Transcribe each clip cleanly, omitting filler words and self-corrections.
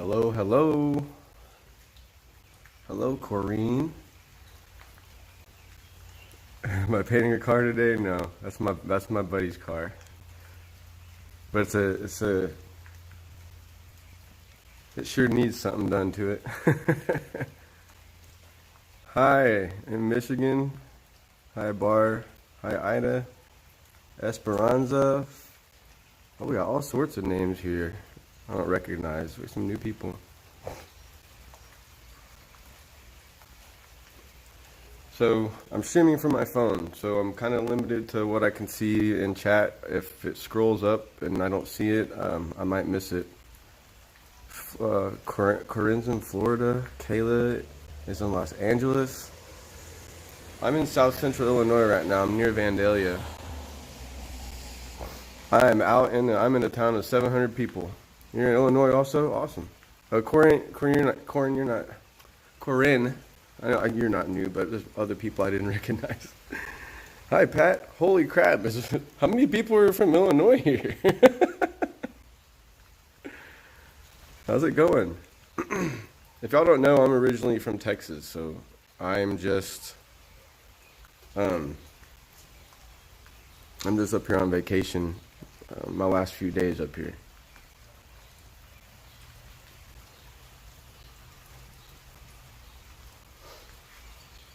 Hello, hello. Hello, Corrine. Am I painting a car today? No, that's my buddy's car. But it sure needs something done to it. Hi, in Michigan. Hi, Bar. Hi, Ida. Esperanza. Oh, we got all sorts of names here. I don't recognize. We're some new people. So I'm streaming from my phone, so I'm kind of limited to what I can see in chat. If it scrolls up and I don't see it, I might miss it. Corinne's in Florida. Kayla is in Los Angeles. I'm in South Central Illinois right now. I'm near Vandalia. I'm in a town of 700 people. You're in Illinois also? Awesome. Corinne, you're not. Corinne, I know you're not new, but there's other people I didn't recognize. Hi, Pat. Holy crap. How many people are from Illinois here? How's it going? If y'all don't know, I'm originally from Texas, so I'm just up here on vacation. My last few days up here.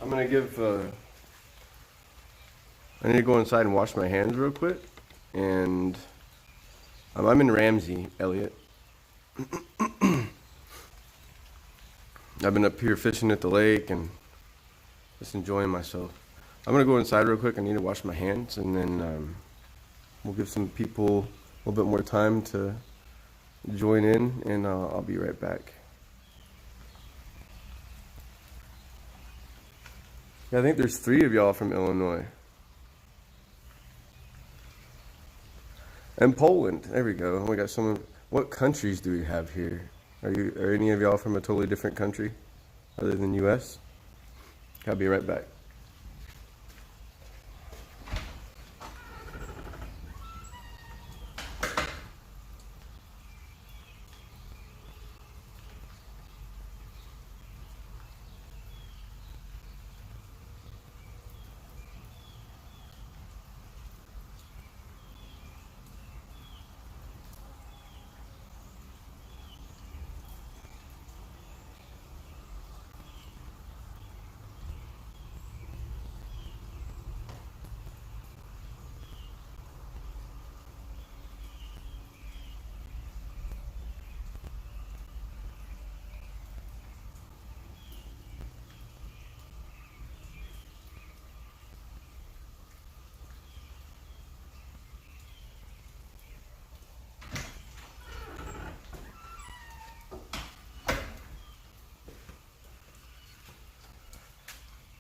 I'm gonna I need to go inside and wash my hands real quick, and I'm in Ramsey, Elliot. I've been up here fishing at the lake and just enjoying myself. I'm gonna go inside real quick. I need to wash my hands, and then we'll give some people a little bit more time to join in, and I'll be right back. Yeah, I think there's 3 of y'all from Illinois. And Poland. There we go. We got someone. What countries do we have here? Are any of y'all from a totally different country other than US? I'll be right back.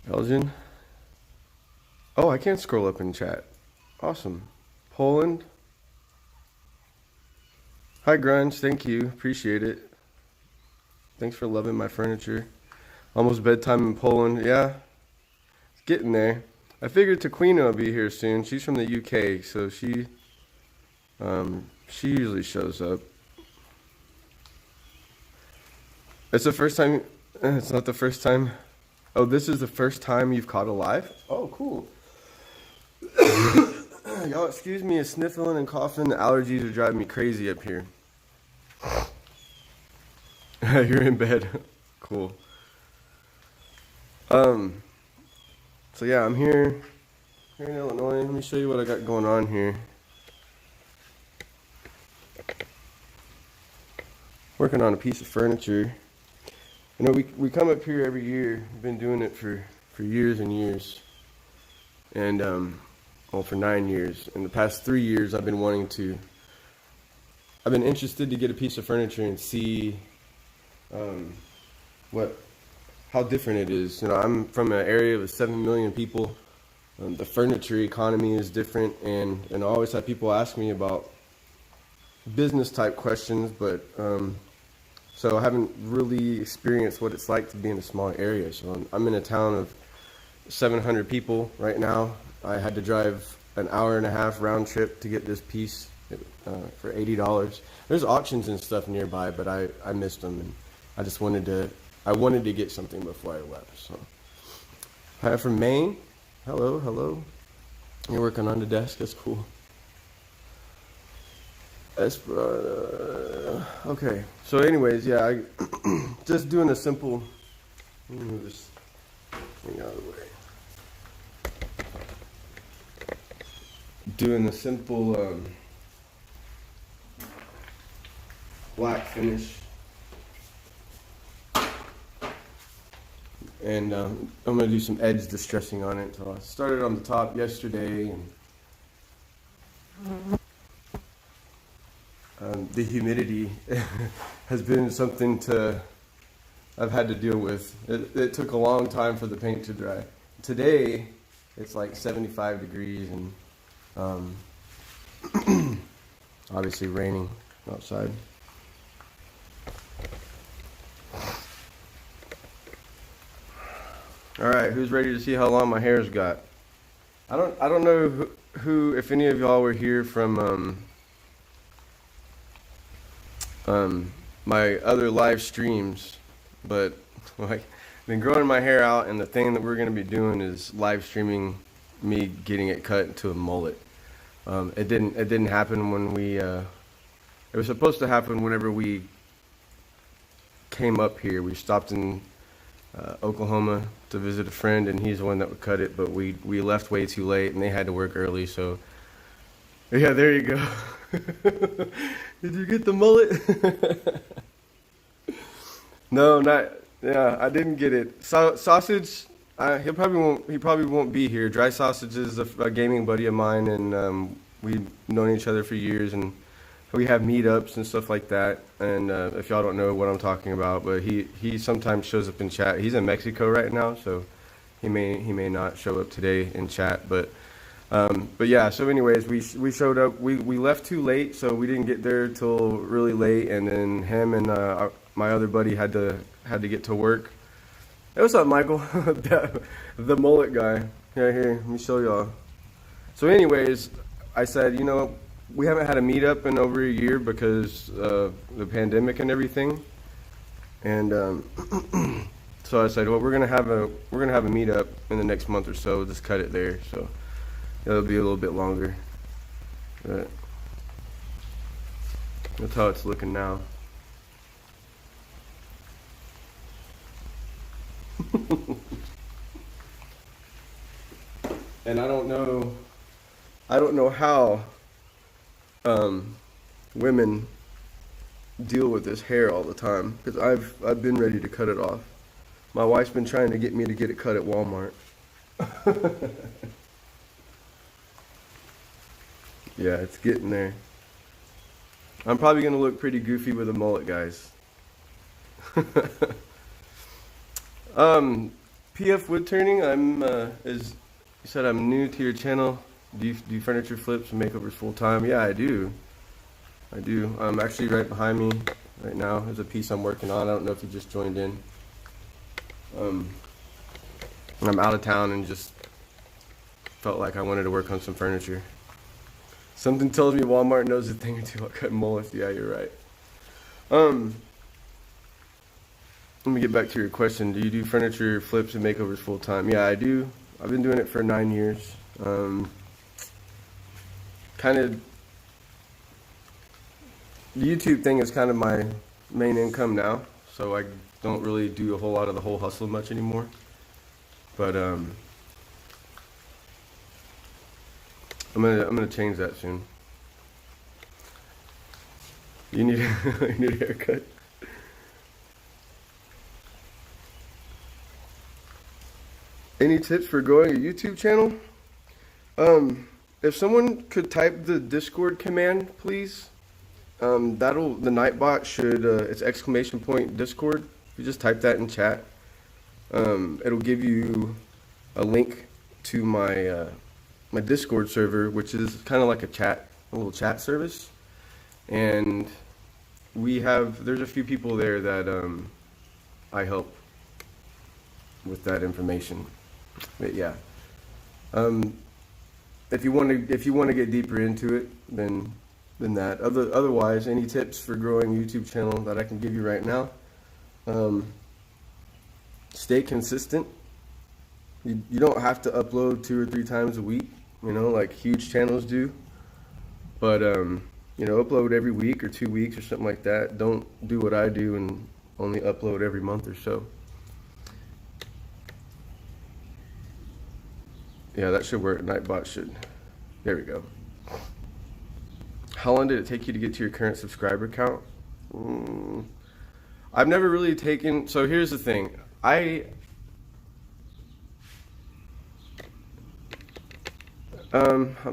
Belgian. Oh, I can't scroll up in chat. Awesome. Poland. Hi, Grunge. Thank you. Appreciate it. Thanks for loving my furniture. Almost bedtime in Poland. Yeah, it's getting there. I figured Taquina will be here soon. She's from the UK, so she usually shows up. It's the first time. It's not the first time. Oh, this is the first time you've caught a live? Oh, cool. Y'all, excuse me, a sniffling and coughing. The allergies are driving me crazy up here. You're in bed. Cool. So yeah, I'm here in Illinois. Let me show you what I got going on here. Working on a piece of furniture. You know, we come up here every year. We've been doing it for years and years. And, for 9 years. In the past 3 years, I've been interested to get a piece of furniture and see how different it is. You know, I'm from an area of 7 million people. The furniture economy is different, and I always have people ask me about business type questions, but so I haven't really experienced what it's like to be in a small area. So I'm in a town of 700 people right now. I had to drive an hour and a half round trip to get this piece for $80. There's auctions and stuff nearby, but I missed them, and I just wanted to get something before I left. So, hi from Maine. Hello, hello. You're working on the desk. That's cool. Okay. So, anyways, yeah, I just doing a simple. Let me move this thing out of the way. Doing a simple black finish, and I'm gonna do some edge distressing on it. So I started on the top yesterday, and the humidity has been something I've had to deal with. It took a long time for the paint to dry. Today it's like 75 degrees and obviously raining outside. All right, who's ready to see how long my hair's got? I don't know who if any of y'all were here from my other live streams, but like I've been growing my hair out, and the thing that we're gonna be doing is live streaming me getting it cut into a mullet. It didn't happen when we it was supposed to happen whenever we came up here. We stopped in Oklahoma to visit a friend, and he's the one that would cut it, but we left way too late, and they had to work early. So yeah, there you go. Did you get the mullet? No, not yeah, I didn't get it. Sausage, he probably won't be here. Dry Sausage is a gaming buddy of mine, and we've known each other for years, and we have meetups and stuff like that. And if y'all don't know what I'm talking about, but he sometimes shows up in chat. He's in Mexico right now, so he may not show up today in chat. But yeah. So anyways, we showed up. We left too late, so we didn't get there till really late. And then him and my other buddy had to get to work. Hey, what's up, Michael? The mullet guy. Yeah, here, let me show y'all. So anyways, I said, we haven't had a meetup in over a year because of the pandemic and everything. And so I said, well, we're gonna have a meetup in the next month or so. We'll just cut it there. So it'll be a little bit longer. But that's how it's looking now. And I don't know how women deal with this hair all the time, because I've been ready to cut it off. My wife's been trying to get me to get it cut at Walmart. Yeah, it's getting there. I'm probably gonna look pretty goofy with a mullet, guys. PF Wood Turning, as you said, I'm new to your channel. Do you do furniture flips and makeovers full time? Yeah, I do. Actually, right behind me right now is a piece I'm working on. I don't know if you just joined in. I'm out of town and just felt like I wanted to work on some furniture. Something tells me Walmart knows a thing or two about cutting mullets. Yeah, you're right. Let me get back to your question. Do you do furniture flips and makeovers full time? Yeah, I do. I've been doing it for 9 years. Kind of, the YouTube thing is kind of my main income now, so I don't really do a whole lot of the whole hustle much anymore. But I'm gonna change that soon. You need you need a haircut. Any tips for growing a YouTube channel? If someone could type the Discord command, please. The Nightbot should, it's ! Discord. If you just type that in chat, it'll give you a link to my my Discord server, which is kind of like a little chat service. And there's a few people there that I help with that information. But yeah, if you want to get deeper into it, then than that. Otherwise, any tips for growing a YouTube channel that I can give you right now? Stay consistent. You don't have to upload 2 or 3 times a week, like huge channels do. But, upload every week or 2 weeks or something like that. Don't do what I do and only upload every month or so. Yeah, that should work. Nightbot should. There we go. How long did it take you to get to your current subscriber count? I've never really taken, so here's the thing. I'm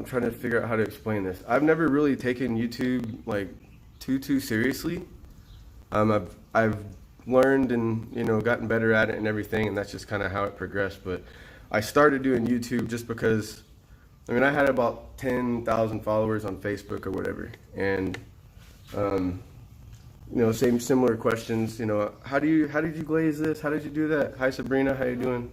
trying to figure out how to explain this. I've never really taken YouTube like too seriously. I've learned and gotten better at it and everything, and that's just kind of how it progressed. But I started doing YouTube just because, I had about 10,000 followers on Facebook or whatever, and similar questions. How did you glaze this? How did you do that? Hi Sabrina, how you doing?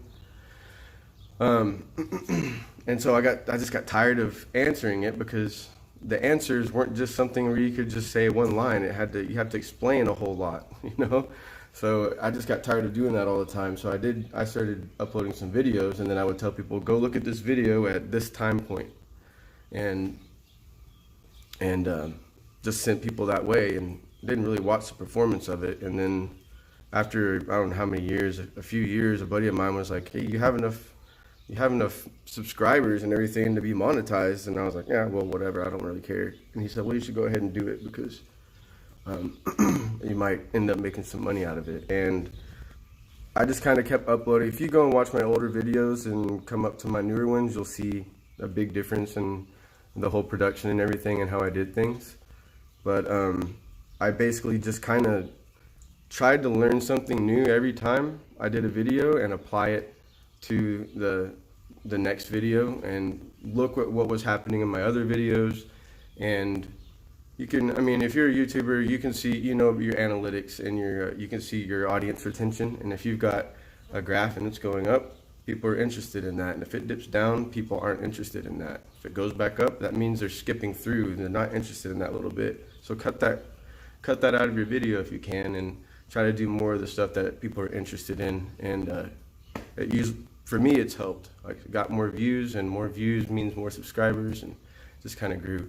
And so I just got tired of answering it because the answers weren't just something where you could just say one line. You have to explain a whole lot, So I just got tired of doing that all the time. So I started uploading some videos, and then I would tell people, go look at this video at this time point, and just sent people that way, and didn't really watch the performance of it. And then after, I don't know how many years, a few years, a buddy of mine was like, hey, you have enough subscribers and everything to be monetized. And I was like, yeah, well, whatever, I don't really care. And he said, well, you should go ahead and do it because you might end up making some money out of it. And I just kind of kept uploading. If you go and watch my older videos and come up to my newer ones, you'll see a big difference in the whole production and everything and how I did things. But I basically just kind of tried to learn something new every time I did a video and apply it to the next video and look what was happening in my other videos. And you can, if you're a YouTuber, you can see, your analytics and you can see your audience retention. And if you've got a graph and it's going up, people are interested in that. And if it dips down, people aren't interested in that. If it goes back up, that means they're skipping through and they're not interested in that little bit. So cut that out of your video if you can, and try to do more of the stuff that people are interested in. And for me, it's helped. Like, got more views, and more views means more subscribers, and just kind of grew.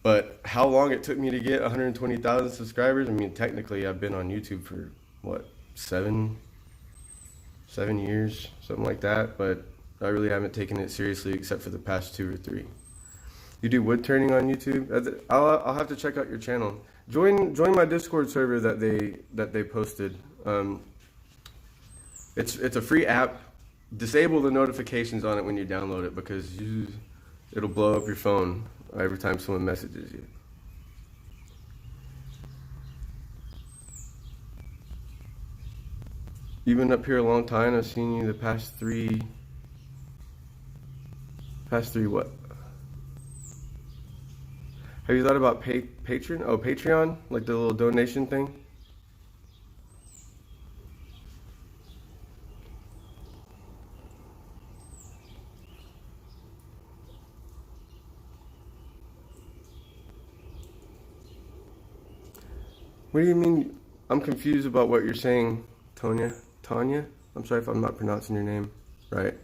But how long it took me to get 120,000 subscribers? Technically, I've been on YouTube for what, 7 years, something like that. But I really haven't taken it seriously except for the past 2 or 3. You do wood turning on YouTube? I'll have to check out your channel. Join my Discord server that they posted. It's a free app. Disable the notifications on it when you download it, because it'll blow up your phone every time someone messages you. You've been up here a long time. I've seen you the past three what? Have you thought about Patreon? Like the little donation thing? What do you mean? I'm confused about what you're saying, Tonya. Tanya? I'm sorry if I'm not pronouncing your name right.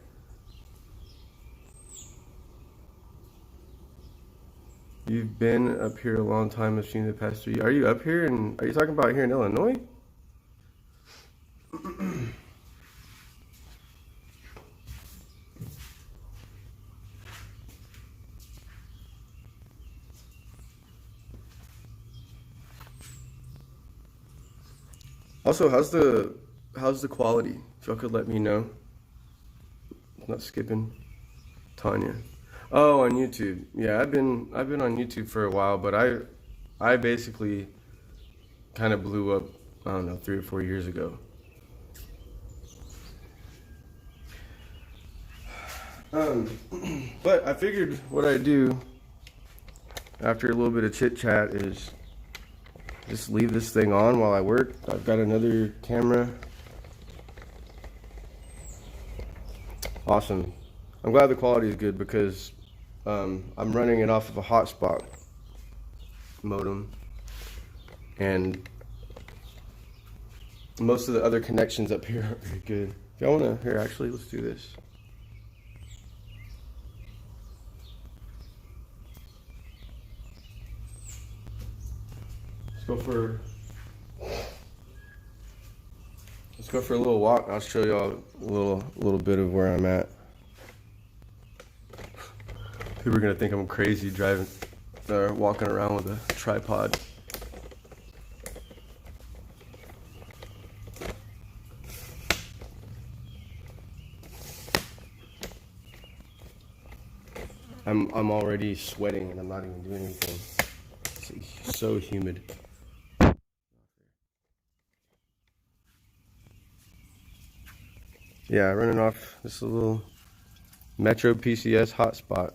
You've been up here a long time. I've seen you the past 3 years. Are you up here? And are you talking about here in Illinois? Also, how's the quality? If y'all could let me know. Not skipping. Tanya. Oh, on YouTube. Yeah, I've been on YouTube for a while, but I basically kind of blew up, I don't know, 3 or 4 years ago. But I figured what I do after a little bit of chit chat is just leave this thing on while I work. I've got another camera. Awesome. I'm glad the quality is good because I'm running it off of a hotspot. modem, and most of the other connections up here aren't very good. If y'all wanna, here, actually, let's do this. Let's go for a little walk. I'll show y'all a little bit of where I'm at. People are gonna think I'm crazy driving or walking around with a tripod. I'm already sweating and I'm not even doing anything. It's so humid. Yeah, running off this little Metro PCS hotspot.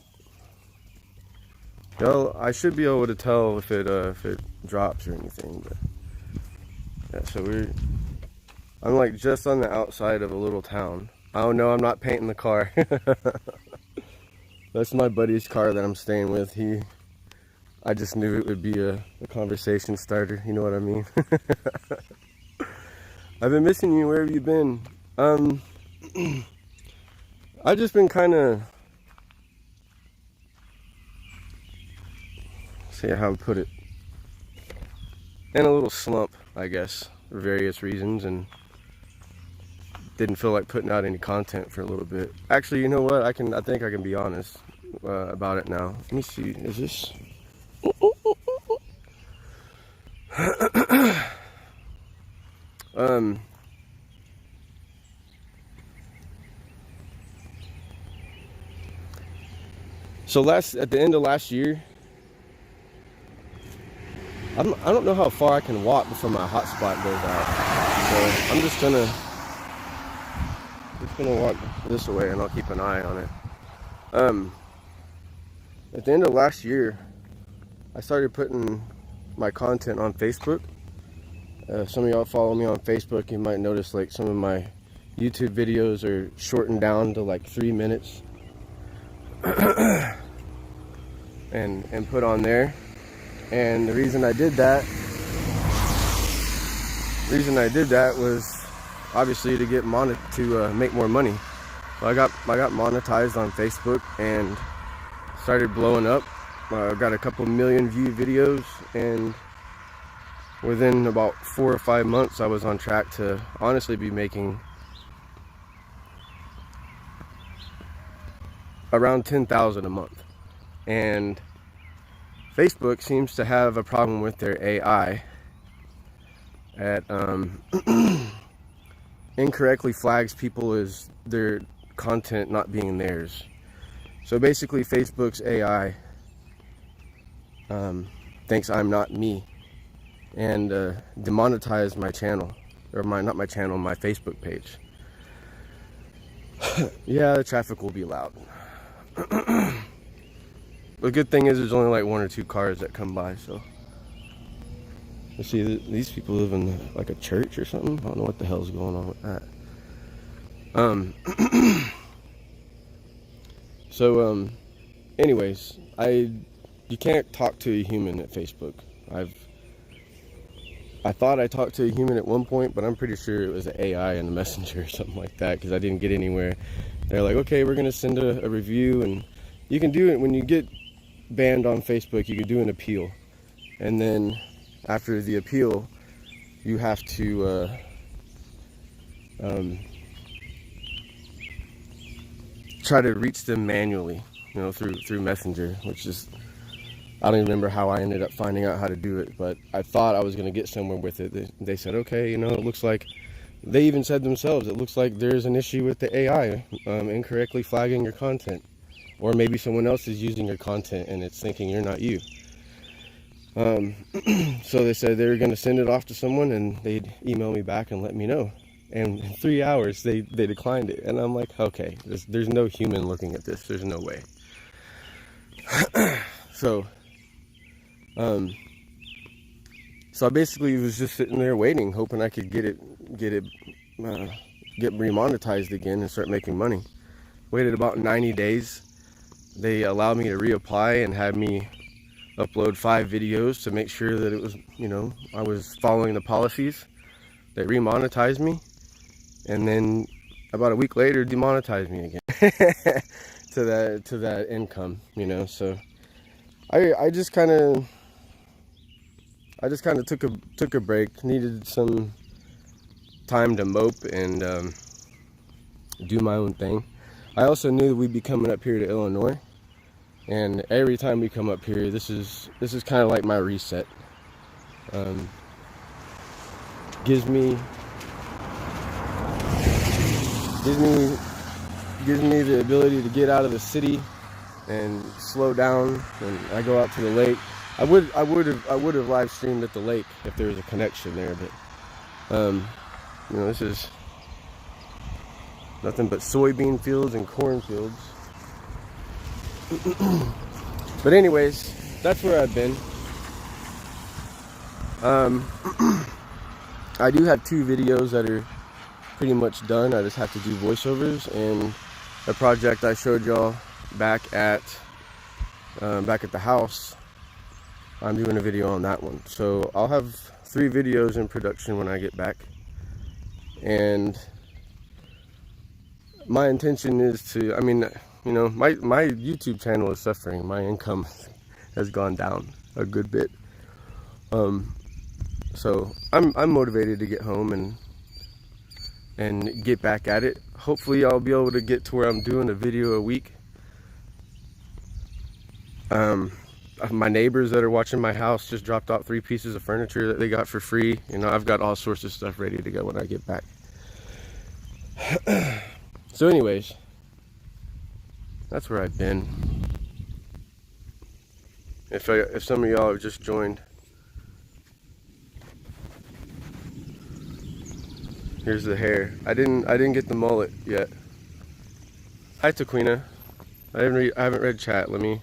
Well, I should be able to tell if it drops or anything, but yeah. So I'm like just on the outside of a little town. Oh no, I'm not painting the car. That's my buddy's car that I'm staying with. I just knew it would be a conversation starter. You know what I mean? I've been missing you. Where have you been? I've just been kind of, see how to put it, in a little slump, I guess, for various reasons, and didn't feel like putting out any content for a little bit. Actually, you know what? I think I can be honest about it now. Let me see. Is this? So at the end of last year, I don't know how far I can walk before my hotspot goes out. So I'm just gonna walk this way and I'll keep an eye on it. At the end of last year, I started putting my content on Facebook. Some of y'all follow me on Facebook. You might notice like some of my YouTube videos are shortened down to like 3 minutes and put on there. And the reason I did that was obviously to get make more money. So I got monetized on Facebook and started blowing up. I got a couple million view videos, and within about 4 or 5 months I was on track to honestly be making around $10,000 a month. And Facebook seems to have a problem with their AI at incorrectly flags people as their content not being theirs. So basically Facebook's AI thinks I'm not me, and demonetized my channel, or my Facebook page. Yeah, the traffic will be loud. The good thing is there's only like 1 or 2 cars that come by, so. You see, these people live in like a church or something. I don't know what the hell's going on with that. So anyways, you can't talk to a human at Facebook. I thought I talked to a human at one point, but I'm pretty sure it was an AI in the messenger or something like that, because I didn't get anywhere. They're like, okay, we're gonna send a review, and you can do it when you get banned on Facebook. You can do an appeal, and then after the appeal, you have to try to reach them manually, through Messenger, which is, I don't even remember how I ended up finding out how to do it, but I thought I was going to get somewhere with it. They said, okay, it looks like, they even said themselves, it looks like there's an issue with the AI incorrectly flagging your content, or maybe someone else is using your content and it's thinking you're not you. So they said they were going to send it off to someone and they'd email me back and let me know. And in 3 hours they declined it, and I'm like, okay, there's no human looking at this. There's no way. So I basically was just sitting there waiting, hoping I could get remonetized again and start making money. Waited about 90 days. They allowed me to reapply and had me upload 5 videos to make sure that it was, I was following the policies. They remonetized me, and then about a week later demonetized me again to that income, So I just kind of took a break, needed some time to mope and do my own thing. I also knew that we'd be coming up here to Illinois, and every time we come up here, this is kind of like my reset. Gives me the ability to get out of the city and slow down. And I go out to the lake. I would have live streamed at the lake if there was a connection there, but this is nothing but soybean fields and corn fields. But anyways, that's where I've been. I do have 2 videos that are pretty much done. I just have to do voiceovers, and a project I showed y'all back at the house, I'm doing a video on that one. So I'll have 3 videos in production when I get back, and my intention is to, my YouTube channel is suffering. My income has gone down a good bit. So I'm motivated to get home and get back at it. Hopefully I'll be able to get to where I'm doing a video a week. My neighbors that are watching my house just dropped off 3 pieces of furniture that they got for free. I've got all sorts of stuff ready to go when I get back. So anyways, that's where I've been. If some of y'all have just joined, here's the hair. I didn't get the mullet yet. Hi Taquina. I haven't read chat. Let me.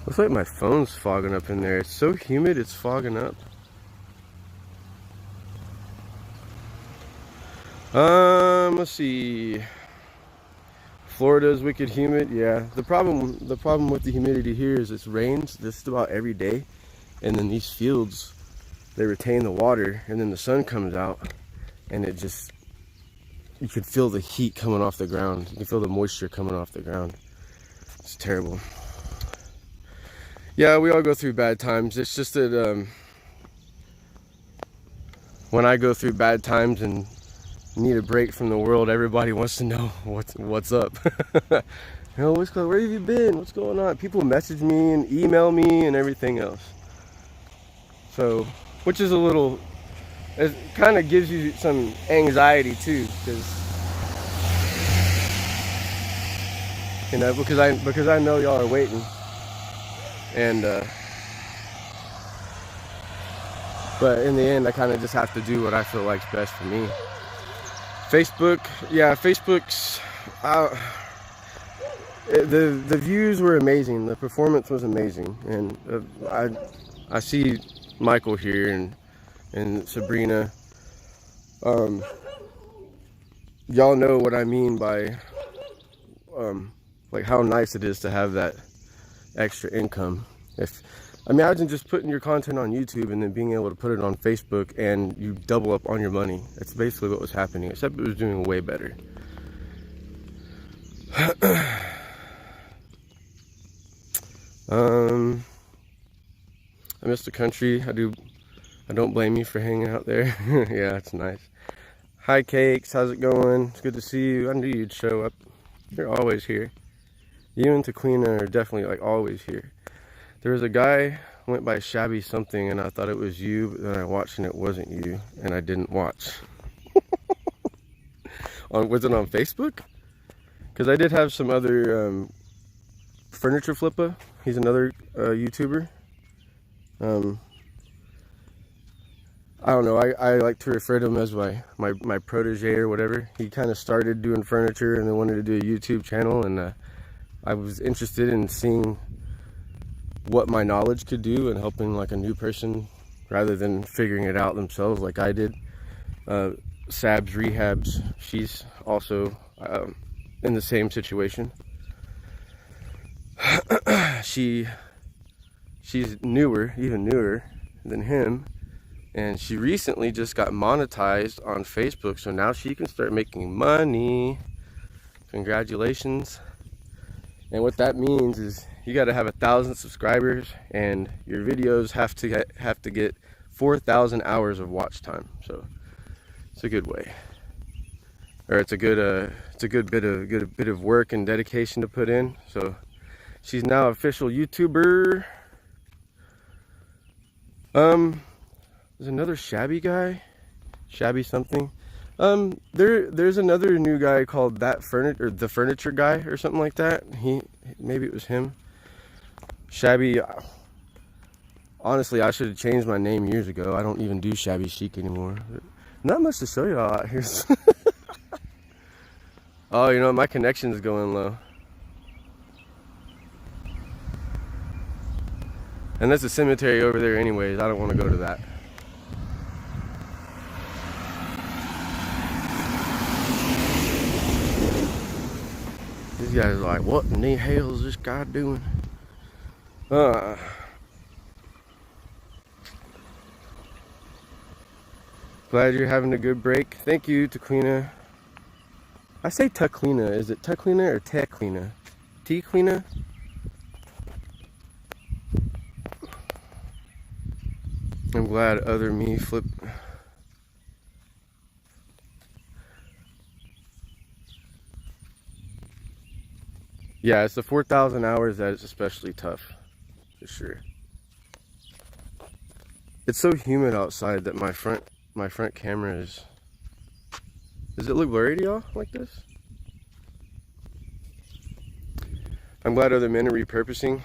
Looks like my phone's fogging up in there. It's so humid, it's fogging up. Let's see. Florida's wicked humid. Yeah. The problem with the humidity here is it rains just about every day, and then these fields, they retain the water, and then the sun comes out, and you can feel the heat coming off the ground. You can feel the moisture coming off the ground. It's terrible. Yeah, we all go through bad times. It's just that when I go through bad times and need a break from the world, everybody wants to know what's up. Where have you been? What's going on? People message me and email me and everything else. So, which is it kind of gives you some anxiety too, because I know y'all are waiting. And but in the end, I kind of just have to do what I feel like's best for me. Facebook's the views were amazing, the performance was amazing, and I see Michael here and Sabrina. Y'all know what I mean by like how nice it is to have that extra income. Imagine just putting your content on YouTube and then being able to put it on Facebook and you double up on your money. That's basically what was happening, except it was doing way better. I miss the country. I don't blame you for hanging out there. Yeah, it's nice. Hi Cakes, how's it going? It's good to see you. I knew you'd show up. You're always here. You and Taquina are definitely like always here. There was a guy went by Shabby something and I thought it was you, but then I watched and it wasn't you, and I didn't watch. Was it on Facebook? Because I did have some other Furniture Flippa. He's another YouTuber. I don't know, I like to refer to him as my protege or whatever. He kind of started doing furniture and then wanted to do a YouTube channel, and I was interested in seeing what my knowledge could do and helping like a new person rather than figuring it out themselves like I did. Sabs Rehabs, she's also in the same situation. she's newer, even newer than him, and she recently just got monetized on Facebook, so now she can start making money. Congratulations. And what that means is you got to have 1,000 subscribers, and your videos have to get 4,000 hours of watch time. So it's a good way, or it's a good bit of work and dedication to put in. So she's now official YouTuber. There's another Shabby guy, Shabby something. There's another new guy called the Furniture Guy or something like that. Maybe it was him. Shabby. Honestly, I should have changed my name years ago. I don't even do Shabby Chic anymore. Not much to show you all out here. Oh, you know, my connection's going low. And there's a cemetery over there anyways. I don't want to go to that. These guys are like, what in the hell is this guy doing? Glad you're having a good break. Thank you, Taquina. I say Taquina. Is it Taquina or Tequina? Tequina? I'm glad other me flip. Yeah, it's the 4,000 hours that is especially tough, for sure. It's so humid outside that my front camera is. Does it look blurry to y'all like this? I'm glad other men are repurposing.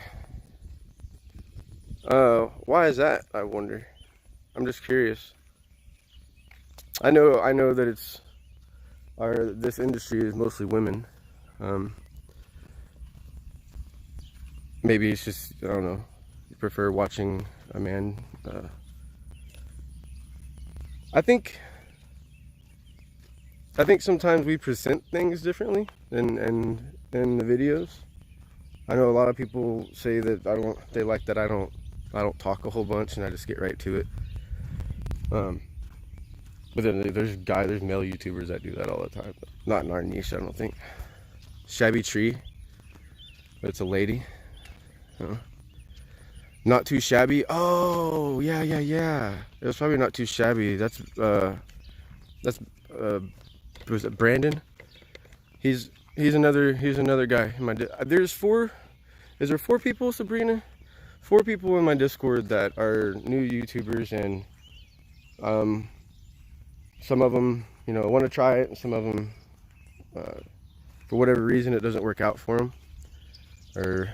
Why is that, I wonder? I'm just curious. I know that this industry is mostly women. Maybe it's just, I don't know, you prefer watching a man. I think sometimes we present things differently in the videos. I know a lot of people say that they like that I don't talk a whole bunch and I just get right to it. But then there's male YouTubers that do that all the time. Not in our niche, I don't think. Shabby Tree, but it's a lady. Not too shabby. Oh, yeah. It was probably not too shabby. That's was it Brandon? He's another guy in my. There's four. Is there 4 people, Sabrina? 4 people in my Discord that are new YouTubers, and some of them, you know, want to try it, and some of them, for whatever reason, it doesn't work out for them, or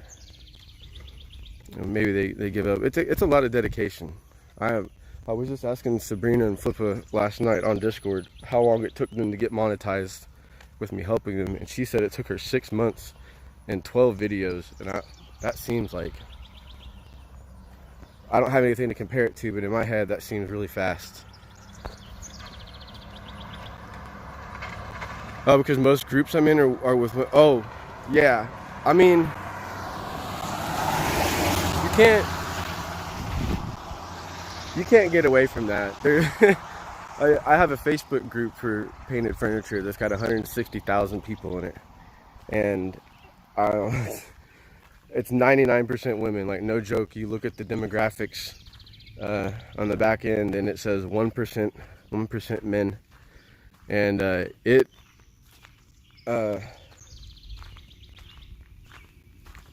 you know, maybe they give up. It's a lot of dedication. I was just asking Sabrina and Flippa last night on Discord how long it took them to get monetized with me helping them, and she said it took her 6 months and 12 videos, and that seems like, I don't have anything to compare it to, but in my head that seems really fast. Oh, because most groups I'm in are with, oh yeah, I mean, you can't get away from that. I have a Facebook group for painted furniture that's got 160,000 people in it, and it's 99% women. Like, no joke. You look at the demographics on the back end, and it says 1% men, and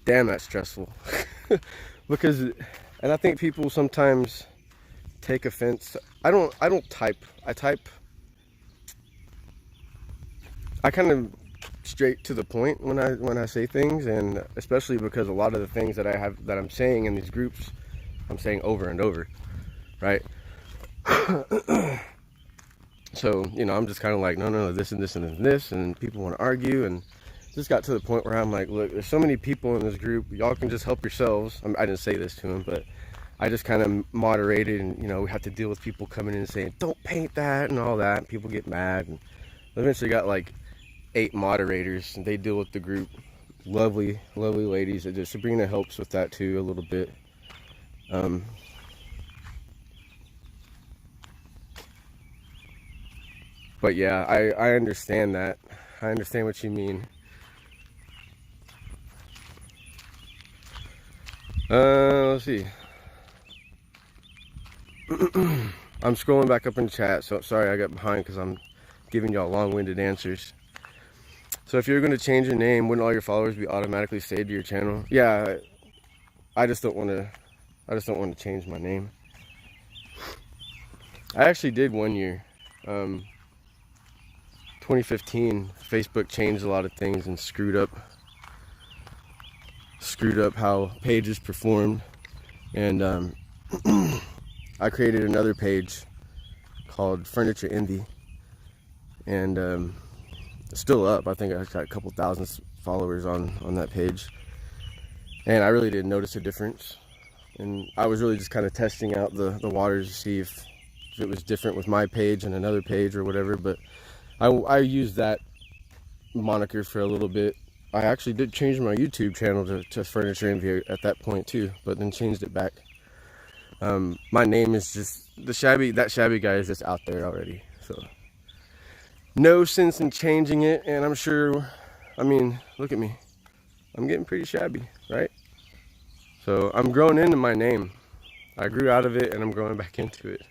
damn, that's stressful. Because, and I think people sometimes take offense. I don't type. I kind of straight to the point when I say things, and especially because a lot of the things that I'm saying in these groups, I'm saying over and over, right? So, you know, I'm just kind of like, no, this and this and this, and people want to argue, and just got to the point where I'm like, look, there's so many people in this group, y'all can just help yourselves. I didn't say this to him, but I just kind of moderated, and, you know, we have to deal with people coming in and saying, don't paint that and all that, and people get mad, and eventually got like 8 moderators, and they deal with the group, lovely, lovely ladies. Sabrina helps with that too a little bit. But yeah, I understand that. I understand what you mean. Let's see. I'm scrolling back up in the chat, so sorry I got behind because I'm giving y'all long-winded answers. So if you're going to change your name, wouldn't all your followers be automatically saved to your channel? Yeah, I just don't want to change my name. I actually did one year. 2015, Facebook changed a lot of things and screwed up how pages performed, and I created another page called Furniture Envy, and it's still up. I think I got a couple thousand followers on that page, and I really didn't notice a difference. And I was really just kind of testing out the waters to see if it was different with my page and another page or whatever. But I used that moniker for a little bit. I actually did change my YouTube channel to Furniture Envy at that point too, but then changed it back. My name is just that shabby guy is just out there already, so no sense in changing it. And I'm sure, I mean, look at me, I'm getting pretty shabby, right? So I'm growing into my name. I grew out of it and I'm growing back into it.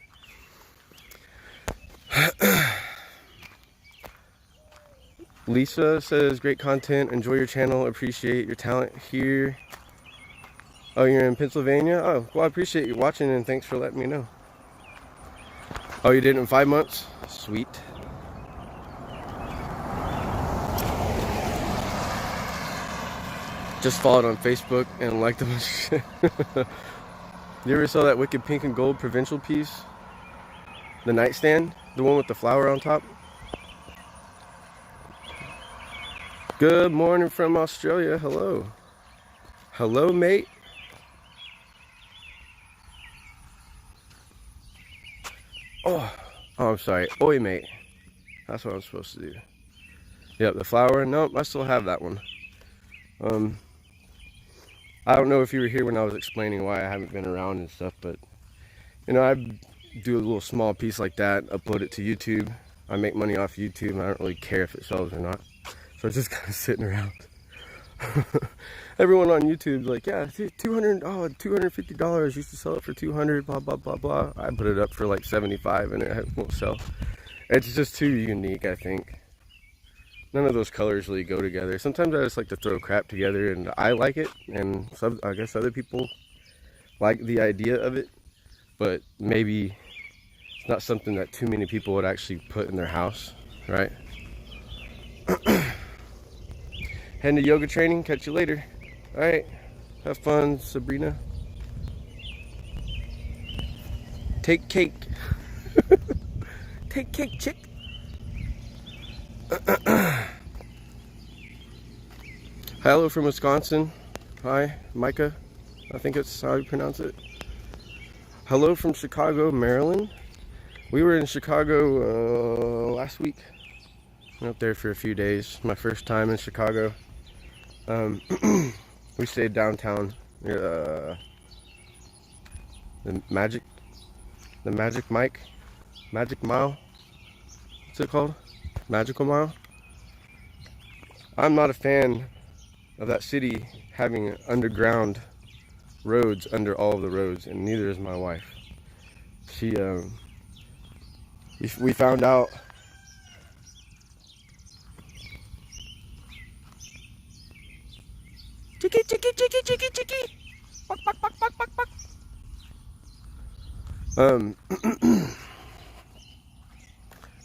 Lisa says, great content, enjoy your channel, appreciate your talent here. Oh, you're in Pennsylvania? Oh, well, I appreciate you watching and thanks for letting me know. Oh, you did it in 5 months? Sweet. Just followed on Facebook and liked a bunch of shit. You ever saw that Wicked Pink and Gold provincial piece? The nightstand? The one with the flower on top? Good morning from Australia. Hello. Hello, mate. Oh, I'm sorry. Oi, mate. That's what I'm supposed to do. Yep, the flower. Nope, I still have that one. I don't know if you were here when I was explaining why I haven't been around and stuff, but you know, I do a little small piece like that, upload it to YouTube. I make money off YouTube, and I don't really care if it sells or not. So it's just kind of sitting around. Everyone on YouTube's like, yeah, $250, used to sell it for $200, blah, blah, blah, blah. I put it up for like 75 and it won't sell. It's just too unique, I think. None of those colors really go together. Sometimes I just like to throw crap together, and I like it, and I guess other people like the idea of it, but maybe it's not something that too many people would actually put in their house, right? Heading to yoga training. Catch you later. All right. Have fun, Sabrina. Take cake. Take cake, chick. Hello from Wisconsin. Hi, Micah. I think it's how you pronounce it. Hello from Chicago, Maryland. We were in Chicago last week. Went up there for a few days. My first time in Chicago. We stayed downtown near the Magic Mike, Magic Mile. What's it called? Magical Mile. I'm not a fan of that city having underground roads under all of the roads, and neither is my wife. She we found out chicky chicky chicky chicky chicky buck, buck, buck, buck, buck, buck.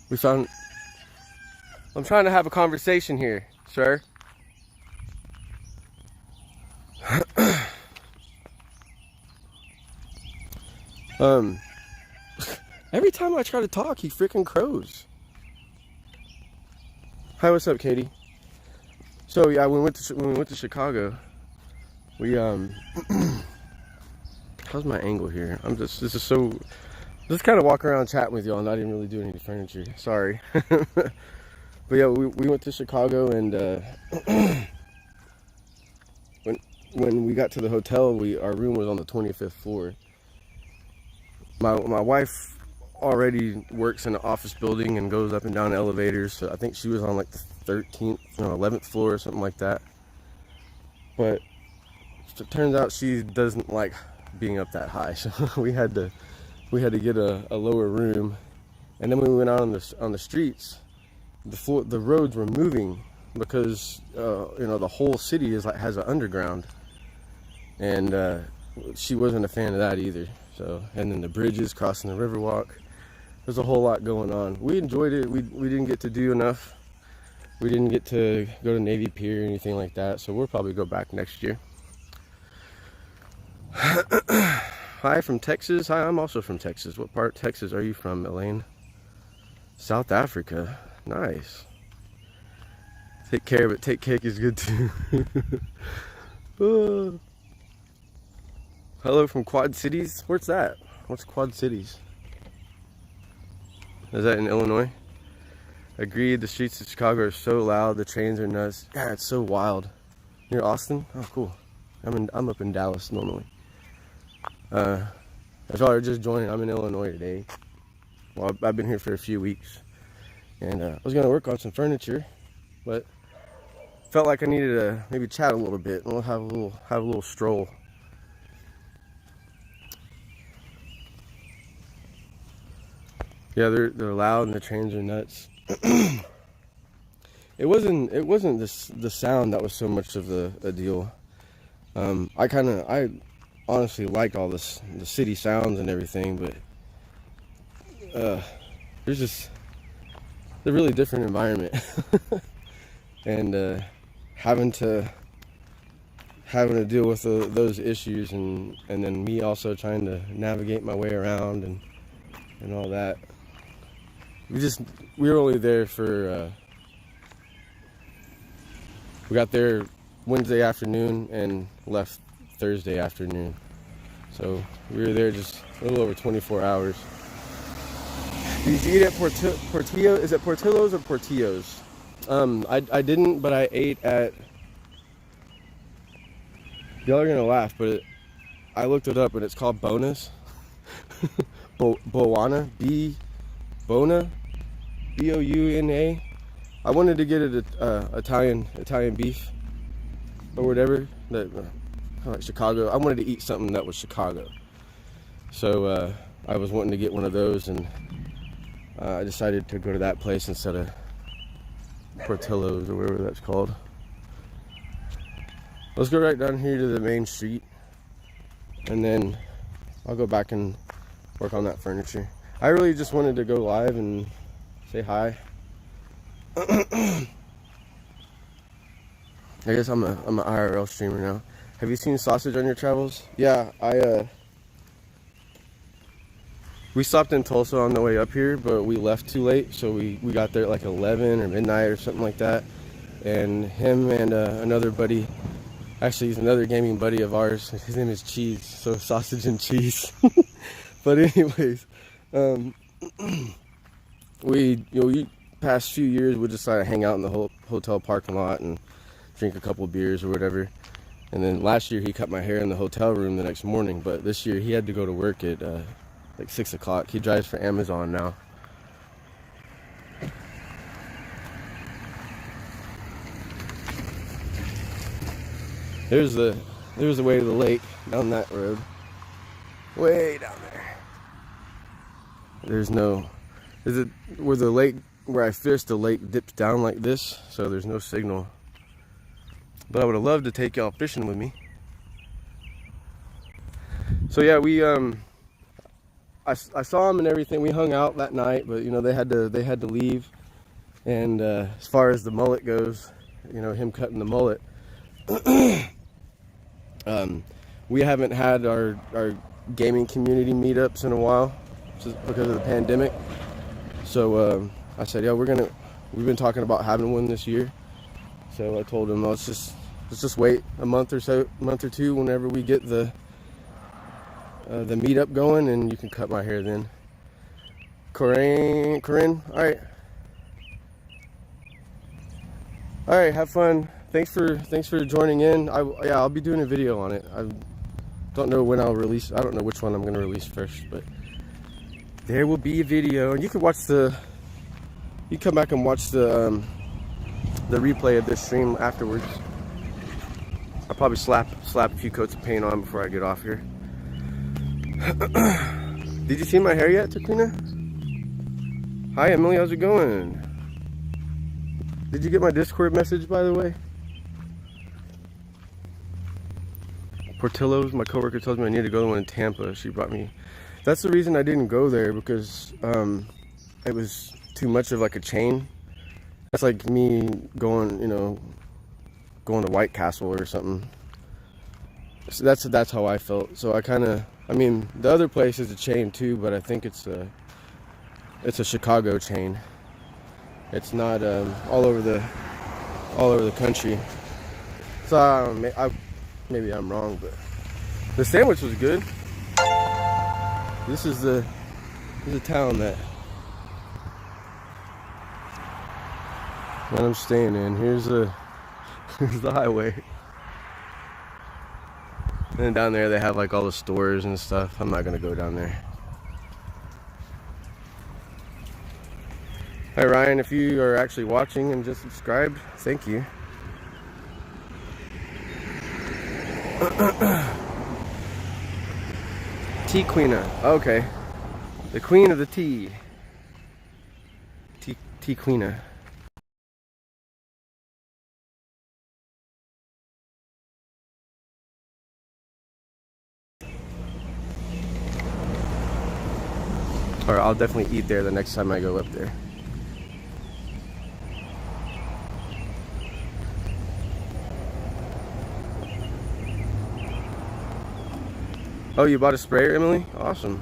We found, I'm trying to have a conversation here, sir. Every time I try to talk, he freaking crows. Hi, what's up, Katie? So yeah, when we went to Chicago, we how's my angle here? This is kind of walking around chatting with y'all, not even really doing any furniture. Sorry. But yeah, we went to Chicago, and when we got to the hotel, our room was on the 25th floor. My wife already works in an office building and goes up and down elevators, so I think she was on like the 13th, 11th floor or something like that. But it turns out she doesn't like being up that high, so we had to get a lower room. And then when we went out on the streets, the roads were moving because the whole city has an underground, and she wasn't a fan of that either. So, and then the bridges crossing the Riverwalk, there's a whole lot going on. We enjoyed it. We didn't get to do enough. We didn't get to go to Navy Pier or anything like that, so we'll probably go back next year. Hi from Texas. Hi, I'm also from Texas. What part of Texas are you from, Elaine? South Africa. Nice. Take care, but take cake is good too. Hello from Quad Cities. Where's that? What's Quad Cities? Is that in Illinois? Agreed, the streets of Chicago are so loud, the trains are nuts. Yeah, it's so wild. Near Austin? Oh, cool. I'm up in Dallas normally. If y'all are just joining, I'm in Illinois today. Well, I've been here for a few weeks, and I was gonna work on some furniture, but felt like I needed to maybe chat a little bit, and we'll have a little stroll. Yeah, they're loud and the trains are nuts. It wasn't the sound that was so much of a deal. I honestly like all the city sounds and everything, but there's just a really different environment, and having to deal with those issues, and then me also trying to navigate my way around and all that. We were only there for we got there Wednesday afternoon and left Thursday afternoon, so we were there just a little over 24 hours. Did you eat at Portillo? Is it Portillo's or Portillo's? I didn't, but I ate at. Y'all are gonna laugh, but I looked it up and it's called Bonus. Boana, Bona, Bouna. I wanted to get it Italian beef or whatever, that like Chicago. I wanted to eat something that was Chicago, so I was wanting to get one of those, and I decided to go to that place instead of Portillo's or whatever that's called. Let's go right down here to the main street, and then I'll go back and work on that furniture. I really just wanted to go live and say hi. I guess I'm an IRL streamer now. Have you seen Sausage on your travels? Yeah, we stopped in Tulsa on the way up here, but we left too late, so we got there at like 11 or midnight or something like that. And him and another buddy, actually he's another gaming buddy of ours, his name is Cheese, so Sausage and Cheese. But anyways, we past few years we decided to hang out in the whole hotel parking lot and drink a couple beers or whatever. And then last year he cut my hair in the hotel room the next morning, but this year he had to go to work at like 6 o'clock. He drives for Amazon now. There's the way to the lake down that road. Way down there. Is it where I fished, the lake dips down like this, so there's no signal. But I would have loved to take y'all fishing with me. So yeah, I saw them and everything. We hung out that night, but they had to leave. And as far as the mullet goes, him cutting the mullet, we haven't had our gaming community meetups in a while, just because of the pandemic. So I said, yeah, we've been talking about having one this year. So I told him, let's just wait a month or two, whenever we get the meetup going, and you can cut my hair then. Corinne, all right, have fun. thanks for joining in. Yeah, I'll be doing a video on it. I don't know when I'll release. I don't know which one I'm gonna release first, but there will be a video, and you can watch you come back and watch the replay of this stream afterwards. I'll probably slap a few coats of paint on before I get off here. Did you see my hair yet, Taquina? Hi, Emily. How's it going? Did you get my Discord message, by the way? Portillo's, my coworker told me I need to go to the one in Tampa. She brought me. That's the reason I didn't go there, because it was too much of like a chain. That's like me going, going to White Castle or something. So that's how I felt. So I mean, the other place is a chain too, but I think it's a Chicago chain. It's not all over the country. So maybe I'm wrong, but the sandwich was good. This is the town that I'm staying in. Here's the highway. And then down there they have like all the stores and stuff. I'm not gonna go down there. Hi Ryan, if you are actually watching and just subscribed, thank you. Tea Queena. Okay. The queen of the tea. Tea Queena. Or I'll definitely eat there the next time I go up there. Oh, you bought a sprayer, Emily? Awesome.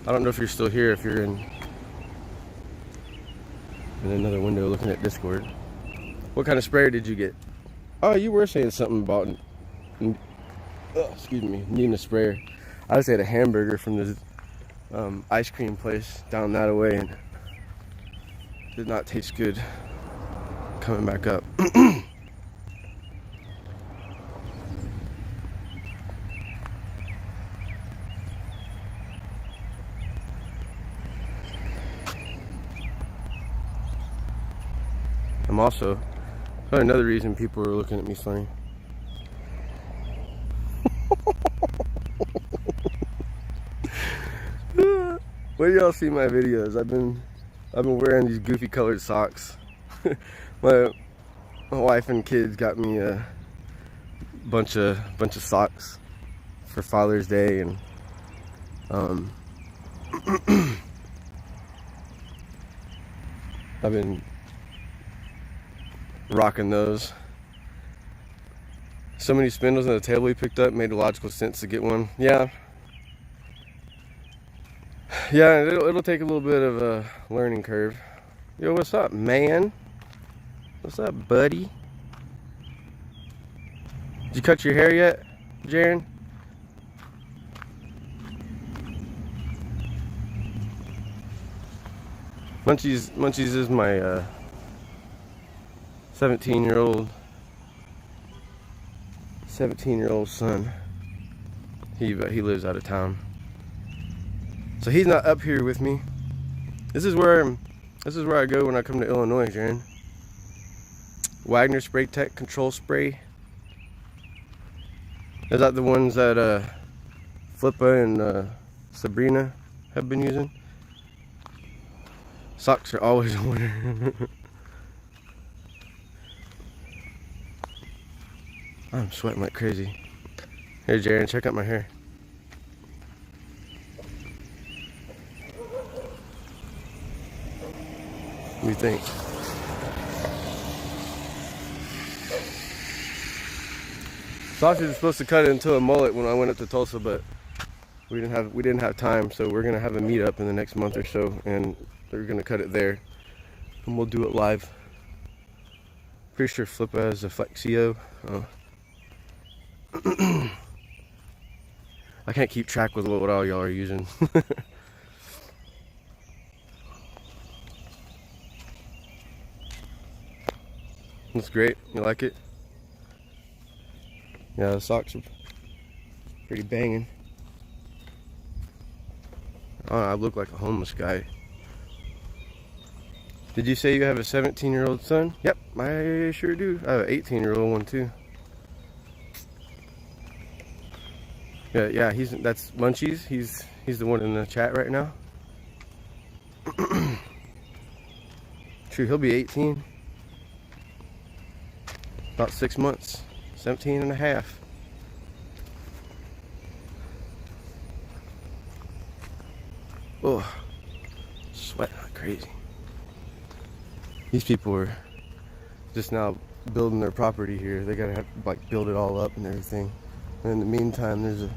I don't know if you're still here, if you're in another window looking at Discord. What kind of sprayer did you get? Oh, you were saying something about, excuse me, needing a sprayer. I just had a hamburger from this ice cream place down that way, and did not taste good coming back up. I'm also, another reason people are looking at me funny. When y'all see my videos, I've been wearing these goofy colored socks. my wife and kids got me a bunch of socks for Father's Day, and I've been rocking those. So many spindles on the table we picked up, made logical sense to get one. Yeah, it'll take a little bit of a learning curve. Yo, what's up, man? What's up, buddy? Did you cut your hair yet, Jaren? Munchies is my 17-year-old son. He lives out of town, so he's not up here with me. This is where I go when I come to Illinois, Jaren. Wagner Spray Tech Control Spray. Is that the ones that Flippa and Sabrina have been using? Socks are always a winner. I'm sweating like crazy. Here, Jaren, check out my hair. What do you think? Sausage was supposed to cut it into a mullet when I went up to Tulsa, but we didn't have time, so we're gonna have a meetup in the next month or so, and they're gonna cut it there, and we'll do it live. Pretty sure Flippa has a Flexio. I can't keep track with what all y'all are using. Looks great. You like it? Yeah, the socks are pretty banging. Oh, I look like a homeless guy. Did you say you have a 17-year-old son? Yep, I sure do. I have an 18-year-old one too. Yeah, that's Munchies. He's the one in the chat right now. True, he'll be 18. About 6 months. 17 and a half. Oh, sweating like crazy. These people are just now building their property here. They gotta have like build it all up and everything. And in the meantime, there's a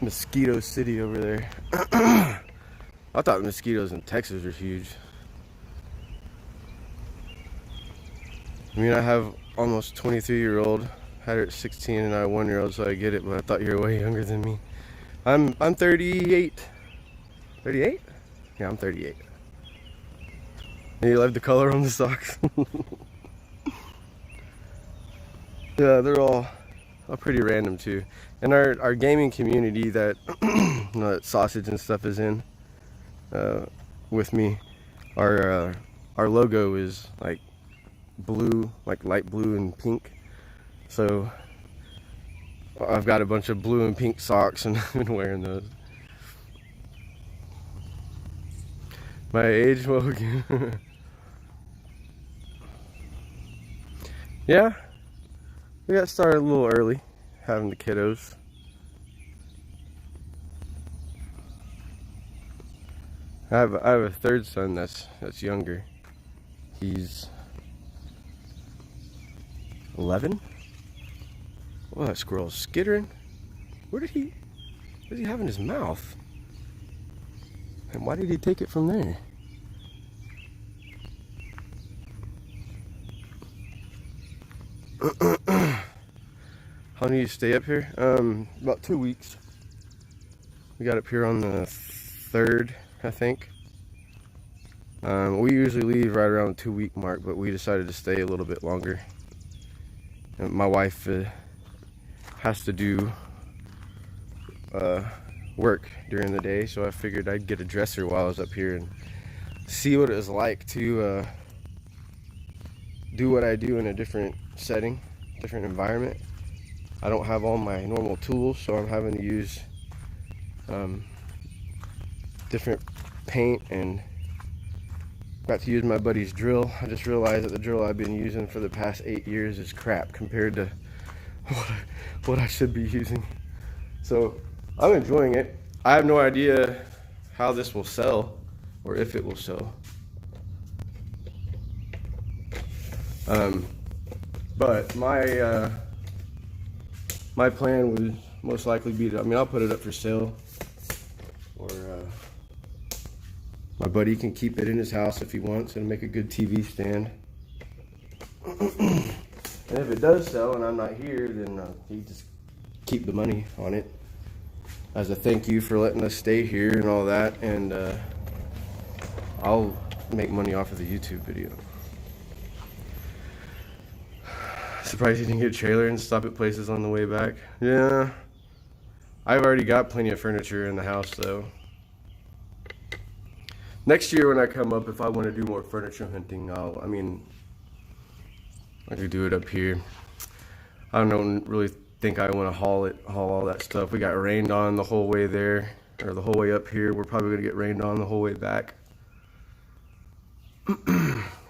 mosquito city over there. I thought mosquitoes in Texas are huge. I mean, I have almost 23-year-old. Had her at 16 and I a 1-year-old, so I get it. But I thought you were way younger than me. I'm 38. 38? Yeah, I'm 38. And you like the color on the socks? Yeah, they're all pretty random too. And our gaming community that Sausage and stuff is in with me, our logo is like blue, like light blue and pink. So I've got a bunch of blue and pink socks and I've been wearing those. My age, well, yeah, we got started a little early having the kiddos. I have a third son that's younger. He's 11. Oh, that squirrel's skittering. What does he have in his mouth? And why did he take it from there? How long do you stay up here? About 2 weeks. We got up here on the 3rd, I think. We usually leave right around the 2-week mark, but we decided to stay a little bit longer. And my wife has to do work during the day, so I figured I'd get a dresser while I was up here and see what it was like to do what I do in a different setting, different environment. I don't have all my normal tools, so I'm having to use different paint, and got to use my buddy's drill. I just realized that the drill I've been using for the past 8 years is crap compared to what I should be using. So I'm enjoying it. I have no idea how this will sell or if it will sell. But my plan would most likely be to, I'll put it up for sale, or my buddy can keep it in his house if he wants and make a good TV stand. And if it does sell and I'm not here, then he just keep the money on it as a thank you for letting us stay here and all that, and I'll make money off of the YouTube video. Surprised you didn't get a trailer and stop at places on the way back. Yeah, I've already got plenty of furniture in the house though. Next year when I come up, if I want to do more furniture hunting, I could do it up here. I don't really think I want to haul all that stuff. We got rained on the whole way there, or the whole way up here. We're probably going to get rained on the whole way back.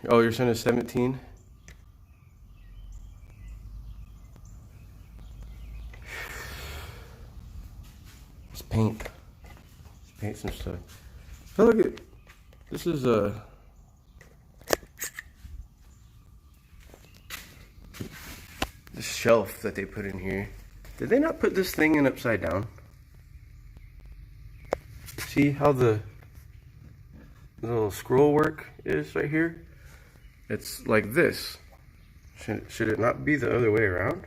Oh, your son is 17? Let's paint. Let's paint some stuff. Oh, look at this. Is the shelf that they put in here. Did they not put this thing in upside down? See how the little scroll work is right here? It's like this. Should it not be the other way around?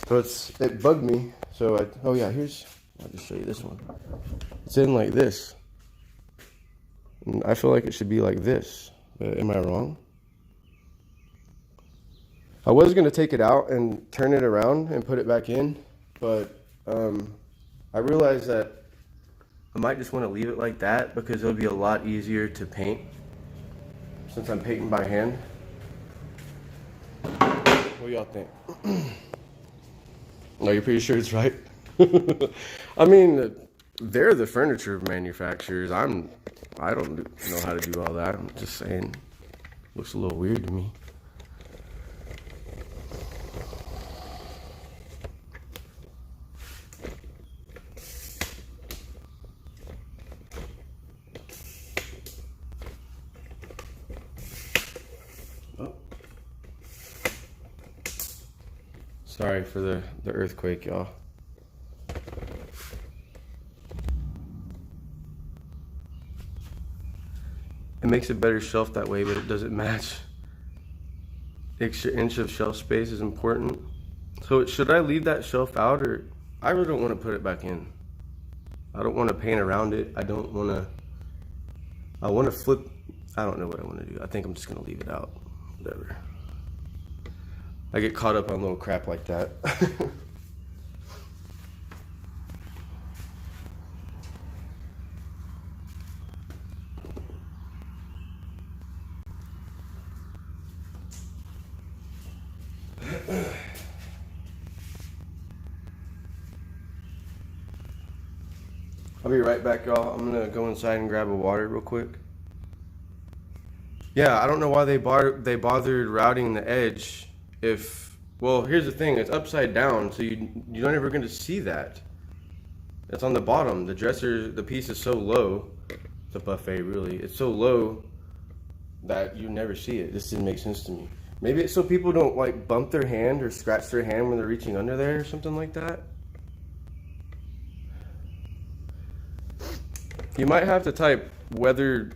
So it bugged me. So I'll just show you this one. It's in like this. And I feel like it should be like this. But am I wrong? I was going to take it out and turn it around and put it back in, but I realized that I might just want to leave it like that because it'll be a lot easier to paint since I'm painting by hand. What do y'all think? Are you pretty sure it's right? I mean, they're the furniture manufacturers. I don't know how to do all that. I'm just saying, looks a little weird to me. Oh. Sorry for the earthquake, y'all. It makes a better shelf that way, but it doesn't match. Extra inch of shelf space is important. So should I leave that shelf out, or I really don't want to put it back in. I don't want to paint around it. I want to flip. I don't know what I want to do. I think I'm just going to leave it out. Whatever. I get caught up on little crap like that. I'll be right back, y'all. I'm gonna go inside and grab a water real quick. Yeah, I don't know why they bothered routing the edge. Well, here's the thing: it's upside down, so you're not ever gonna see that. It's on the bottom. The piece is so low. It's a buffet, really. It's so low that you never see it. This didn't make sense to me. Maybe it's so people don't like bump their hand or scratch their hand when they're reaching under there or something like that. You might have to type weather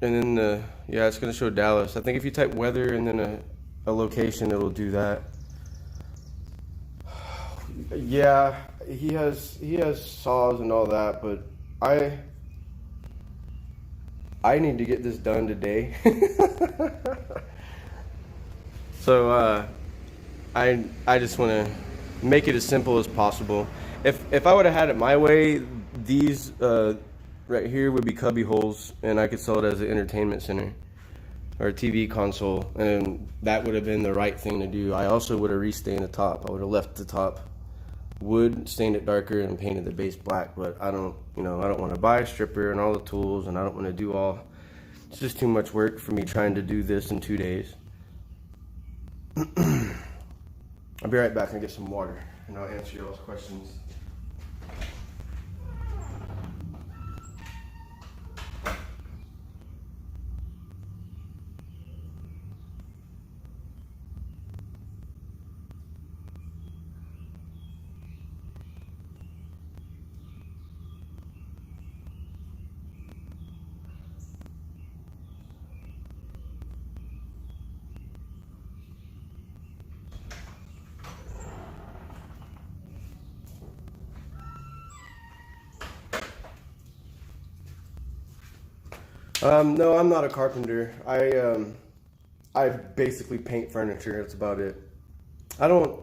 and then yeah, it's gonna show Dallas. I think if you type weather and then a location, it'll do that. Yeah, he has saws and all that, but I need to get this done today. So I just want to make it as simple as possible. If I would have had it my way, these right here would be cubby holes, and I could sell it as an entertainment center or a TV console, and that would have been the right thing to do. I also would have restained the top. I would have left the top wood, stained it darker, and painted the base black. But I don't want to buy a stripper and all the tools, and I don't want to do all. It's just too much work for me trying to do this in 2 days. I'll be right back and get some water, and I'll answer y'all's questions. No, I'm not a carpenter. I basically paint furniture. That's about it. I don't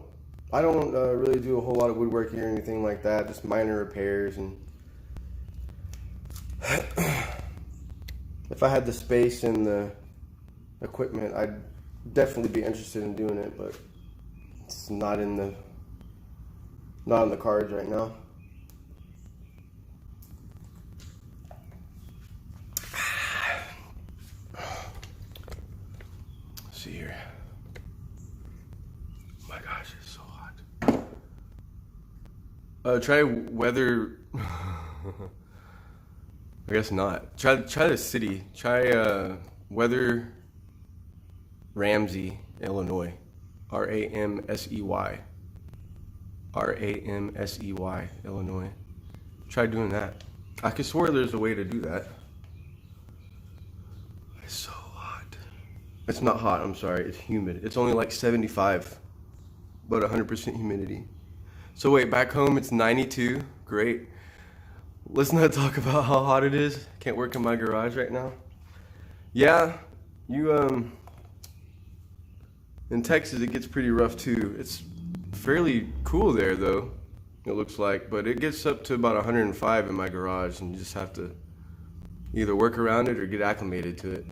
really do a whole lot of woodworking or anything like that. Just minor repairs, and if I had the space and the equipment, I'd definitely be interested in doing it. But it's not in the cards right now. See here. Oh my gosh, it's so hot. Try weather. I guess not. Try the city. Try weather Ramsey, Illinois. Ramsey. Ramsey, Illinois. Try doing that. I could swear there's a way to do that. It's so hot. It's not hot, I'm sorry. It's humid. It's only like 75, but 100% humidity. So wait, back home it's 92. Great. Let's not talk about how hot it is. Can't work in my garage right now. Yeah, you in Texas it gets pretty rough too. It's fairly cool there though, it looks like, but it gets up to about 105 in my garage, and you just have to either work around it or get acclimated to it.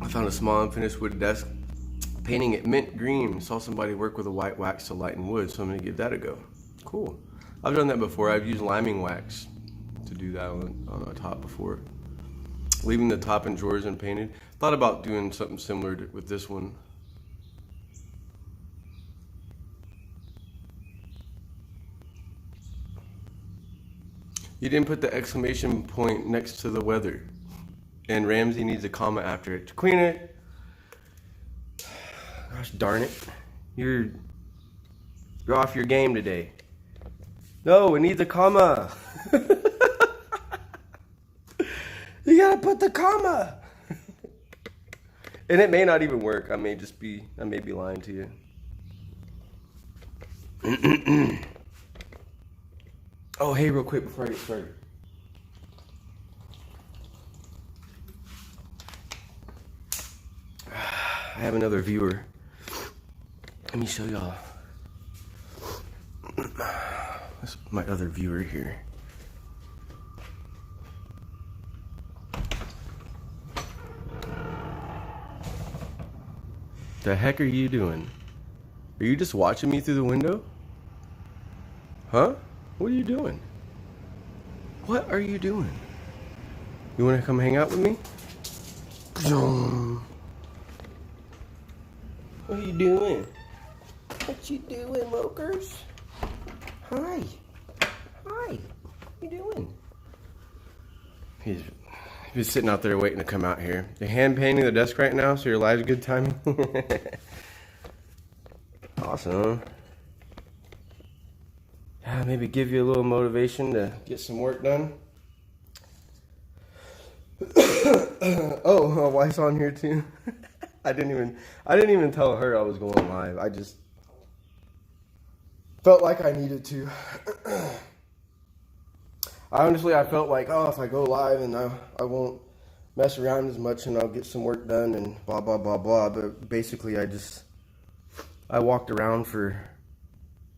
I found a small unfinished wood desk, painting it mint green. Saw somebody work with a white wax to lighten wood, so I'm gonna give that a go. Cool. I've done that before. I've used liming wax to do that on the top before. Leaving the top and drawers unpainted. Thought about doing something similar with this one. You didn't put the exclamation point next to the weather. And Ramsey needs a comma after it. Jaquina, gosh darn it. You're off your game today. No, it needs a comma. You gotta put the comma. And it may not even work. I may be lying to you. Oh, hey, real quick before I get started. I have another viewer. Let me show y'all. That's my other viewer here. The heck are you doing? Are you just watching me through the window? Huh? What are you doing? What are you doing? You want to come hang out with me? What are you doing? What you doing, Mokers? Hi. Hi. What you doing? He's sitting out there waiting to come out here. You're hand painting the desk right now, so your live's good timing. Awesome. Yeah, maybe give you a little motivation to get some work done. Oh, my wife's on here too. I didn't even tell her I was going live. I just felt like I needed to. I felt like, oh, if I go live and I won't mess around as much and I'll get some work done and blah, blah, blah, blah. But basically I walked around for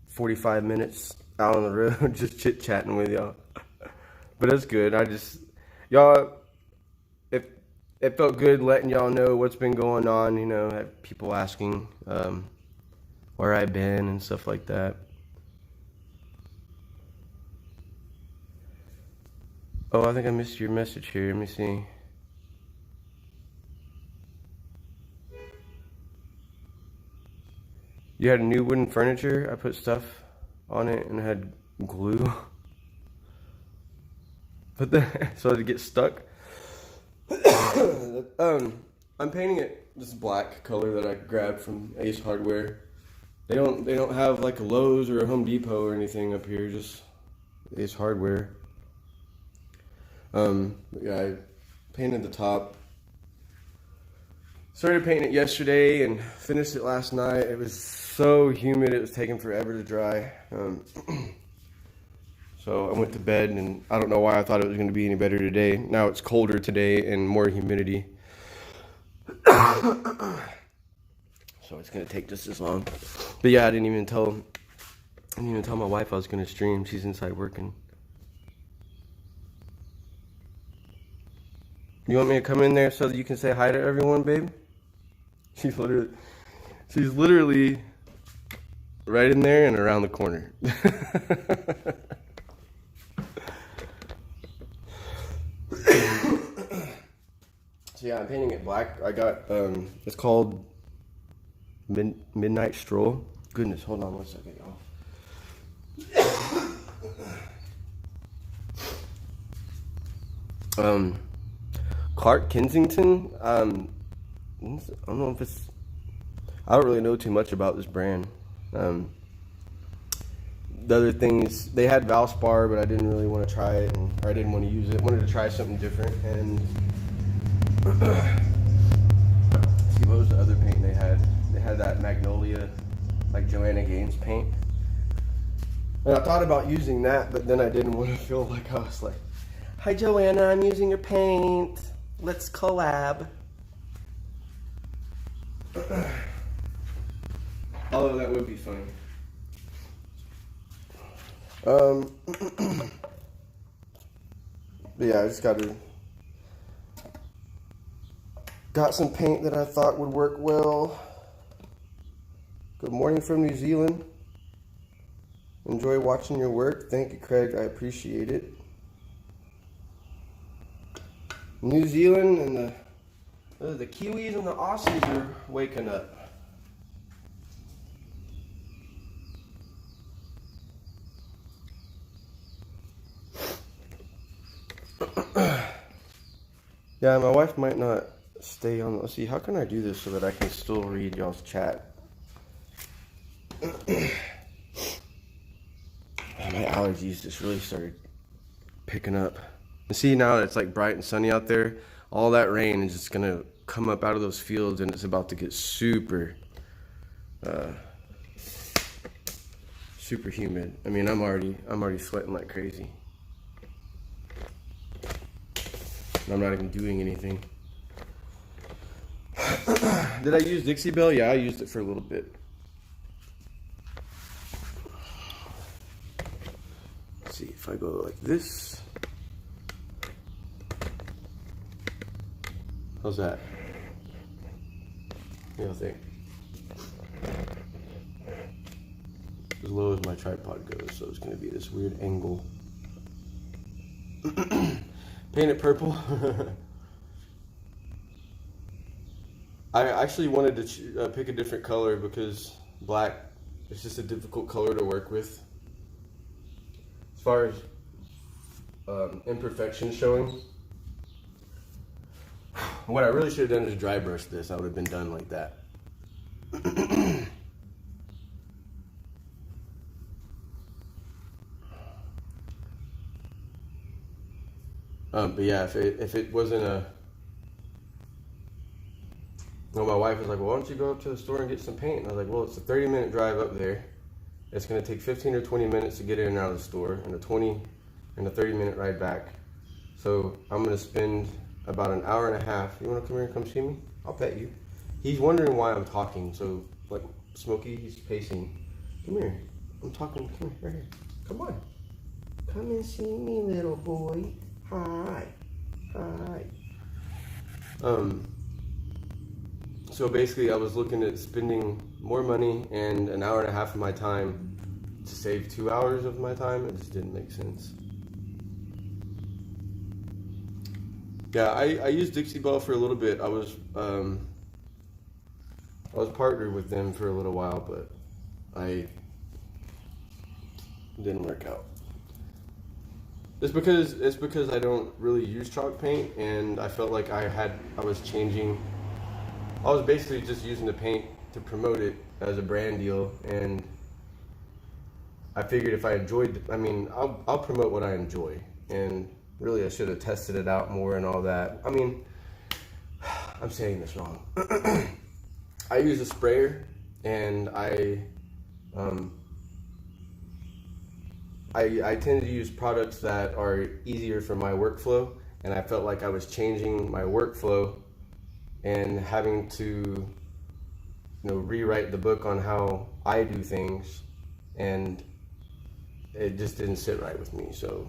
45 minutes out on the road just chit-chatting with y'all. But that's good. Y'all, it felt good letting y'all know what's been going on, you know, had people asking where I've been and stuff like that. Oh, I think I missed your message here. Let me see. You had new wooden furniture. I put stuff on it and had glue. So to get stuck. I'm painting it this black color that I grabbed from Ace Hardware. They don't have like a Lowe's or a Home Depot or anything up here. Just Ace Hardware. Yeah, I painted the top. Started painting it yesterday and finished it last night. It was so humid, it was taking forever to dry. So I went to bed, and I don't know why I thought it was going to be any better today. Now it's colder today and more humidity. So it's going to take just as long. But yeah, I didn't even tell my wife I was going to stream. She's inside working. You want me to come in there so that you can say hi to everyone, babe? She's literally right in there and around the corner. So yeah, I'm painting it black. I got, it's called Midnight Stroll. Goodness, hold on one second, y'all. Clark Kensington, I don't know if it's, I don't really know too much about this brand. The other things, they had Valspar, but I didn't really want to try it, or I didn't want to use it. Wanted to try something different, and see, what was the other paint they had? They had that Magnolia, like Joanna Gaines paint. And I thought about using that, but then I didn't want to feel like I was like, Hi, Joanna. I'm using your paint. Let's collab. Although that would be fun. But yeah, I just got some paint that I thought would work well. Good morning from New Zealand. Enjoy watching your work. Thank you, Craig. I appreciate it. New Zealand and the Kiwis and the Aussies are waking up. Yeah, my wife might not stay on. Let's see, how can I do this so that I can still read y'all's chat? My allergies just really started picking up. And see, now that it's like bright and sunny out there, all that rain is just gonna come up out of those fields, and it's about to get super humid. I mean, I'm already sweating like crazy. And I'm not even doing anything. Did I use Dixie Belle? Yeah, I used it for a little bit. Let's see if I go like this. How's that? What do you think? As low as my tripod goes, so it's going to be this weird angle. Paint it purple. I actually wanted to pick a different color because black is just a difficult color to work with. As far as imperfections showing. What I really should have done is dry brush this. I would have been done like that. But yeah, if it wasn't a... Well, my wife was like, well, why don't you go up to the store and get some paint? And I was like, well, it's a 30-minute drive up there. It's going to take 15 or 20 minutes to get in and out of the store, and a 20 and a 30-minute ride back. So I'm going to spend about an hour and a half. You want to come here and come see me? I'll pet you. He's wondering why I'm talking. So, like, Smokey, he's pacing. Come here. I'm talking. Come here, right here. Come on. Come and see me, little boy. Hi. Hi. So basically I was looking at spending more money and an hour and a half of my time to save 2 hours of my time. It just didn't make sense. Yeah, I used Dixie Belle for a little bit. I was partnered with them for a little while, but it didn't work out. It's because I don't really use chalk paint, and I felt like I was changing. I was basically just using the paint to promote it as a brand deal, and I figured if I enjoyed, I'll promote what I enjoy, and really I should have tested it out more and all that. I mean, I'm saying this wrong. I use a sprayer, and I tend to use products that are easier for my workflow, and I felt like I was changing my workflow and having to, rewrite the book on how I do things, and it just didn't sit right with me. So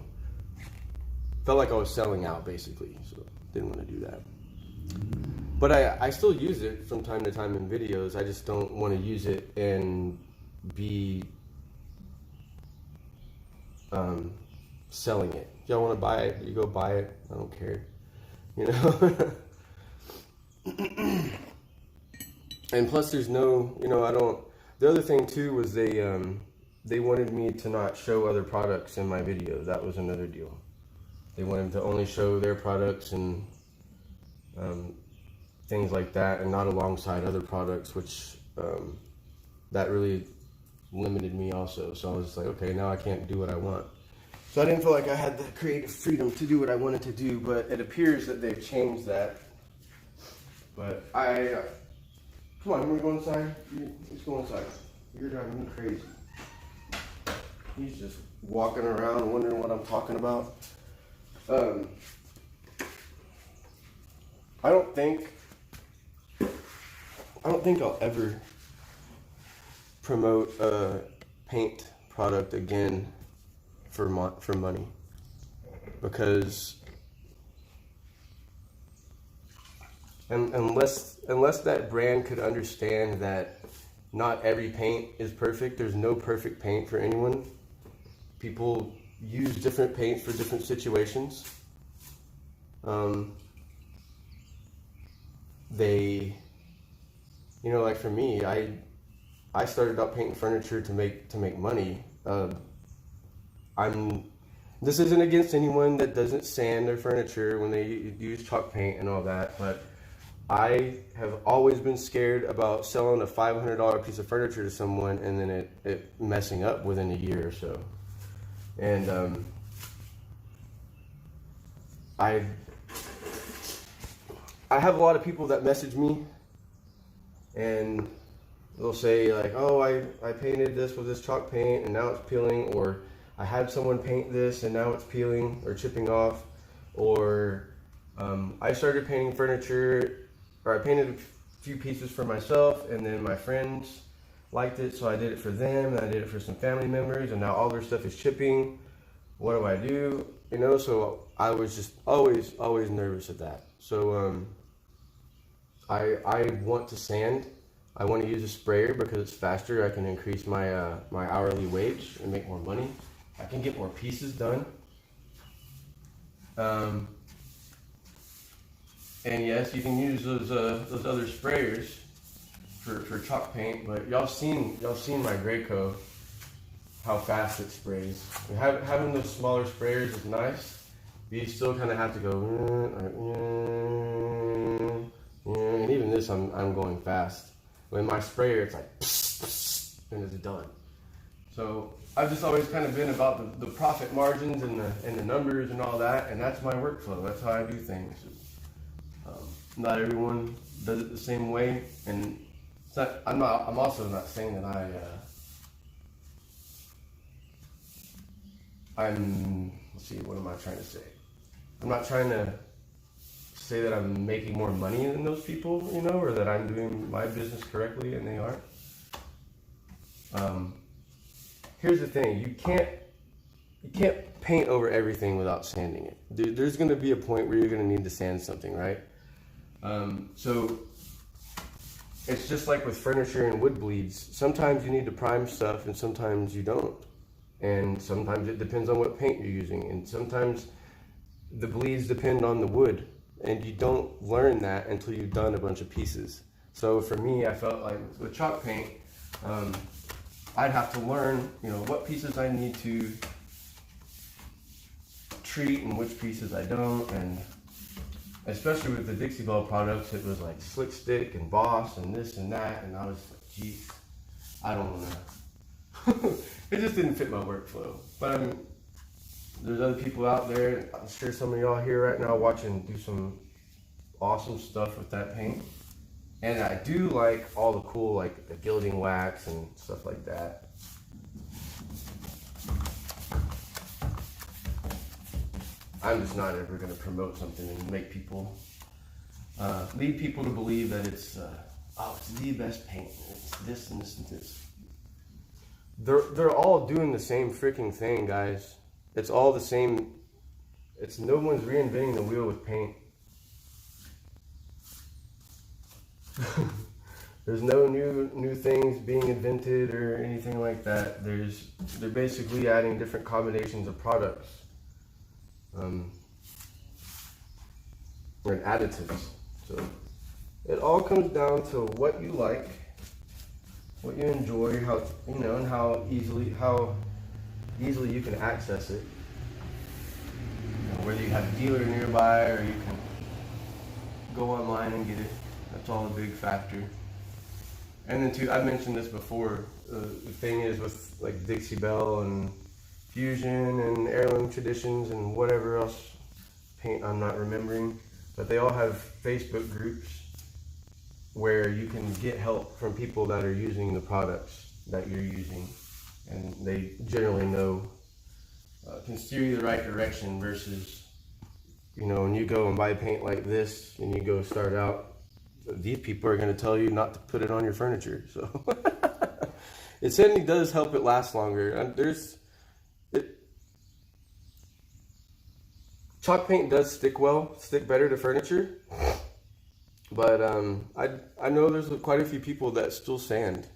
felt like I was selling out basically, so didn't want to do that. But I still use it from time to time in videos. I just don't want to use it and be selling it. If y'all want to buy it, you go buy it. I don't care, And plus there's no, the other thing too was they wanted me to not show other products in my videos. That was another deal. They wanted to only show their products and things like that, and not alongside other products, which that really limited me also. So I was like, okay, now I can't do what I want. So I didn't feel like I had the creative freedom to do what I wanted to do, but it appears that they've changed that. But come on, you want to go inside? Let's go inside. You're driving me crazy. He's just walking around wondering what I'm talking about. Um, I don't think I'll ever promote a paint product again for money, because unless that brand could understand that not every paint is perfect. There's no perfect paint for anyone. People use different paints for different situations. They, like for me, I started out painting furniture to make money. This isn't against anyone that doesn't sand their furniture when they use chalk paint and all that, but I have always been scared about selling a $500 piece of furniture to someone and then it messing up within a year or so. And I have a lot of people that message me and they'll say like, oh, I painted this with this chalk paint and now it's peeling, or I had someone paint this and now it's peeling or chipping off, or I started painting furniture, or I painted a few pieces for myself and then my friends liked it, so I did it for them and I did it for some family members and now all their stuff is chipping. What do I do? So I was just always nervous of that. So I want to sand. I want to use a sprayer because it's faster. I can increase my my hourly wage and make more money. I can get more pieces done. And yes, you can use those other sprayers for chalk paint, but y'all seen my Graco, how fast it sprays. Having those smaller sprayers is nice, but you still kind of have to go. And even this, I'm going fast. With my sprayer, it's like and it's done. So I've just always kind of been about the profit margins and the numbers and all that, and that's my workflow. That's how I do things. Not everyone does it the same way, and it's not, I'm also not saying that let's see, what am I trying to say? I'm not trying to say that I'm making more money than those people, or that I'm doing my business correctly and they aren't. Here's the thing, you can't paint over everything without sanding it. There's going to be a point where you're going to need to sand something, right? So it's just like with furniture and wood bleeds. Sometimes you need to prime stuff and sometimes you don't. And sometimes it depends on what paint you're using. And sometimes the bleeds depend on the wood. And you don't learn that until you've done a bunch of pieces. So for me, I felt like with chalk paint, I'd have to learn, what pieces I need to treat and which pieces I don't. And especially with the Dixie Belle products, it was like Slick Stick and Boss and this and that. And I was like, geez, I don't know. It just didn't fit my workflow. But there's other people out there, I'm sure some of y'all here right now watching, do some awesome stuff with that paint. And I do like all the cool, like the gilding wax and stuff like that. I'm just not ever going to promote something and make people, lead people to believe that it's the best paint. It's this and this and this. They're all doing the same freaking thing, guys. It's all the same. No one's reinventing the wheel with paint. There's no new things being invented or anything like that. They're basically adding different combinations of products, and additives. So it all comes down to what you like, what you enjoy, how and how easily you can access it. Whether you have a dealer nearby or you can go online and get it. That's all a big factor. And then too, I've mentioned this before, the thing is with like Dixie Belle and Fusion and Heirloom Traditions and whatever else paint I'm not remembering, but they all have Facebook groups where you can get help from people that are using the products that you're using, and they generally know, can steer you the right direction versus you know, when you go and buy paint like this and you go start out, these people are going to tell you not to put it on your furniture. So it certainly does help it last longer. And chalk paint does stick better to furniture. But I know there's quite a few people that still sand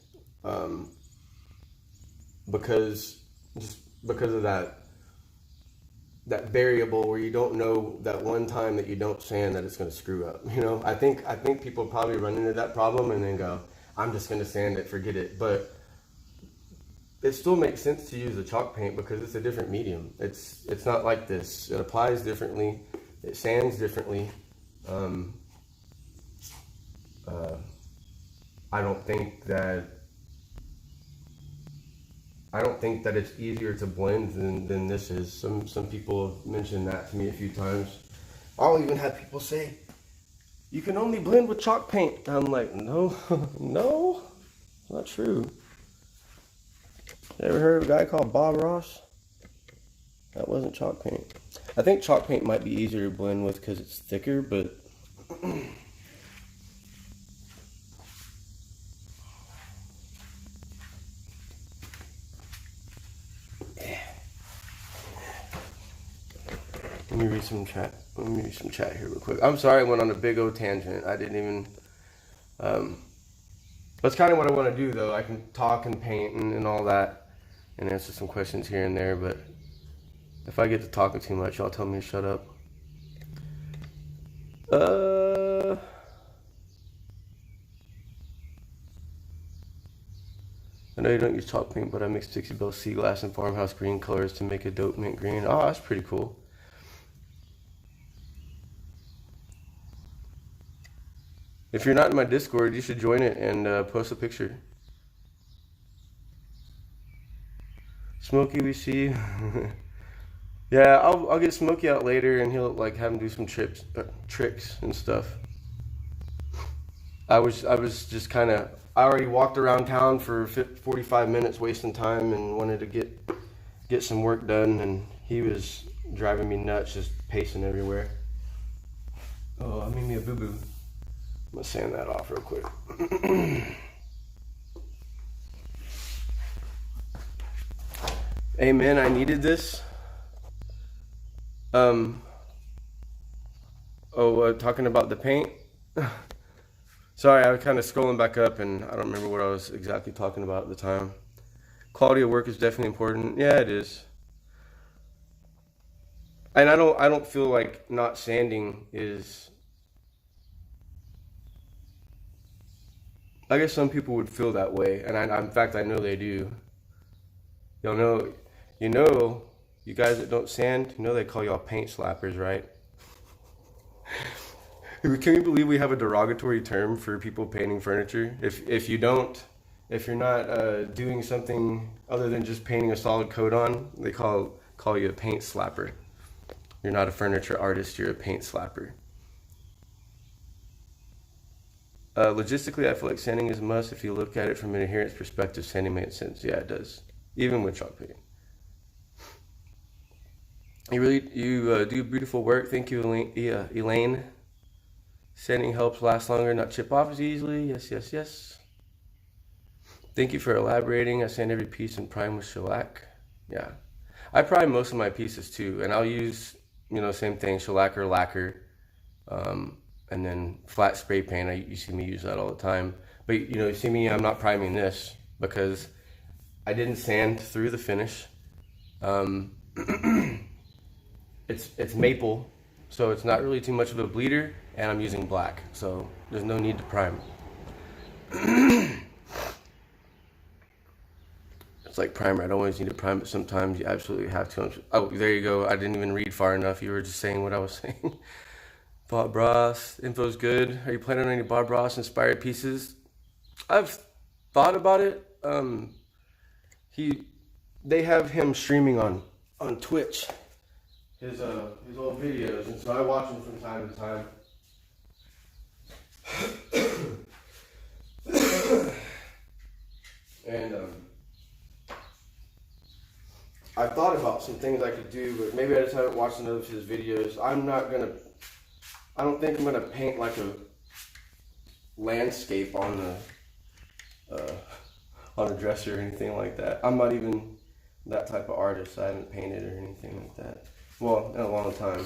because of that variable where you don't know that one time that you don't sand that it's going to screw up. You know, I think people probably run into that problem and then go, I'm just going to sand it, forget it. But it still makes sense to use a chalk paint because it's a different medium. It's not like this. It applies differently. It sands differently. I don't think that it's easier to blend than this is. Some people have mentioned that to me a few times. I'll even have people say, you can only blend with chalk paint. I'm like, no, no, it's not true. You ever heard of a guy called Bob Ross? That wasn't chalk paint. I think chalk paint might be easier to blend with because it's thicker, but Let me read some chat here real quick. I'm sorry I went on a big old tangent. I didn't even that's kind of what I want to do though. I can talk and paint and all that and answer some questions here and there, but if I get to talking too much, y'all tell me to shut up. I know you don't use chalk paint, but I mixed Dixie Belle Sea Glass and Farmhouse Green colors to make a dope mint green. Oh, that's pretty cool. If you're not in my Discord, you should join it and post a picture. Smokey, we see. Yeah, I'll get Smokey out later, and he'll like have him do some tricks and stuff. I was just kind of. I already walked around town for 45 minutes, wasting time, and wanted to get some work done, and he was driving me nuts, just pacing everywhere. Oh, I made me a boo boo. I'm gonna sand that off real quick. Hey man, I needed this. Talking about the paint. Sorry, I was kind of scrolling back up and I don't remember what I was exactly talking about at the time. Quality of work is definitely important. Yeah, it is. And I don't feel like not sanding is. I guess some people would feel that way, and in fact, I know they do. You guys that don't sand, they call y'all paint slappers, right? Can you believe we have a derogatory term for people painting furniture? If you're not doing something other than just painting a solid coat on, they call you a paint slapper. You're not a furniture artist, you're a paint slapper. Logistically, I feel like sanding is a must. If you look at it from an adherence perspective, sanding makes sense. Yeah, it does. Even with chalk paint. You do beautiful work. Thank you, Elaine. Sanding helps last longer, not chip off as easily. Yes, yes, yes. Thank you for elaborating. I sand every piece and prime with shellac. Yeah. I prime most of my pieces too, and I'll use, same thing, shellac or lacquer. And then flat spray paint, you see me use that all the time. But you see me, I'm not priming this because I didn't sand through the finish. It's maple, so it's not really too much of a bleeder, and I'm using black, so there's no need to prime. It's like primer, I don't always need to prime, but sometimes you absolutely have to. Oh, there you go, I didn't even read far enough, you were just saying what I was saying. Bob Ross, info's good. Are you planning on any Bob Ross inspired pieces? I've thought about it. They have him streaming on Twitch, his old videos, and so I watch them from time to time. And I thought about some things I could do, but maybe I just haven't watched enough of his videos. I don't think I'm gonna paint like a landscape on a dresser or anything like that. I'm not even that type of artist. I haven't painted or anything like that. Well, in a long time.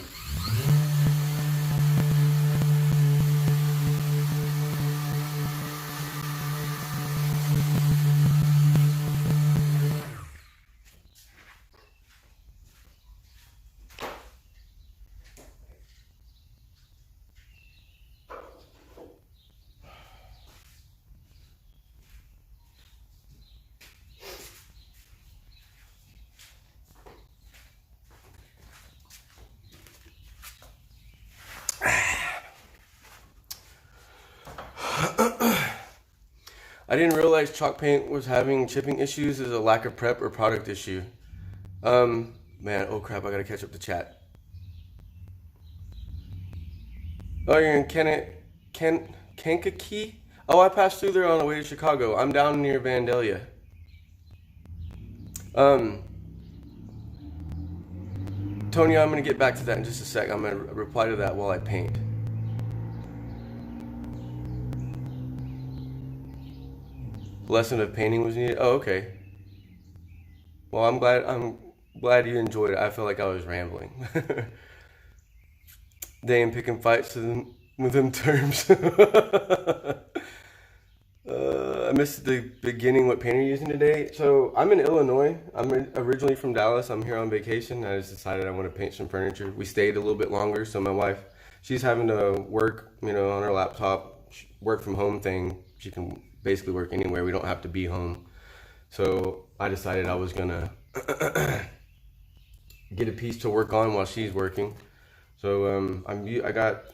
I didn't realize chalk paint was having chipping issues as a lack of prep or product issue. Man, oh crap, I gotta catch up to chat. Oh, you're in Kankakee? Oh, I passed through there on the way to Chicago. I'm down near Vandalia. Tony, I'm gonna get back to that in just a sec. I'm gonna reply to that while I paint. Lesson of painting was needed. Oh, okay. Well, I'm glad you enjoyed it. I feel like I was rambling. They ain't picking fights with them terms. I missed the beginning. What paint are you using today? So I'm in Illinois. I'm originally from Dallas. I'm here on vacation. I just decided I want to paint some furniture. We stayed a little bit longer, so my wife, she's having to work, on her laptop, work from home thing. She can basically work anywhere. We don't have to be home. So I decided I was gonna get a piece to work on while she's working. So I got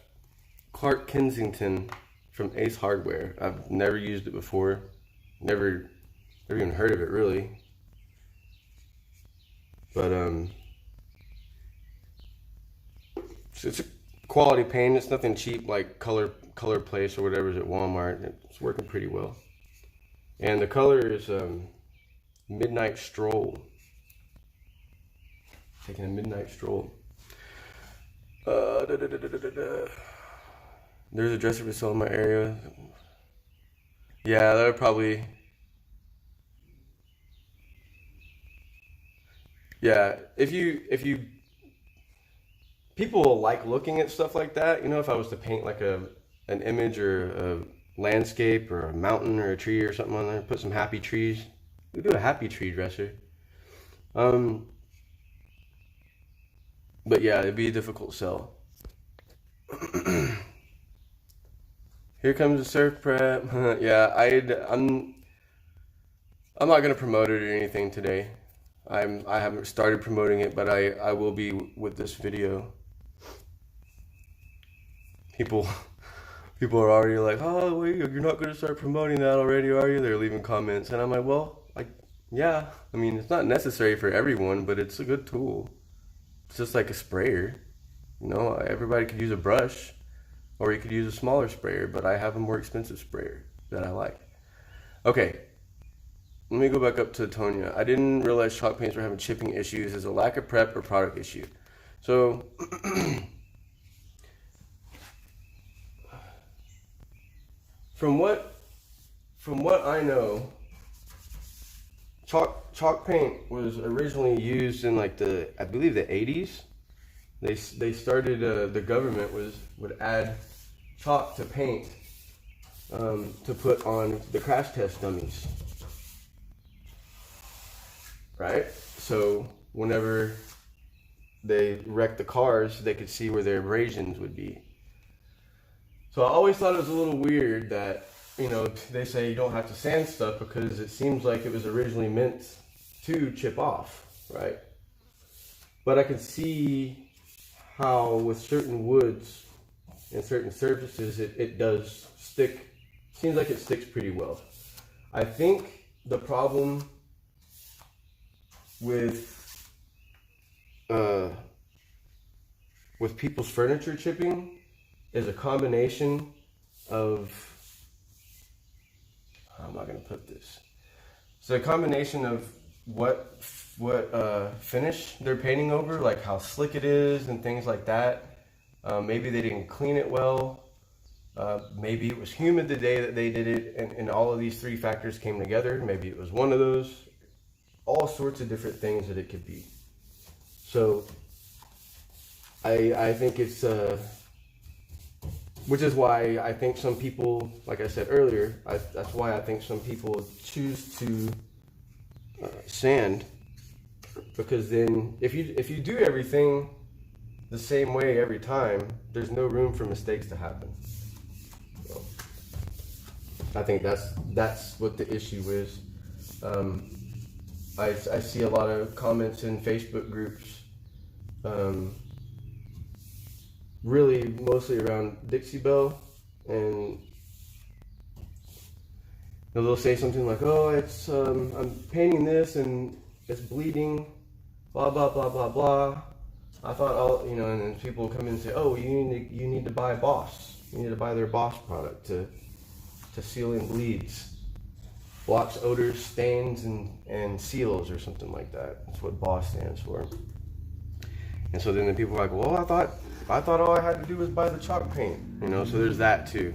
Clark Kensington from Ace Hardware. I've never used it before. Never even heard of it really. But it's a quality paint. It's nothing cheap like Color Place or whatever's at Walmart. It's working pretty well. And the color is Midnight Stroll. Taking a midnight stroll. There's a dresser for sale in my area. Yeah, that would probably. Yeah, if you people will like looking at stuff like that. If I was to paint like an image or a landscape or a mountain or a tree or something on there, put some happy trees. We do a happy tree dresser. But yeah, it'd be a difficult sell. Here comes the surf prep. Yeah, I'm not gonna promote it or anything today. I haven't started promoting it, but I will be with this video. People are already like, oh wait, you're not gonna start promoting that already, are you? They're leaving comments, and I'm like, well, yeah. I mean, it's not necessary for everyone, but it's a good tool. It's just like a sprayer. Everybody could use a brush, or you could use a smaller sprayer, but I have a more expensive sprayer that I like. Okay, let me go back up to Tonya. I didn't realize chalk paints were having chipping issues as a lack of prep or product issue. So, from what I know, chalk paint was originally used in I believe the 80s. They started, the government would add chalk to paint to put on the crash test dummies, right? So whenever they wrecked the cars, they could see where their abrasions would be. So I always thought it was a little weird that, they say you don't have to sand stuff because it seems like it was originally meant to chip off, right? But I can see how with certain woods and certain surfaces it does stick. Seems like it sticks pretty well. I think the problem with people's furniture chipping is a combination of, how am I going to put this? It's a combination of what finish they're painting over, like how slick it is and things like that. Maybe they didn't clean it well. Maybe it was humid the day that they did it, and all of these three factors came together. Maybe it was one of those. All sorts of different things that it could be. So I think it's, which is why I think some people, like I said earlier, that's why I think some people choose to sand, because then if you do everything the same way every time, there's no room for mistakes to happen. So I think that's what the issue is. I see a lot of comments in Facebook groups, really mostly around Dixie Belle, and they'll say something like, "Oh, it's I'm painting this and it's bleeding, blah blah blah blah blah." I thought and then people come in and say, "Oh, you need to buy Boss. You need to buy their Boss product to seal in bleeds. Blocks odors, stains, and seals," or something like that. That's what Boss stands for. And so then the people are like, "Well, I thought all I had to do was buy the chalk paint." So there's that too.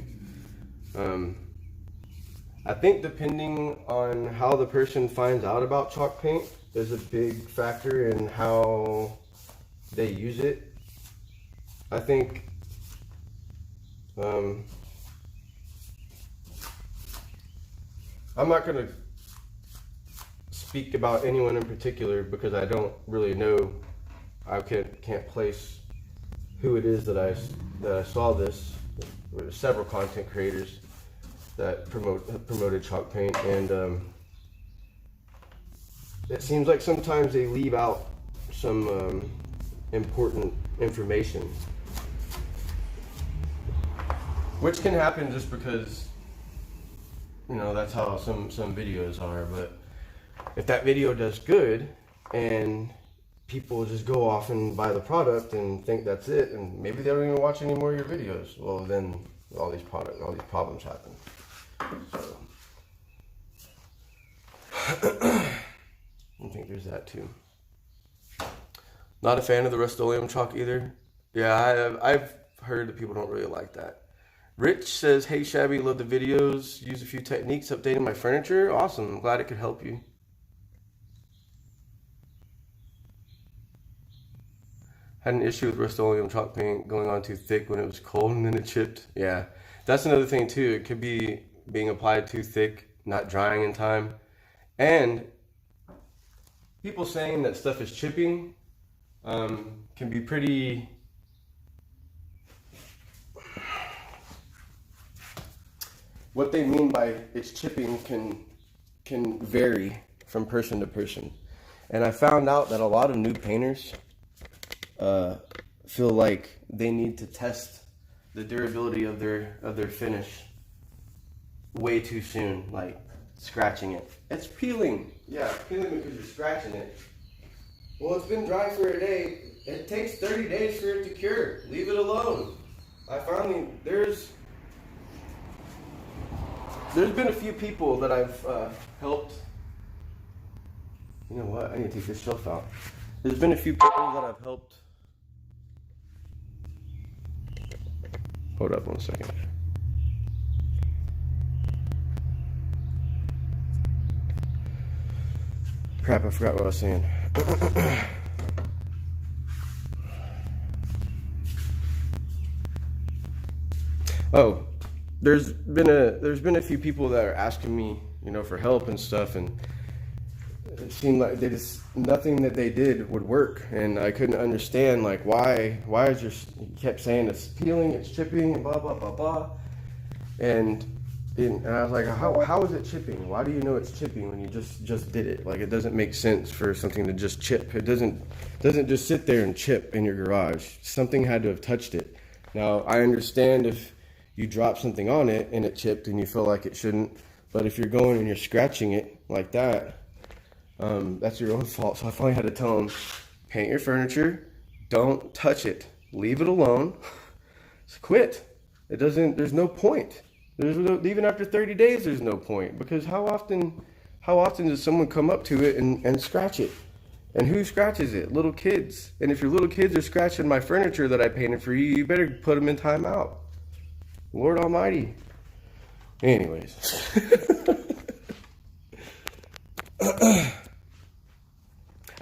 I think depending on how the person finds out about chalk paint is a big factor in how they use it. I think I'm not going to speak about anyone in particular because I don't really know. I can't place who it is that I saw this. There were several content creators that promoted chalk paint, and it seems like sometimes they leave out some important information, which can happen just because that's how some videos are. But if that video does good and people just go off and buy the product and think that's it, and maybe they don't even watch any more of your videos, well, then all these problems happen. So I think there's that too. Not a fan of the Rust-Oleum chalk either. Yeah, I've heard that people don't really like that. Rich says, "Hey Shabby, love the videos. Use a few techniques updating my furniture. Awesome. I'm glad it could help you." Had an issue with Rust-Oleum chalk paint going on too thick when it was cold and then it chipped. Yeah, that's another thing too. It could be being applied too thick, not drying in time. And people saying that stuff is chipping can be pretty... What they mean by it's chipping can vary from person to person. And I found out that a lot of new painters feel like they need to test the durability of their finish way too soon, like scratching it. It's peeling. Yeah, it's peeling because you're scratching it. Well, it's been dry for a day. It takes 30 days for it to cure. Leave it alone. There's been a few people that I've helped. You know what? I need to take this shelf out. There's been a few people that I've helped. Hold up 1 second. Crap, I forgot what I was saying. Oh, there's been a few people that are asking me, for help and stuff, and it seemed like nothing that they did would work, and I couldn't understand like why is you kept saying it's peeling, it's chipping, and blah blah blah blah, and I was like, how is it chipping? Why do you know it's chipping when you just did it? Like, it doesn't make sense for something to just chip. It doesn't just sit there and chip in your garage. Something had to have touched it. Now I understand if you drop something on it and it chipped and you feel like it shouldn't, but if you're going and you're scratching it like that, that's your own fault. So I finally had to tell them, paint your furniture, don't touch it, leave it alone, just quit. There's no point. Even after 30 days, there's no point, because how often How often does someone come up to it and scratch it? And who scratches it? Little kids. And if your little kids are scratching my furniture that I painted for you, you better put them in timeout. Lord Almighty. Anyways.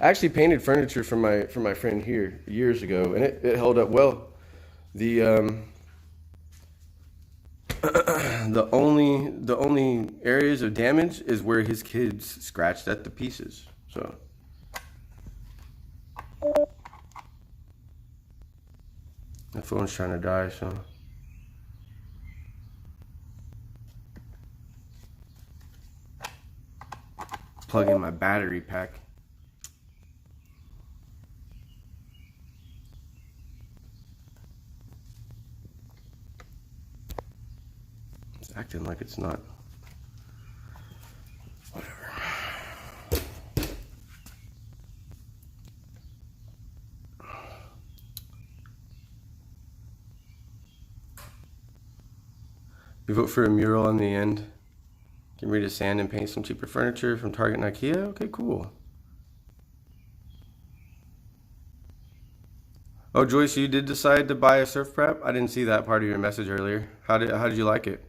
I actually painted furniture for my friend here years ago, and it held up well. The the only areas of damage is where his kids scratched at the pieces. So the phone's trying to die, so plug in my battery pack. It's acting like it's not. Whatever. You vote for a mural in the end. Get rid of sand and paint some cheaper furniture from Target and IKEA. Okay, cool. Oh, Joyce, you did decide to buy a surf prep? I didn't see that part of your message earlier. How did you like it?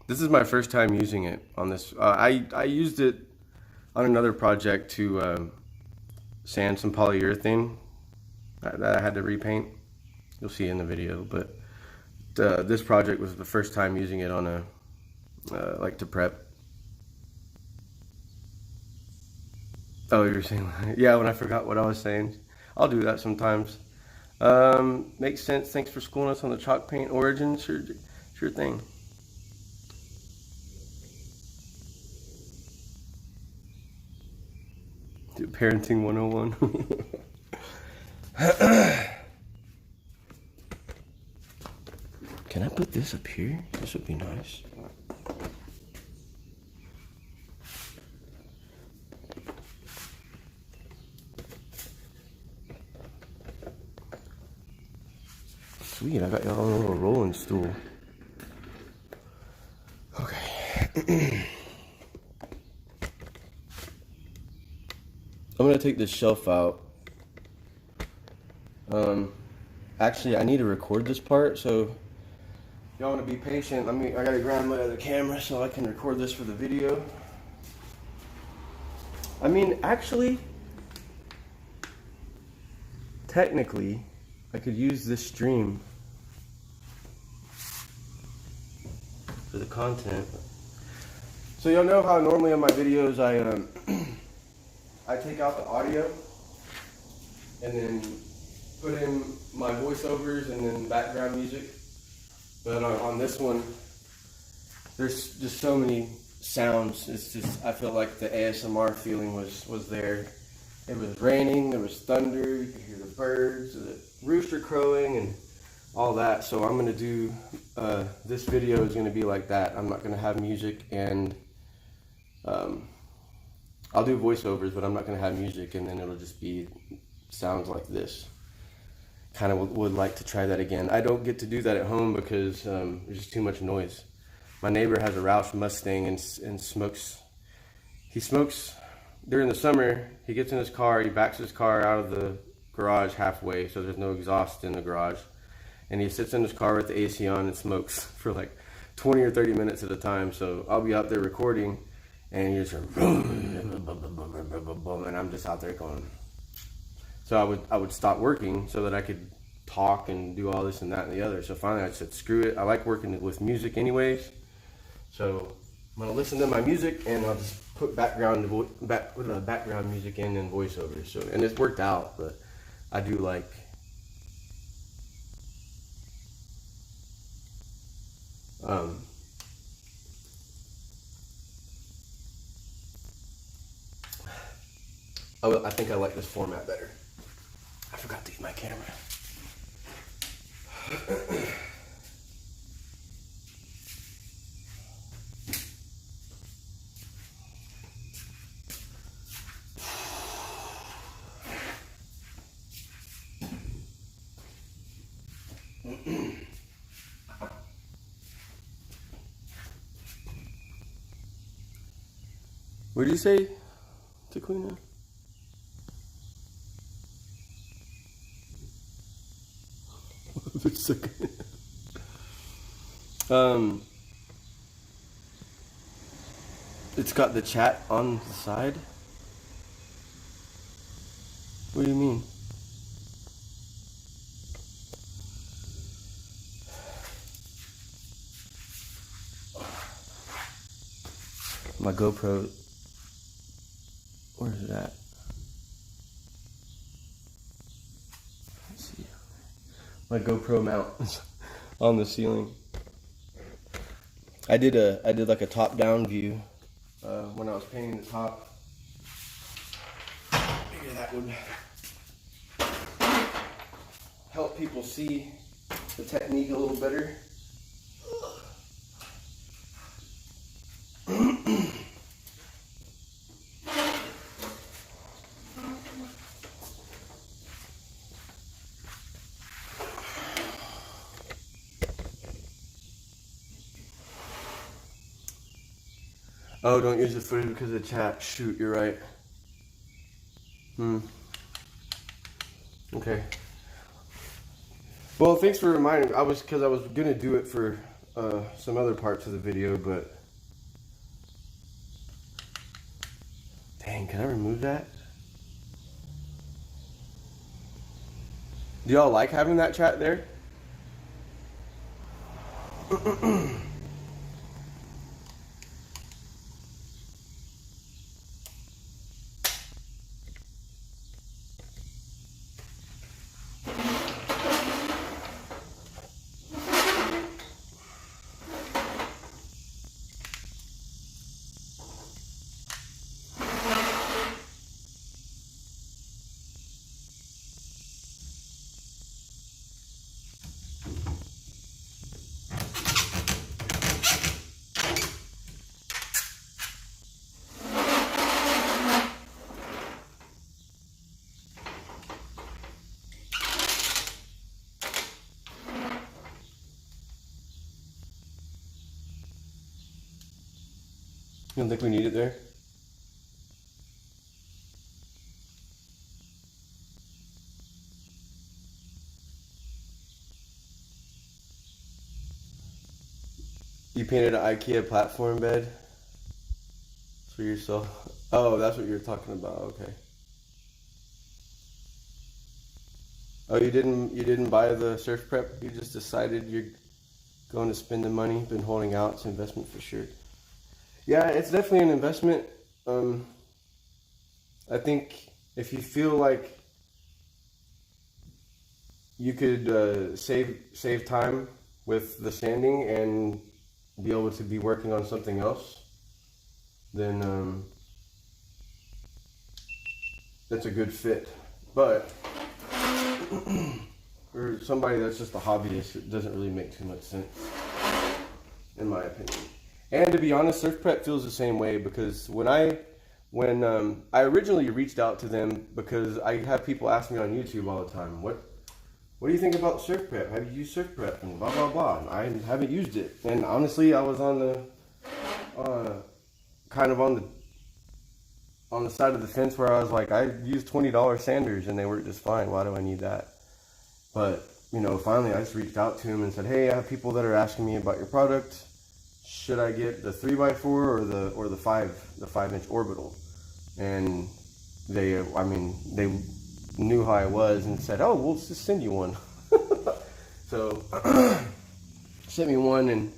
This is my first time using it on this. I used it on another project to sand some polyurethane that I had to repaint. You'll see in the video, but this project was the first time using it on a like to prep. Oh, you're saying, yeah, when I forgot what I was saying. I'll do that sometimes. Makes sense. Thanks for schooling us on the chalk paint origin. Sure thing. Do parenting 101. Can I put this up here? This would be nice. Sweet, I got y'all a little rolling stool. Okay. I'm gonna take this shelf out. Actually, I need to record this part, so y'all want to be patient. I gotta grab my other camera so I can record this for the video. I mean, actually, technically, I could use this stream for the content. So y'all know how normally on my videos I take out the audio and then put in my voiceovers and then background music. But on this one, there's just so many sounds. It's just, I feel like the ASMR feeling was there. It was raining, there was thunder, you could hear the birds, the rooster crowing and all that. So I'm gonna do, this video is gonna be like that. I'm not gonna have music, and I'll do voiceovers, but I'm not gonna have music, and then it'll just be sounds like this. Kind of would like to try that again. I don't get to do that at home because there's just too much noise. My neighbor has a Roush Mustang and smokes. He smokes during the summer. He gets in his car, he backs his car out of the garage halfway, so there's no exhaust in the garage. And he sits in his car with the AC on and smokes for like 20 or 30 minutes at a time. So I'll be out there recording, and you just hear, and I'm just out there going. So I would stop working so that I could talk and do all this and that and the other. So finally I said, screw it. I like working with music anyways. So I'm gonna listen to my music, and I'll just put background music in and voiceovers. So, and it's worked out, but I do like I think I like this format better. I forgot to use my camera. What did you say to clean up? It's got the chat on the side. What do you mean? My GoPro, where is it at? Let's see. My GoPro mount is on the ceiling. I did like a top-down view when I was painting the top. Maybe that would help people see the technique a little better. Oh, don't use the footage because of the chat. Shoot, you're right. Okay. Well, thanks for reminding me. Because I was gonna do it for some other parts of the video, but dang, can I remove that? Do y'all like having that chat there? You don't think we need it there? You painted an IKEA platform bed for yourself? Oh, that's what you're talking about. Okay. Oh, you didn't buy the surf prep? You just decided you're going to spend the money, been holding out. It's an investment for sure. Yeah, it's definitely an investment. I think if you feel like you could save time with the sanding and be able to be working on something else, then that's a good fit. But for somebody that's just a hobbyist, it doesn't really make too much sense, in my opinion. And to be honest, Surf Prep feels the same way, because when I originally reached out to them, because I have people ask me on YouTube all the time, what do you think about Surf Prep? Have you used Surf Prep? And blah, blah, blah. And I haven't used it. And honestly, I was on the, kind of on the side of the fence where I was like, I used $20 sanders and they work just fine. Why do I need that? But, finally I just reached out to them and said, hey, I have people that are asking me about your product. Should I get the 3x4 or the 5-inch orbital? And they knew how I was and said, oh, we'll just send you one. So sent me one and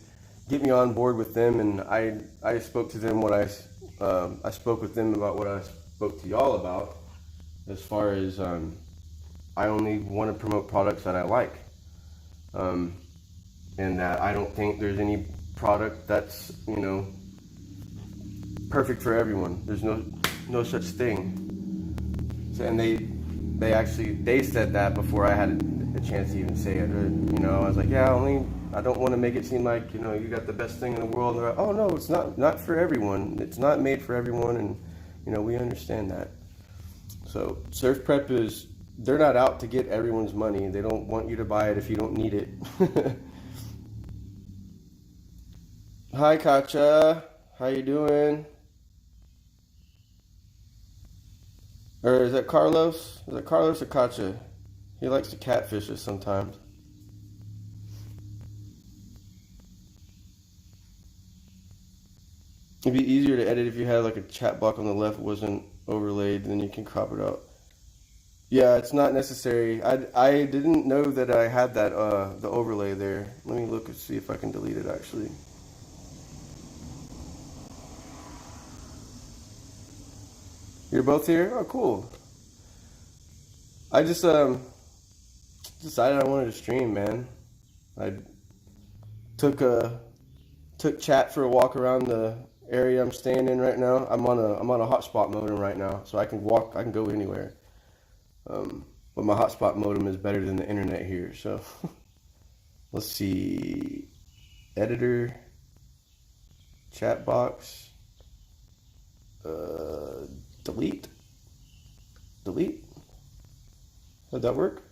get me on board with them. And I spoke to them I spoke with them about what I spoke to y'all about, as far as I only want to promote products that I like, and that I don't think there's any product that's perfect for everyone. There's no such thing. And they said that before I had a chance to even say it. I was like, yeah, I don't want to make it seem like you got the best thing in the world. And they're like, oh no, it's not for everyone. It's not made for everyone, and we understand that. So Surf Prep they're not out to get everyone's money. They don't want you to buy it if you don't need it. Hi, Katja. How you doing? Or is that Carlos? Is that Carlos or Kacha? He likes to catfish us sometimes. It'd be easier to edit if you had like a chat block on the left wasn't overlaid, then you can crop it out. Yeah, it's not necessary. I didn't know that I had that the overlay there. Let me look and see if I can delete it actually. You're both here? Oh, cool. I just decided I wanted to stream, man. I took took chat for a walk around the area I'm staying in right now. I'm on a hotspot modem right now, so I can walk. I can go anywhere. But my hotspot modem is better than the internet here. So let's see, editor, chat box, delete, delete. Did that work?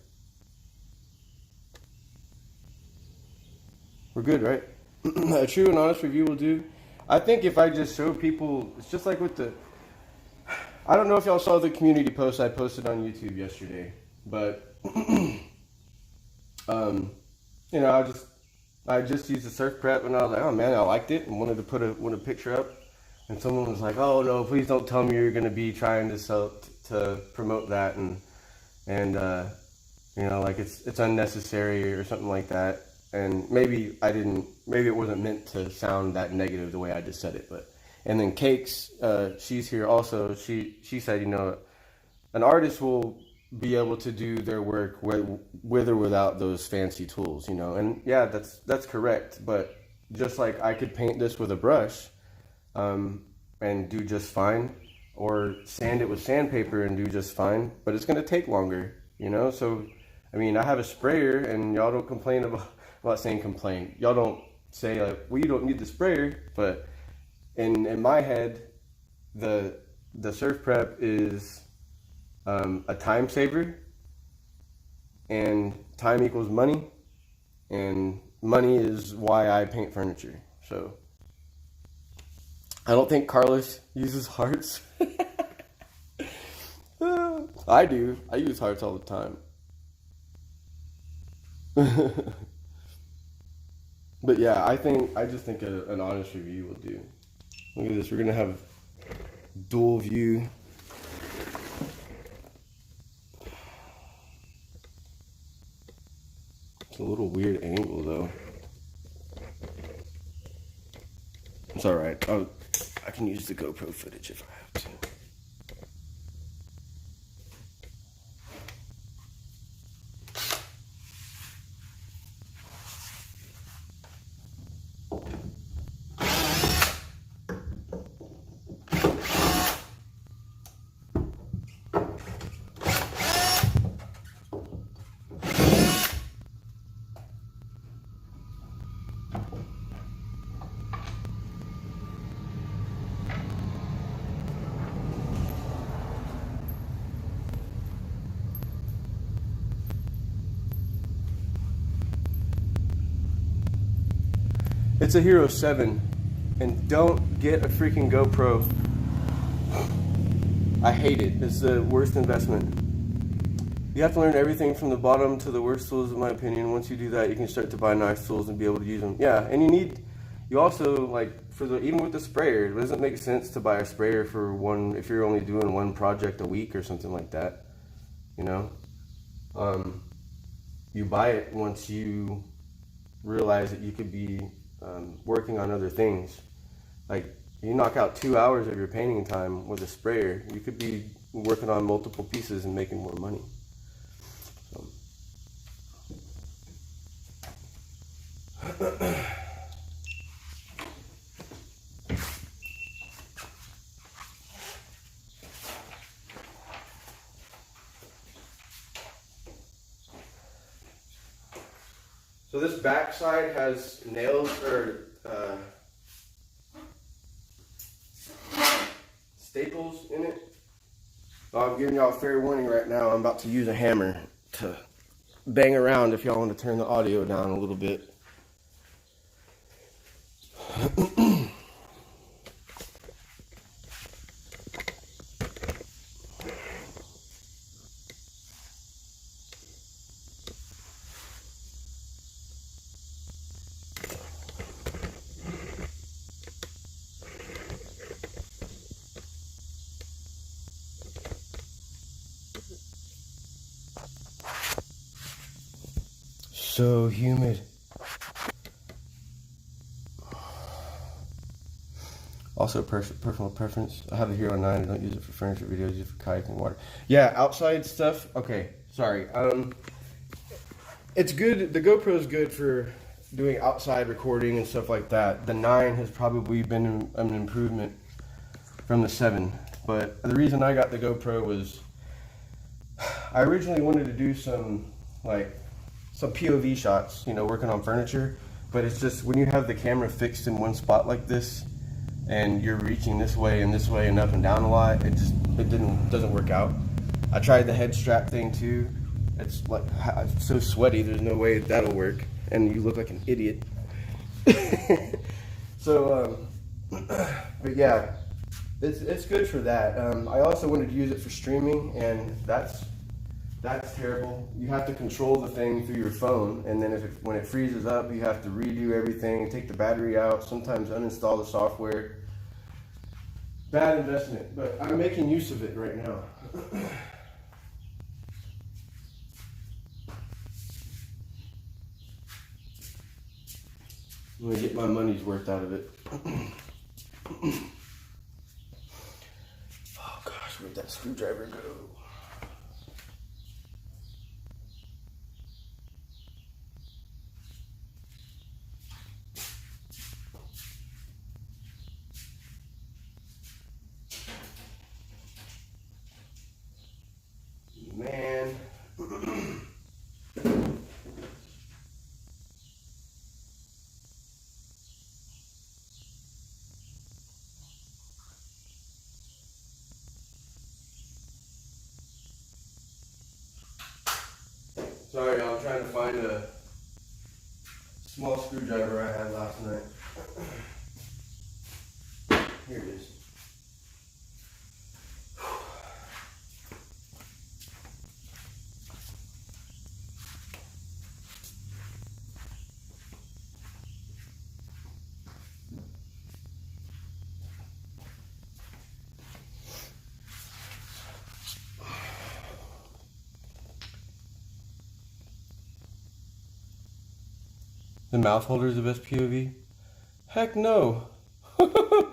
We're good, right? A true and honest review will do. I think if I just show people, it's just like with the. I don't know if y'all saw the community post I posted on YouTube yesterday, but you know, I just used the surf prep and I was like, oh man, I liked it and wanted to put a picture up, and someone was like, oh no, please don't tell me you're gonna be trying to promote that and you know, like it's unnecessary or something like that. And maybe it wasn't meant to sound that negative the way I just said it, but. And then Cakes, she's here also. She said, you know, an artist will be able to do their work with or without those fancy tools, you know. And yeah, that's correct. But just like I could paint this with a brush, and do just fine, or sand it with sandpaper and do just fine. But it's gonna take longer, you know. So, I mean, I have a sprayer, and y'all don't complain about. I'm not saying complain. Y'all don't say like, well, you don't need the sprayer, but in my head, the surf prep is a time saver, and time equals money, and money is why I paint furniture. So I don't think Carlos uses hearts. I do. I use hearts all the time. But yeah, I just think an honest review will do. Look at this, we're gonna have dual view. It's a little weird angle though. It's alright. I can use the GoPro footage if I have to. It's a Hero 7, and don't get a freaking GoPro. I hate it. It's the worst investment. You have to learn everything from the bottom to the worst tools, in my opinion. Once you do that, you can start to buy nice tools and be able to use them. Yeah, and you also, like, even with the sprayer, it doesn't make sense to buy a sprayer for one, if you're only doing one project a week or something like that, you know? You buy it once you realize that you could be working on other things. Like, you knock out 2 hours of your painting time with a sprayer, you could be working on multiple pieces and making more money. So this back side has nails or staples in it. I'm giving y'all a fair warning right now. I'm about to use a hammer to bang around if y'all want to turn the audio down a little bit. so humid. Also, personal preference. I have it here on 9. I don't use it for furniture videos. Use it for kayaking water. Yeah, outside stuff. Okay, sorry. It's good. The GoPro is good for doing outside recording and stuff like that. The 9 has probably been an improvement from the 7. But the reason I got the GoPro was I originally wanted to do some POV shots, you know, working on furniture. But it's just when you have the camera fixed in one spot like this, and you're reaching this way and up and down a lot, it doesn't work out. I tried the head strap thing too. It's like so sweaty. There's no way that'll work, and you look like an idiot. So, but yeah, it's good for that. I also wanted to use it for streaming, and that's terrible. You have to control the thing through your phone, and then when it freezes up, you have to redo everything, take the battery out, sometimes uninstall the software. Bad investment, but I'm making use of it right now. I'm gonna get my money's worth out of it. Oh gosh, where'd that screwdriver go? Man. Sorry, y'all, I'm trying to find a small screwdriver I had last night. Here it is. The mouth holder is the best POV? Heck no. The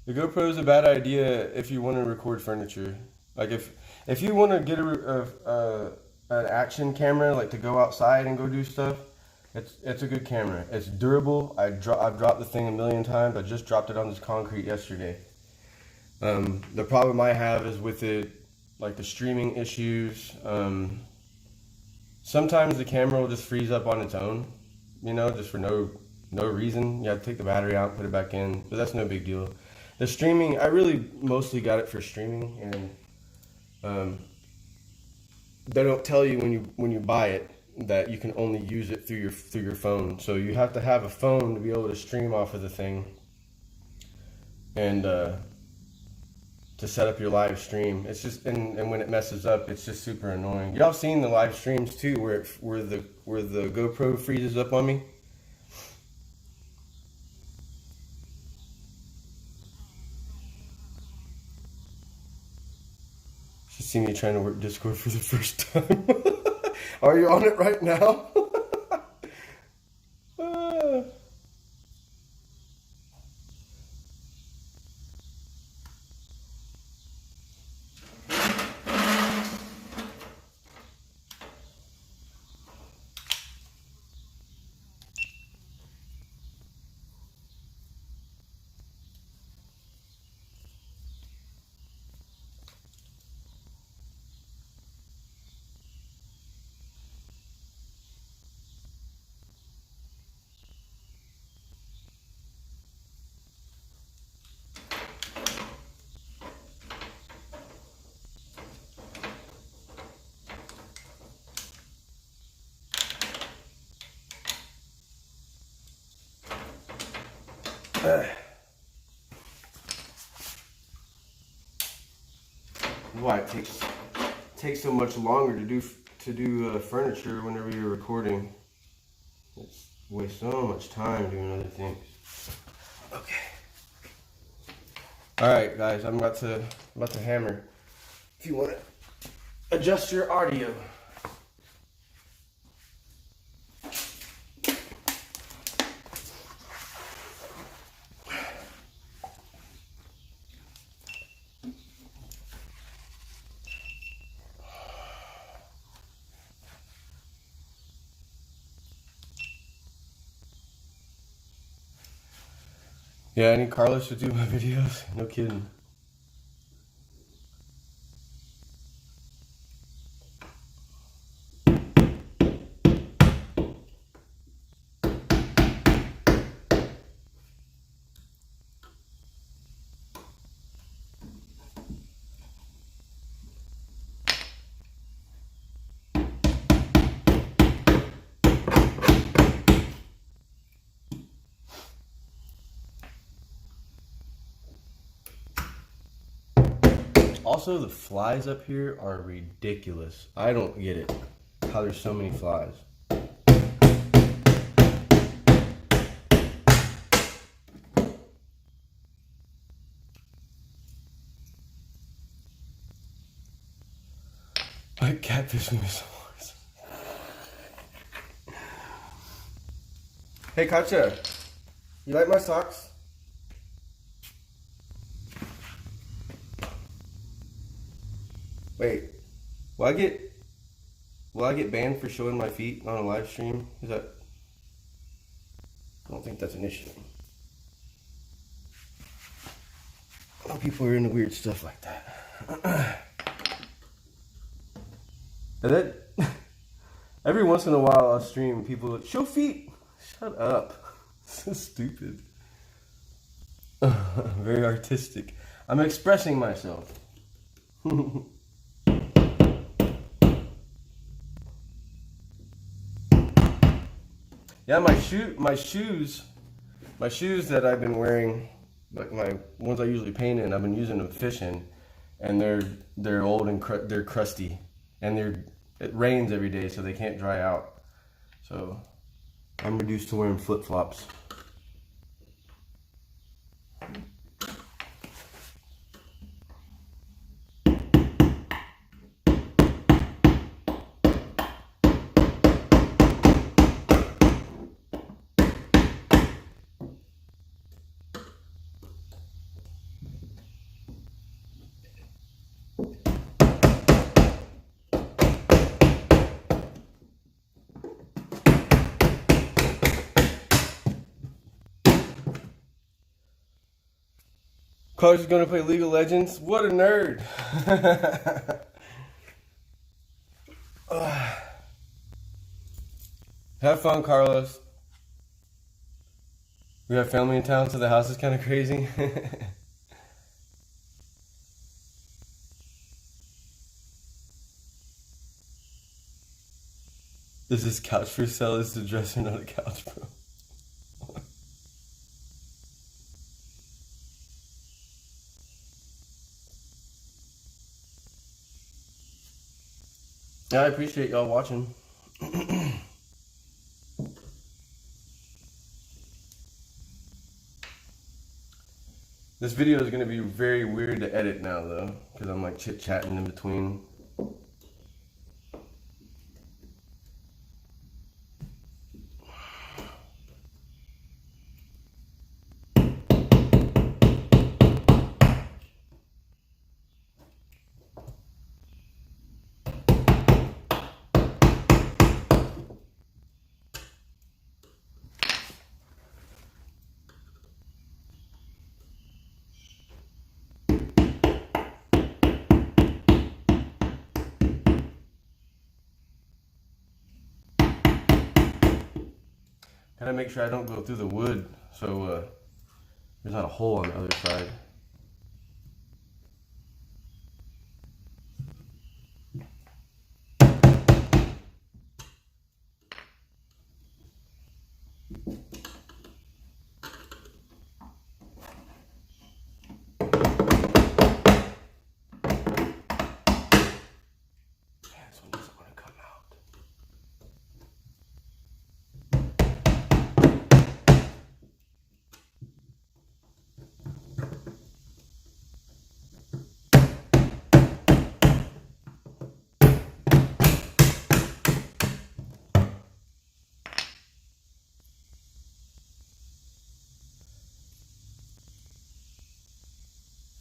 GoPro is a bad idea if you want to record furniture. Like if you want to get an action camera, like to go outside and go do stuff, it's a good camera. It's durable. I've dropped the thing a million times. I just dropped it on this concrete yesterday. The problem I have is with it, like the streaming issues. Sometimes the camera will just freeze up on its own, you know, just for no reason. You have to take the battery out, put it back in, but that's no big deal. The streaming, I really mostly got it for streaming, and they don't tell you when you buy it that you can only use it through your phone. So you have to have a phone to be able to stream off of the thing, and to set up your live stream. It's just and when it messes up, it's just super annoying. Y'all seen the live streams too, where the GoPro freezes up on me. You see me trying to work Discord for the first time. Are you on it right now? Why it takes so much longer to do furniture whenever you're recording. It's waste so much time doing other things. Okay. All right, guys, I'm about to hammer. If you want to adjust your audio. Yeah, I need Carlos to do my videos. No kidding. Also, the flies up here are ridiculous. I don't get it. How there's so many flies. Like catfish me some more. Hey, Katja. You like my socks? Wait. Will I get banned for showing my feet on a live stream? Is that... I don't think that's an issue. A lot of people are into weird stuff like that. And that every once in a while I'll stream people like, show feet. Shut up. So stupid. Very artistic. I'm expressing myself. Yeah, my shoes that I've been wearing, like my ones I usually paint in, I've been using them fishing, and they're old and they're crusty, and it rains every day, so they can't dry out. So I'm reduced to wearing flip-flops. Carlos is gonna play League of Legends. What a nerd! Have fun, Carlos. We have family in town, so the house is kind of crazy. This is couch for sale. It's the dresser, not a couch, bro. Yeah, I appreciate y'all watching. This video is going to be very weird to edit now, though, because I'm like chit-chatting in between. Gotta make sure I don't go through the wood, so there's not a hole on the other side.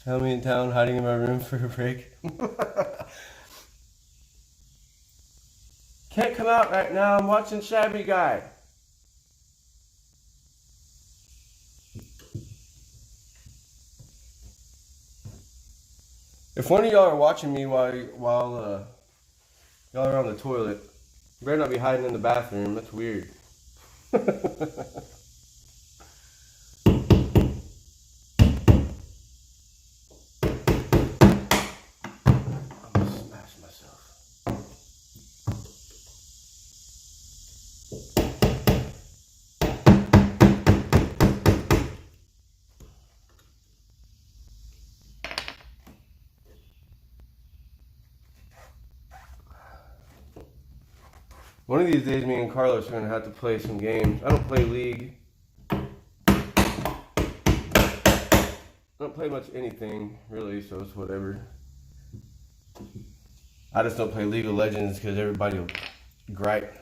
Family in town, hiding in my room for a break. Can't come out right now, I'm watching Shabby Guy. If one of y'all are watching me while y'all are on the toilet, you better not be hiding in the bathroom. That's weird. I'm gonna smash myself. One of these days, me and Carlos are gonna have to play some games. I don't play League. I don't play much anything, really, so it's whatever. I just don't play League of Legends because everybody will gripe.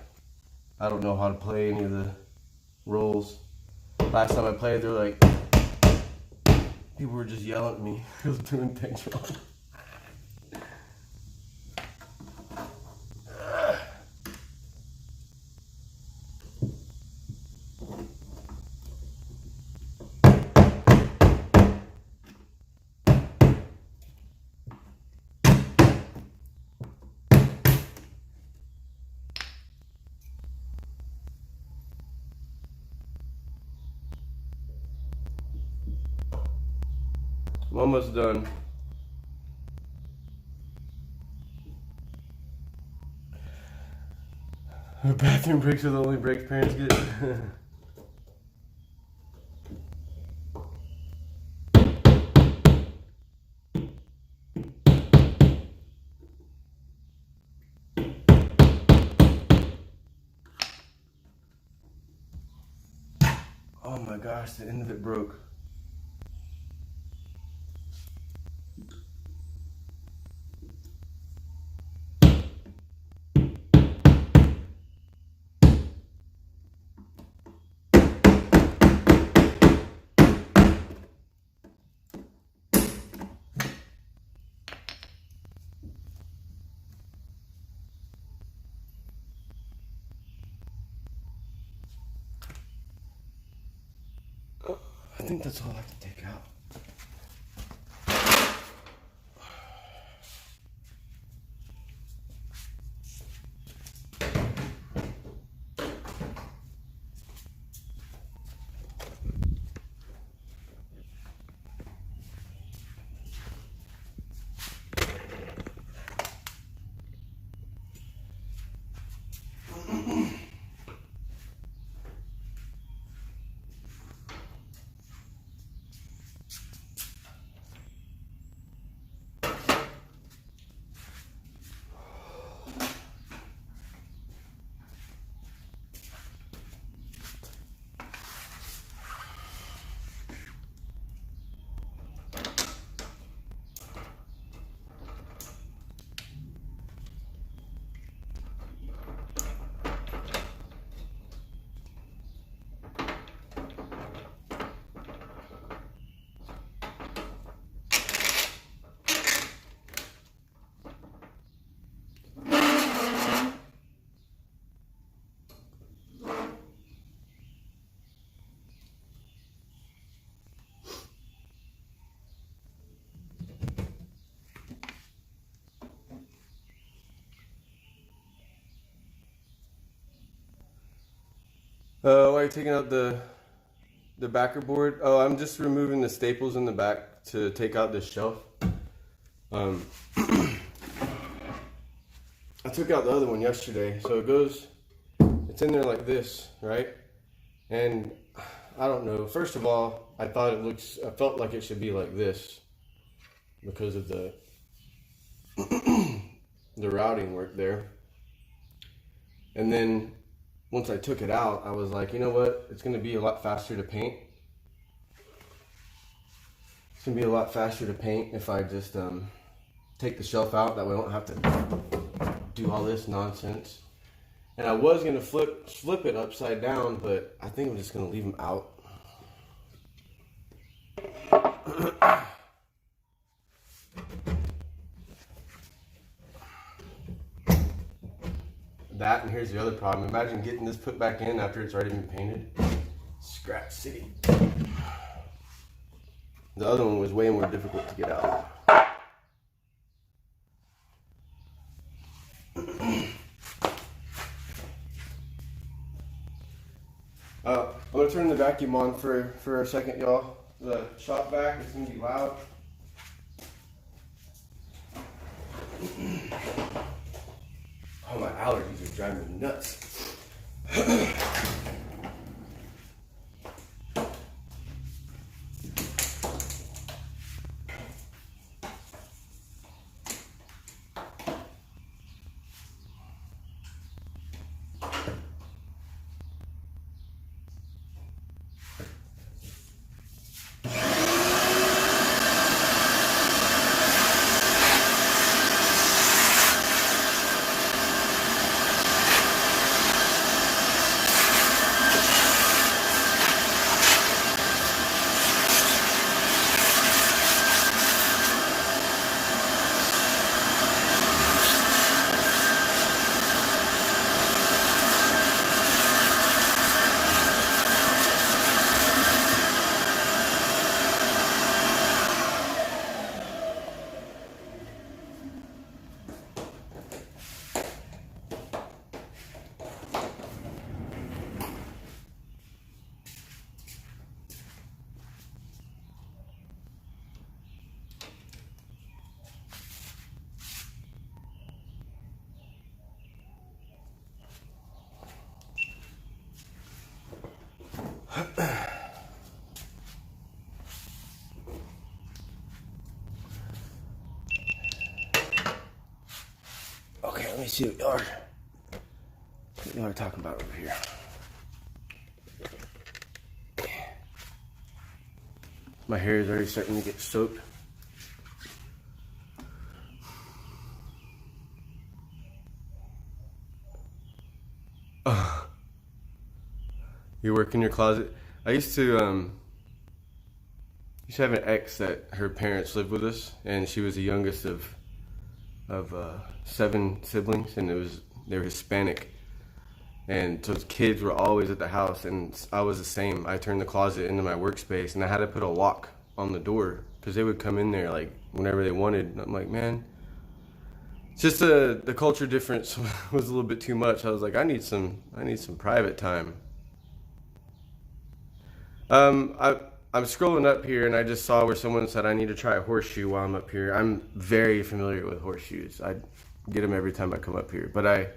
I don't know how to play any of the roles. Last time I played, they're like, people were just yelling at me. I was doing things wrong. I'm almost done. Bathroom breaks are the only breaks parents get. Oh my gosh, the end of it broke. I think that's all I can take out. Why are you taking out the backer board? Oh, I'm just removing the staples in the back to take out this shelf. I took out the other one yesterday, so it's in there like this, right? And I don't know. First of all, I felt like it should be like this because of the routing work there. And then once I took it out, I was like, you know what? It's going to be a lot faster to paint. It's going to be a lot faster to paint if I just take the shelf out. That way I don't have to do all this nonsense. And I was going to flip it upside down, but I think I'm just going to leave them out. That, and here's the other problem. Imagine getting this put back in after it's already been painted. Scratch city. The other one was way more difficult to get out. turn the vacuum on for a second, y'all. The shop vac is gonna be loud. Oh, my allergies are driving me nuts. Okay, let me see what y'all are talking about over here. My hair is already starting to get soaked. You work in your closet? I used to have an ex that her parents lived with us, and she was the youngest of 7 siblings, and they were Hispanic, and so the kids were always at the house, and I was the same. I turned the closet into my workspace, and I had to put a lock on the door because they would come in there like whenever they wanted. And I'm like, man, it's just the culture difference was a little bit too much. I was like, I need some private time. I'm scrolling up here, and I just saw where someone said I need to try a horseshoe while I'm up here. I'm very familiar with horseshoes. I get them every time I come up here, but I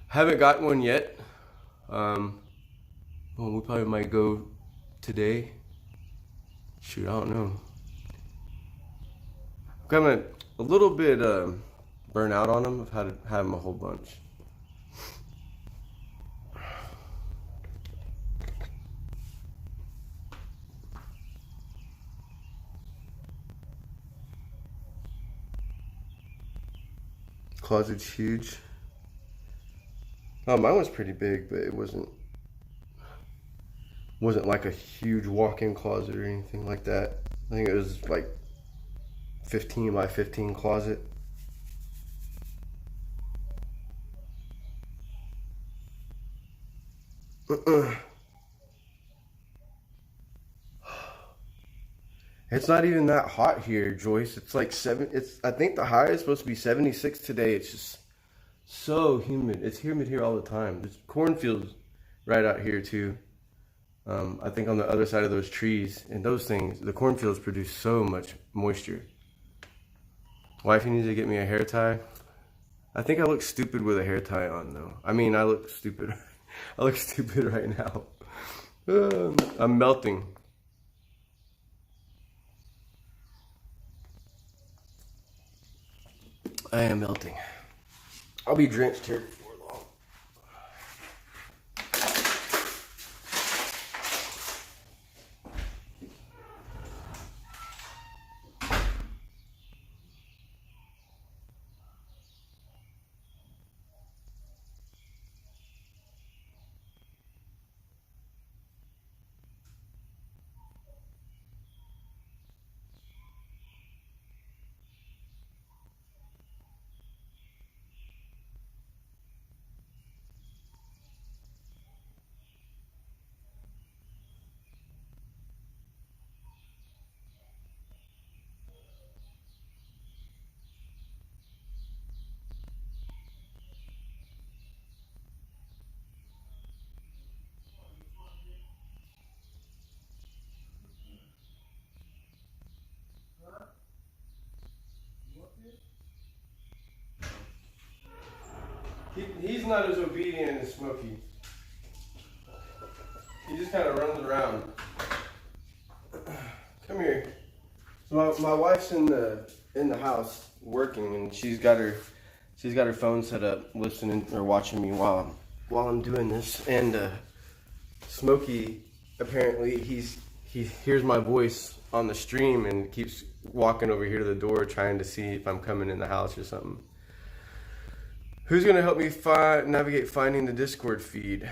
haven't gotten one yet. Well, we probably might go today. Shoot, I don't know. I'm kind of a little bit burnt out on them. I've had them a whole bunch. Closet's huge. Oh, mine was pretty big, but it wasn't like a huge walk-in closet or anything like that. I think it was like 15 by 15 closet. It's not even that hot here, Joyce. It's like I think the high is supposed to be 76 today. It's just so humid. It's humid here all the time. There's cornfields right out here too. I think on the other side of those trees and those things, the cornfields produce so much moisture. Wifey needs to get me a hair tie. I think I look stupid with a hair tie on though. I mean, I look stupid. I look stupid right now. I'm melting. I am melting. I'll be drenched here before long. not as obedient as Smokey. He just kind of runs around. Come here. So my wife's in the house working, and she's got her phone set up, listening or watching me while I'm doing this. And Smokey, apparently he hears my voice on the stream and keeps walking over here to the door trying to see if I'm coming in the house or something. Who's gonna help me navigate finding the Discord feed?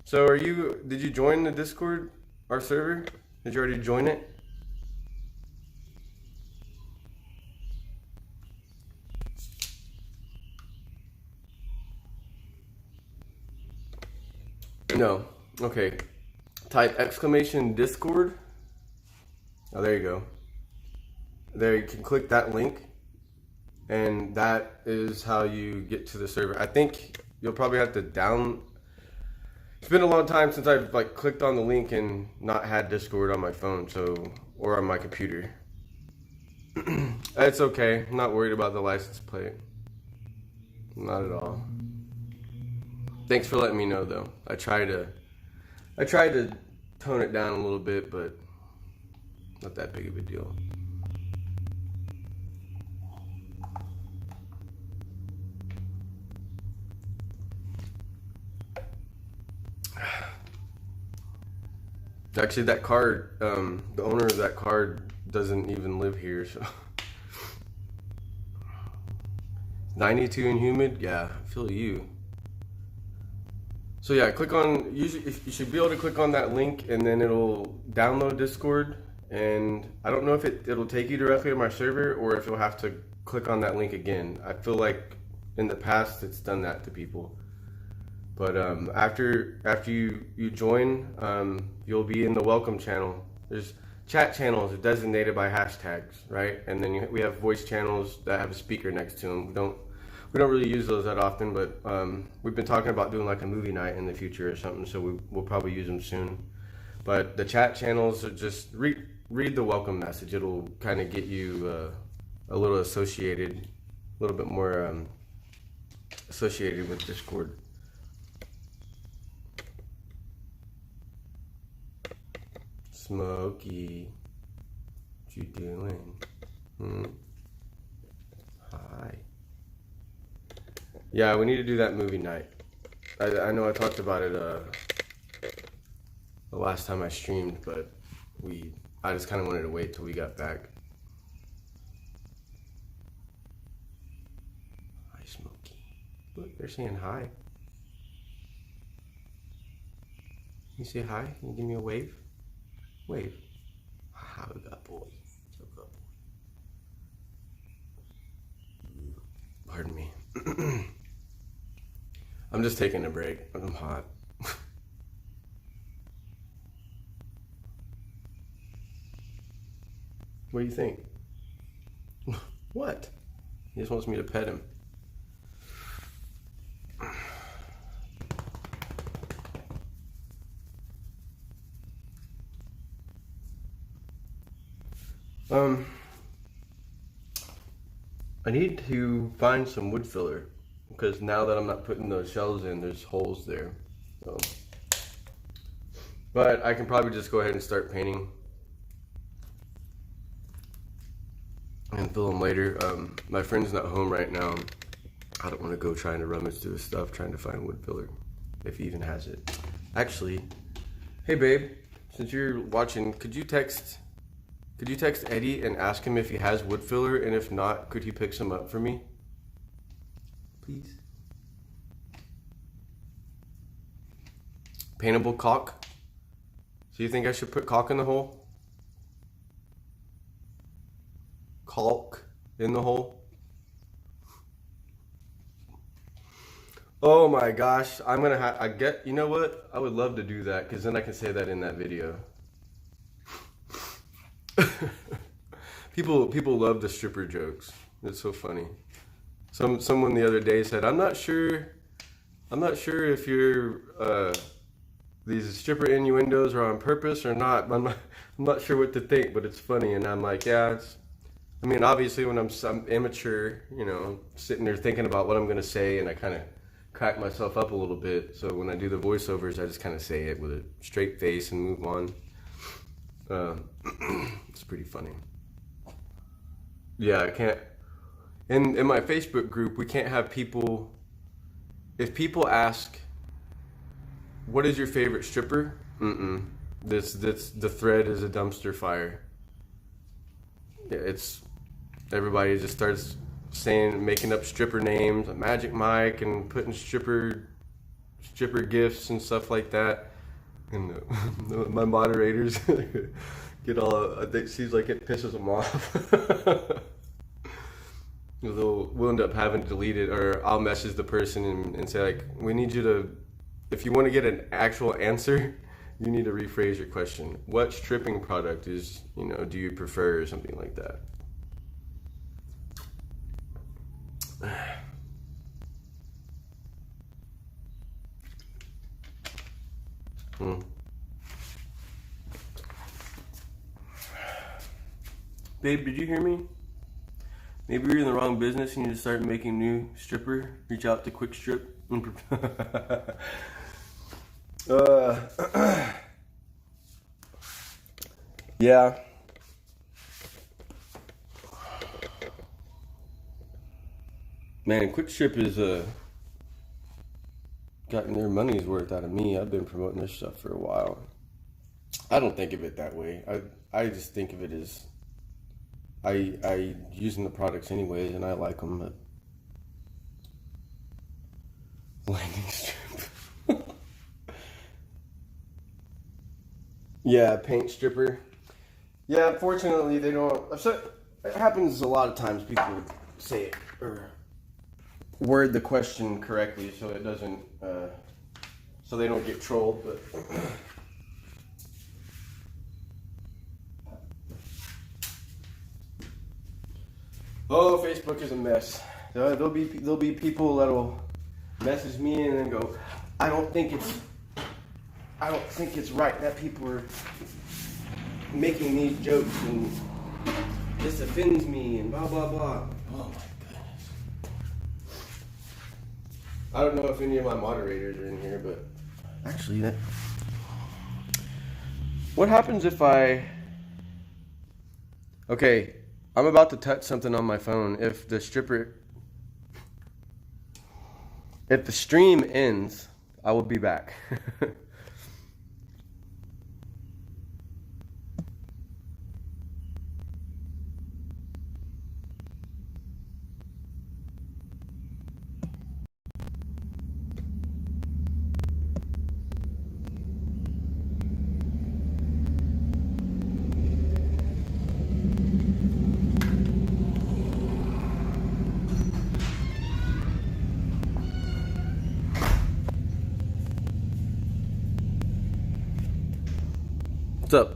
So did you join the Discord, our server? Did you already join it? No. Okay. Type !Discord. Oh, there you go. There, you can click that link, and that is how you get to the server. I think you'll probably have to It's been a long time since I've clicked on the link and not had Discord on my phone, or on my computer. It's okay. I'm not worried about the license plate. Not at all. Thanks for letting me know, though. I tried to tone it down a little bit, but not that big of a deal. Actually, that card, the owner of that card doesn't even live here, so. 92 and humid? Yeah, I feel you. So yeah, you should be able to click on that link, and then it'll download Discord. And I don't know if it'll take you directly to my server, or if you'll have to click on that link again. I feel like in the past it's done that to people. But after you join, you'll be in the welcome channel. There's chat channels designated by hashtags, right? And then we have voice channels that have a speaker next to them. We don't really use those that often, but we've been talking about doing like a movie night in the future or something, so we'll probably use them soon. But the chat channels are just read the welcome message. It'll kind of get you a little associated, a little bit more associated with Discord. Smokey, what you doing? Hi. Yeah, we need to do that movie night. I know I talked about it the last time I streamed, but I just kind of wanted to wait till we got back. Hi, Smokey. Look, they're saying hi. Can you say hi? Can you give me a wave? Wave. Ah, good boy. So good boy. Pardon me. I'm just taking a break. I'm hot. What do you think? What? He just wants me to pet him. I need to find some wood filler, because now that I'm not putting those shells in, there's holes there. So. But I can probably just go ahead and start painting and fill them later. My friend's not home right now. I don't want to go trying to rummage through his stuff trying to find wood filler, if he even has it. Actually, hey babe, since you're watching, could you text Eddie and ask him if he has wood filler, and if not, could he pick some up for me? Please. Paintable caulk. So you think I should put caulk in the hole? Caulk in the hole? Oh my gosh, I'm gonna you know what? I would love to do that, because then I can say that in that video. People love the stripper jokes. It's so funny. Someone the other day said, I'm not sure if these stripper innuendos are on purpose or not. I'm not sure what to think, but it's funny. And I'm like, yeah, I mean, obviously, when I'm immature, sitting there thinking about what I'm going to say, and I kind of crack myself up a little bit. So when I do the voiceovers, I just kind of say it with a straight face and move on. It's pretty funny. Yeah, I can't. In my Facebook group, we can't have people. If people ask, "What is your favorite stripper?" This the thread is a dumpster fire. Yeah, it's everybody just starts making up stripper names, Magic Mike, and putting stripper gifts and stuff like that. And my moderators get all. I think she's like, it pisses them off. We'll end up having to delete it, or I'll message the person and say, like, we need you to, if you want to get an actual answer, you need to rephrase your question. What stripping product do you prefer, or something like that. Babe, did you hear me? Maybe you're in the wrong business and you need to start making new stripper. Reach out to Quick Strip. Yeah. Man, Quick Strip is gotten their money's worth out of me. I've been promoting this stuff for a while. I don't think of it that way. I just think of it as I using the products anyways, and I like them. But landing strip. Yeah, paint stripper. Yeah, unfortunately they don't. So it happens a lot of times. People say it or word the question correctly, so it doesn't. So they don't get trolled, but. Oh, Facebook is a mess. There'll be people that'll message me and then go, I don't think it's right that people are making these jokes and this offends me and blah blah blah. Oh my goodness. I don't know if any of my moderators are in here, but actually what happens if okay, I'm about to touch something on my phone. If the stream ends, I will be back. What's up?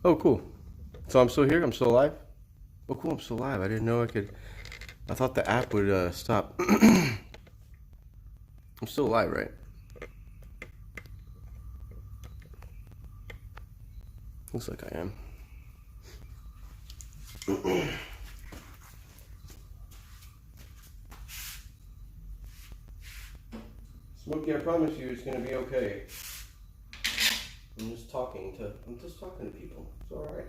Oh, cool. So I'm still here? I'm still alive? Oh, cool. I'm still alive. I didn't know I could. I thought the app would stop. I'm still alive, right? Looks like I am. Smokey, I promise you it's going to be okay. I'm just talking to people. It's all right.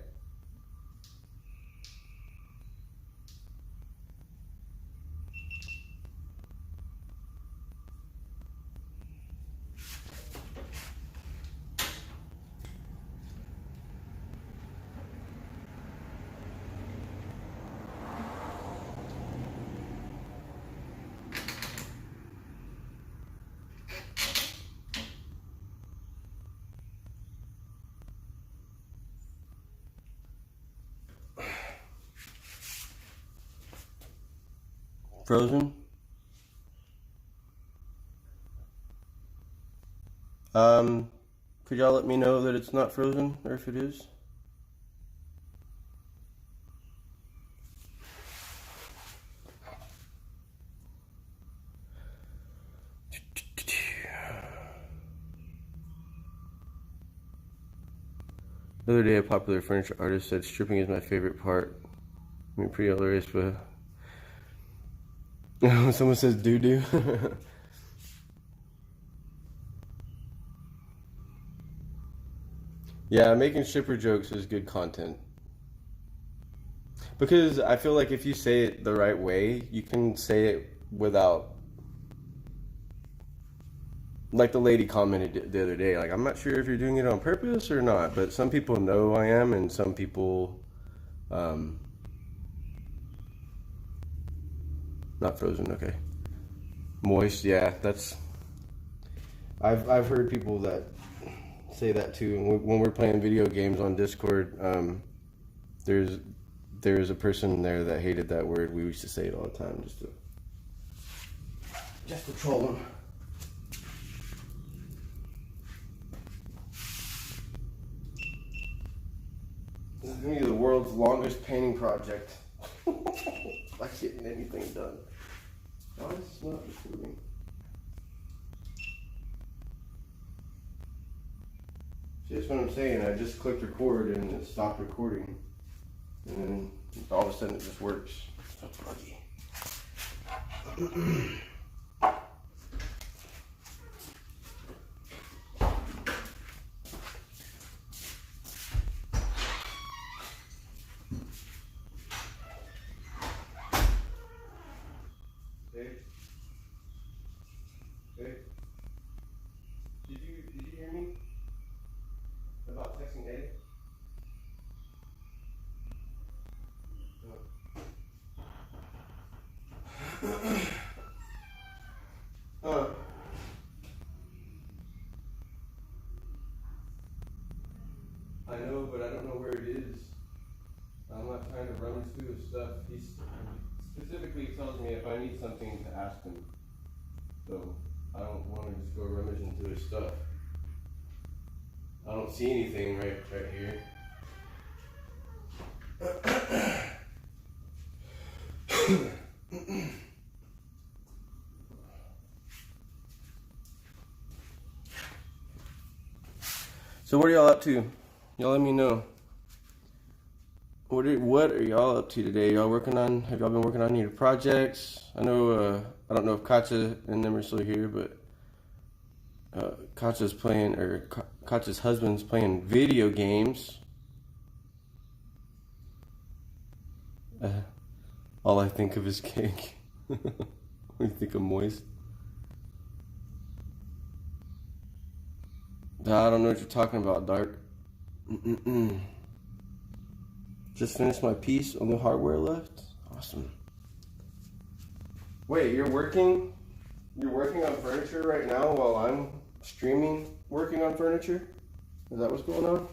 Frozen. Could y'all let me know that it's not frozen, or if it is? The other day, a popular furniture artist said stripping is my favorite part. I mean, pretty hilarious, but someone says doo-doo. Yeah, making stripper jokes is good content. Because I feel like if you say it the right way, you can say it without, like the lady commented the other day, like, I'm not sure if you're doing it on purpose or not, but some people know I am, and some people, um, not frozen, okay. Moist, yeah, that's, I've heard people that say that too. And when we're playing video games on Discord, there's a person there that hated that word. We used to say it all the time just to troll them. This is gonna be the world's longest painting project. Not getting anything done. Why is this not recording? See, that's what I'm saying. I just clicked record and it stopped recording. And then all of a sudden it just works. So buggy. Hey. Hey. Did you hear me? About texting Eddie? I know, but I don't know where it is. I'm not trying to rummage through his stuff. He specifically tells me if I need something to ask him. So I don't want to just go rummaging through his stuff. I don't see anything right here. So what are y'all up to? Y'all let me know. What are y'all up to today? Have y'all been working on any projects? I know, I don't know if Katja and them are still here, but Katja's husband's playing video games. All I think of is cake. When you think of moist. I don't know what you're talking about, Dark. Just finished my piece on the hardware left. Awesome. Wait, you're working on furniture right now while I'm streaming working on furniture? Is that what's going on?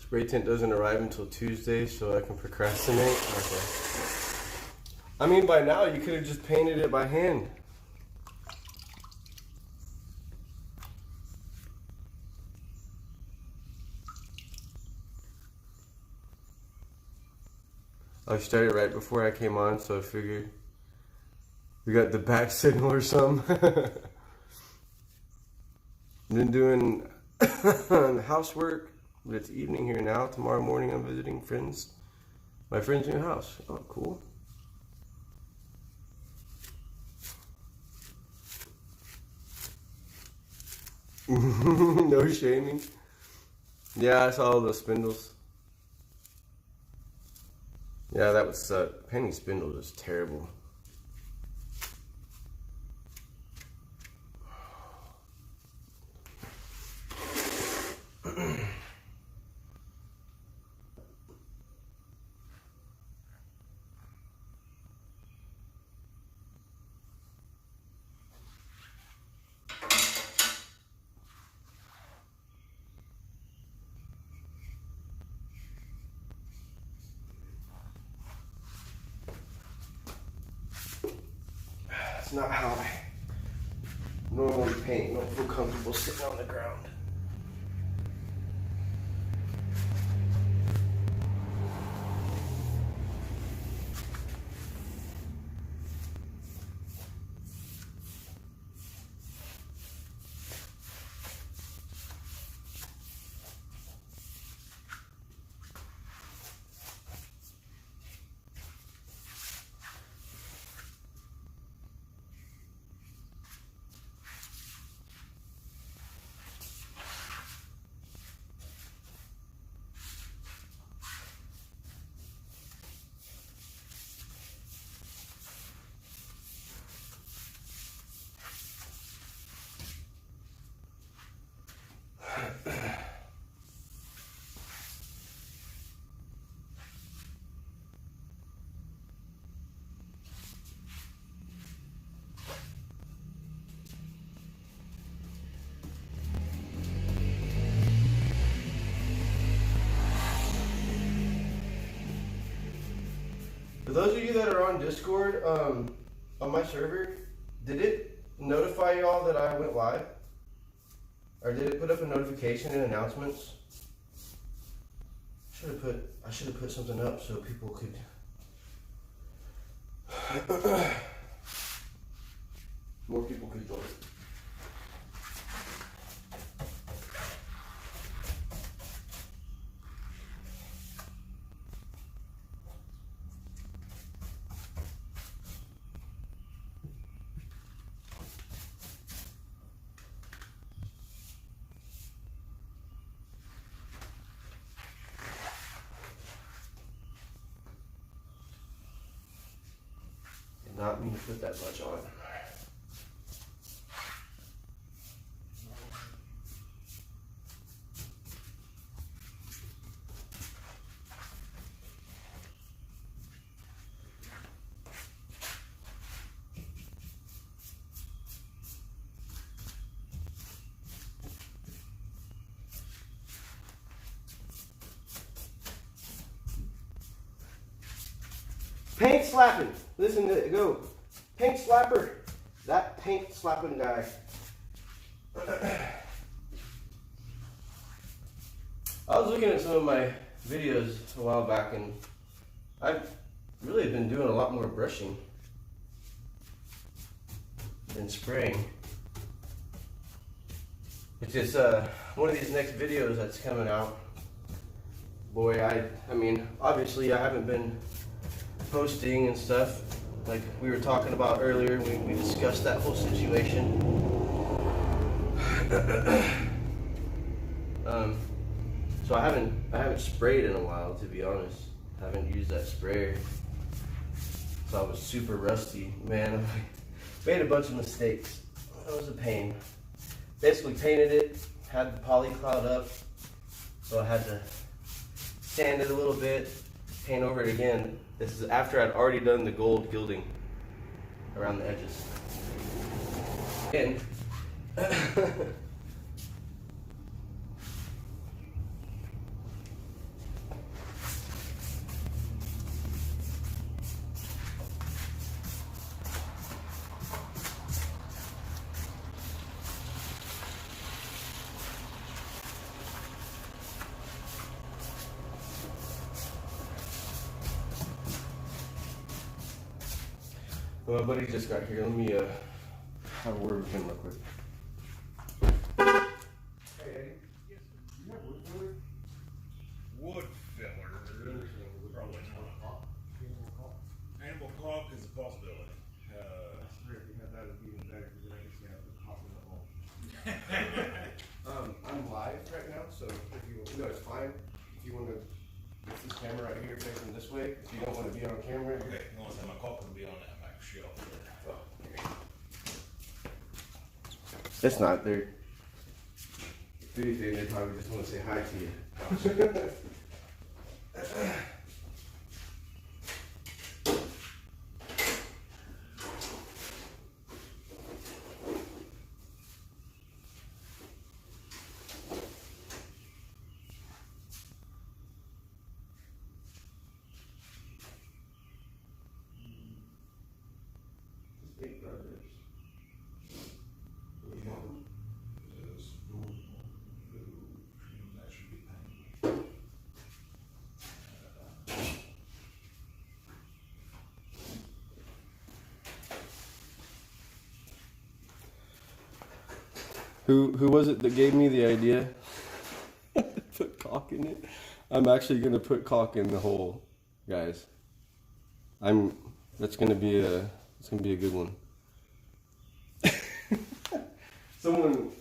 Spray tint doesn't arrive until Tuesday, so I can procrastinate. Okay. I mean, by now you could have just painted it by hand. I started right before I came on, so I figured we got the back signal or something. Been doing housework. But it's evening here now. Tomorrow morning I'm visiting friends. My friend's new house. Oh, cool. No shaming. Yeah, I saw all those spindles. Yeah, that would suck. Penny spindles is terrible. That's not how I normally paint. I don't feel comfortable sitting on the ground. For those of you that are on Discord, on my server, did it notify y'all that I went live? Or did it put up a notification and announcements? I should have put something up so people could more people could join. Not mean to put that much on. Paint slapping. Listen to it. Go. Paint slapper. That paint slapping guy. I was looking at some of my videos a while back, and I've really been doing a lot more brushing than spraying. It's just one of these next videos that's coming out. Boy, I mean, obviously I haven't been posting and stuff like we were talking about earlier. We discussed that whole situation. So I haven't sprayed in a while, to be honest. I haven't used that sprayer, so I was super rusty, man. I made a bunch of mistakes. That was a pain. Basically painted it, had the poly cloud up, so I had to sand it a little bit, paint over it again. This is after I'd already done the gold gilding around the edges. And my buddy just got here. Let me have a word with him real quick. Hey, Eddie. Yes, sir. You have wood filler? Wood filler. Probably not. No, it's fine. If you want to, it's this camera right here facing this way. If you don't want to be on camera. Okay, you want to say my caulk will be on that back shelf there. It's not. They're, if anything, they probably just want to say hi to you. Big brothers. That should be painted. Who was it that gave me the idea to put caulk in it? I'm actually gonna put caulk in the hole, guys. It's gonna be a good one. Someone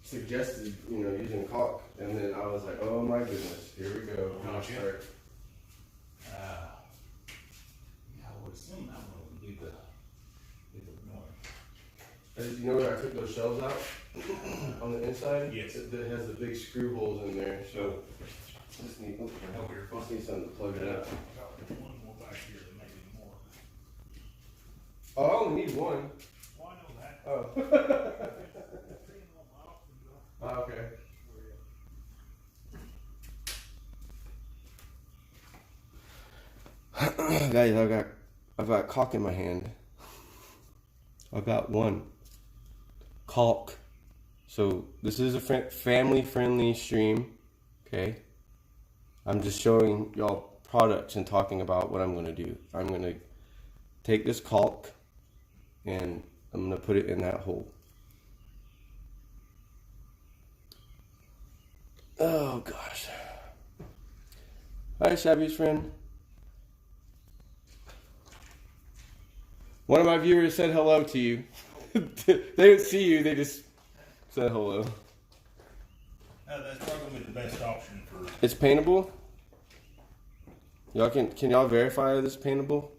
suggested, using caulk, and then I was like, oh my goodness, here we go. Oh, I'll yeah. start. Yeah, I would assume that one would be the one. You know where I took those shelves out? On the inside? Yes. It has the big screw holes in there, so just need something to plug it up. I got one more back here that may be more. Oh, I only need one. Oh, I know that. Oh. Oh, okay. Guys, I've got caulk in my hand. I've got one. Caulk. So this is a family-friendly stream. Okay. I'm just showing y'all products and talking about what I'm gonna do. I'm gonna take this caulk and I'm gonna put it in that hole. Oh gosh. Hi, Shabby's friend. One of my viewers said hello to you. They didn't see you, they just said hello. That's probably the best option for. It's paintable? Y'all can y'all verify this paintable?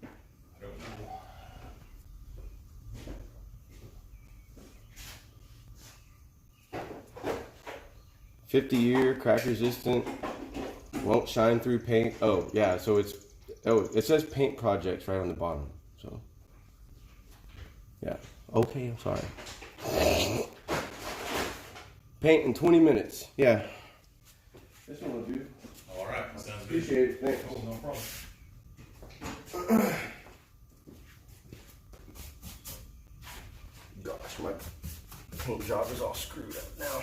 I don't know. 50-year, crack resistant, won't shine through paint. Oh yeah, so it says paint projects right on the bottom. So yeah, okay, I'm sorry. Paint in 20 minutes. Yeah, this one will do. All right, sounds good. Appreciate it. Thanks. Oh, no problem. Gosh, my paint job is all screwed up now.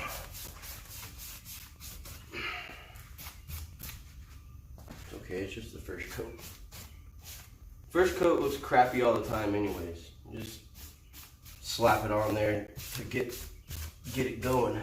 It's okay, it's just the first coat. First coat looks crappy all the time anyways. Just slap it on there to get it going.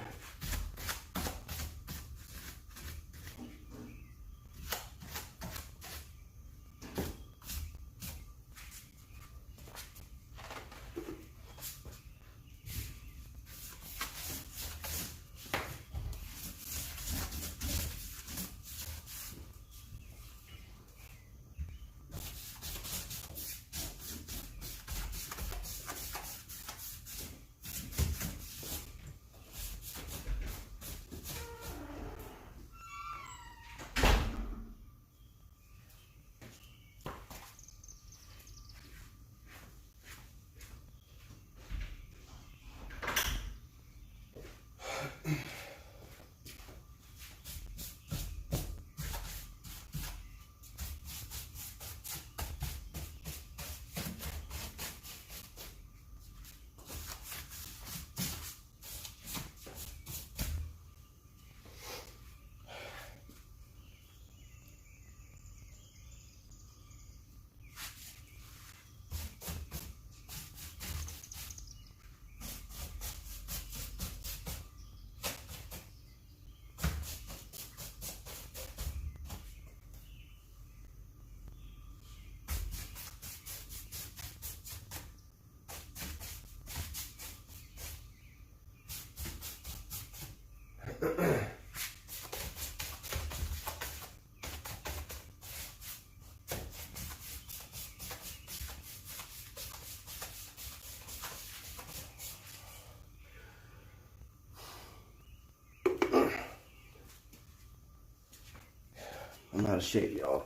I'm out of shape, y'all.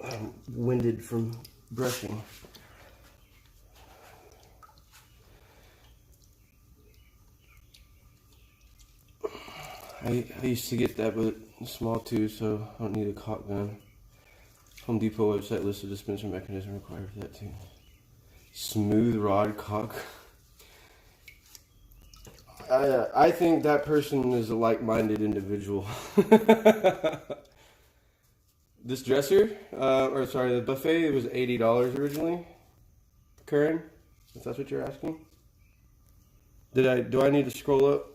I'm winded from brushing. I used to get that, but small too, so I don't need a caulk gun. Home Depot website lists a dispenser mechanism required for that too. Smooth rod caulk. I think that person is a like-minded individual. This dresser, the buffet was $80 originally. Karen, if that's what you're asking. Do I need to scroll up?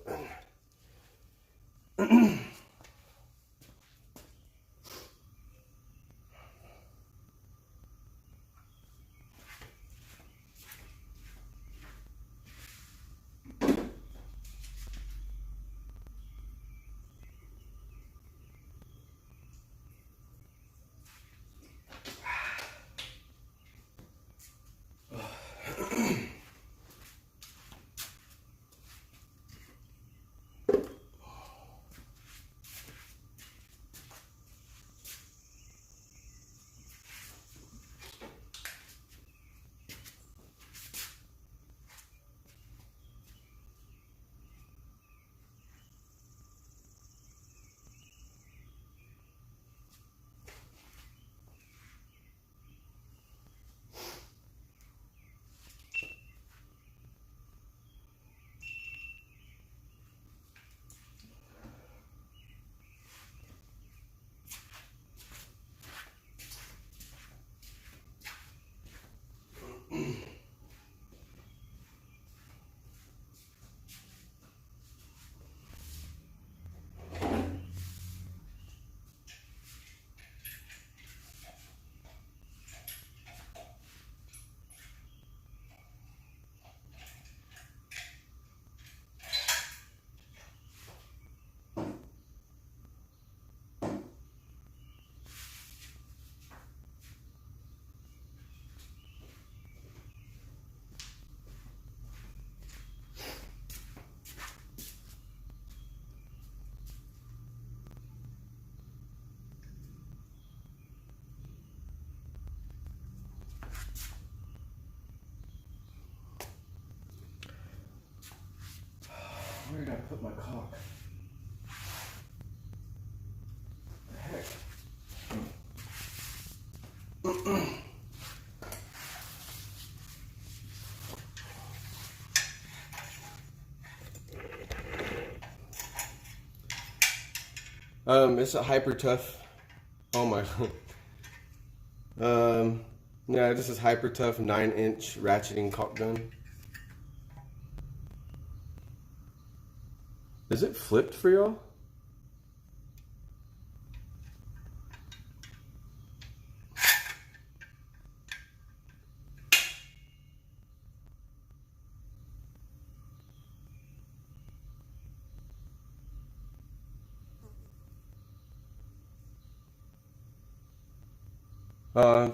Where did I put my caulk? The heck? It's a Hyper Tough. Oh my. Yeah, this is Hyper Tough 9-inch ratcheting caulk gun. Is it flipped for y'all?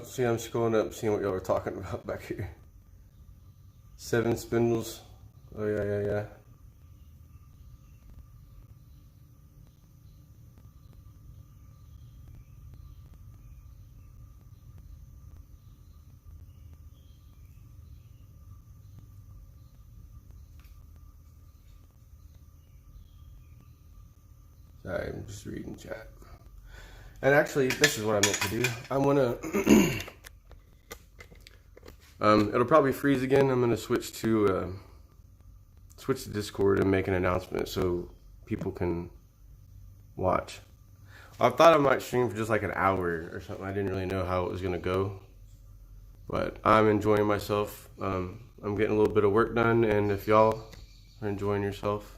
See, I'm scrolling up, seeing what y'all were talking about back here. 7 spindles. Oh yeah. Sorry, I'm just reading chat. And actually, this is what I meant to do. I want to. It'll probably freeze again. I'm gonna switch to Discord and make an announcement so people can watch. I thought I might stream for just like an hour or something. I didn't really know how it was gonna go, but I'm enjoying myself. I'm getting a little bit of work done, and if y'all are enjoying yourself.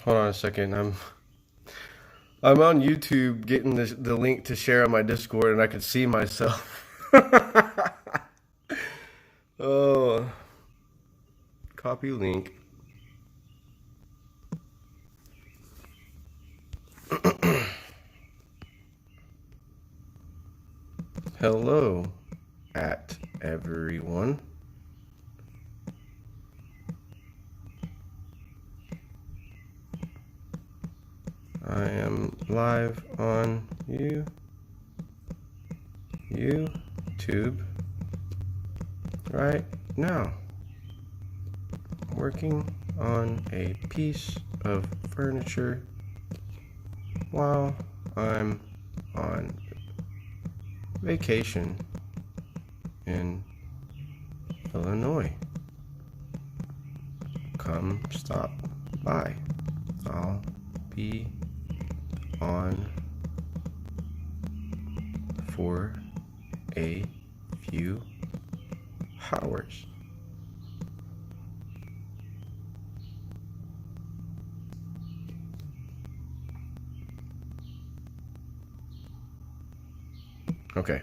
Hold on a second. I'm on YouTube getting the link to share on my Discord, and I can see myself. Oh, copy link. Hello, at everyone. I am live on YouTube right now, working on a piece of furniture while I'm on vacation in Illinois. Come stop by. I'll be on for a few hours. Okay.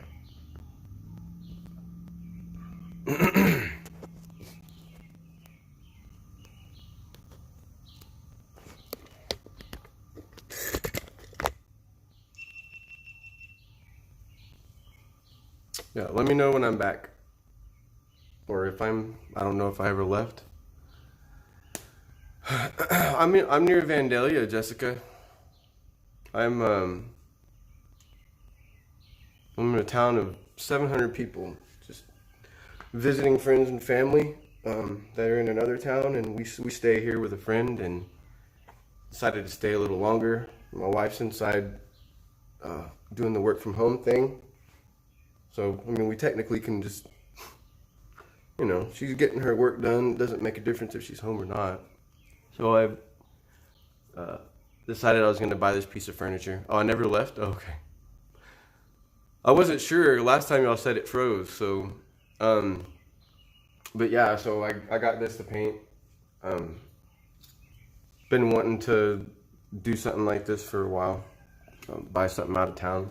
Yeah, let me know when I'm back. Or if I don't know if I ever left. I'm near Vandalia, Jessica. I'm in a town of 700 people, just visiting friends and family that are in another town, and we stay here with a friend, and decided to stay a little longer. My wife's inside doing the work from home thing, so I mean we technically can just, she's getting her work done. It doesn't make a difference if she's home or not. So I've decided I was going to buy this piece of furniture. Oh, I never left? Oh, okay. I wasn't sure. Last time y'all said it froze, so, but yeah, so I got this to paint. Been wanting to do something like this for a while. Buy something out of town.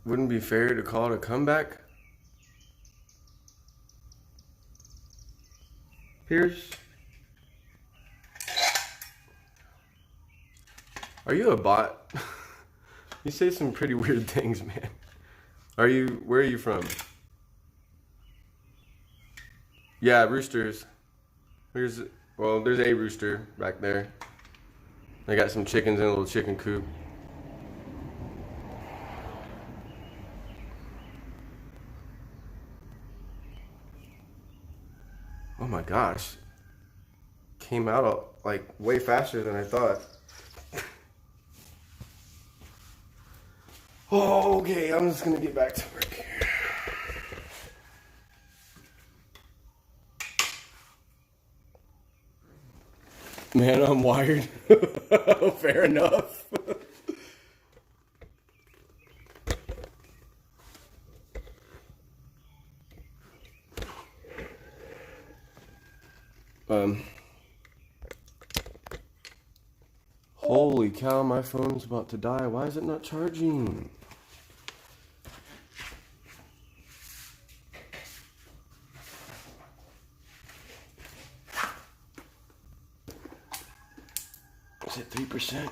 Wouldn't be fair to call it a comeback. Pierce? Are you a bot? You say some pretty weird things, man. Where are you from? Yeah, roosters. There's a rooster back there. I got some chickens in a little chicken coop. Oh my gosh. Came out like way faster than I thought. Oh, okay, I'm just gonna get back to work here. Man, I'm wired. Fair enough. Holy cow, my phone's about to die. Why is it not charging? Is it 3%?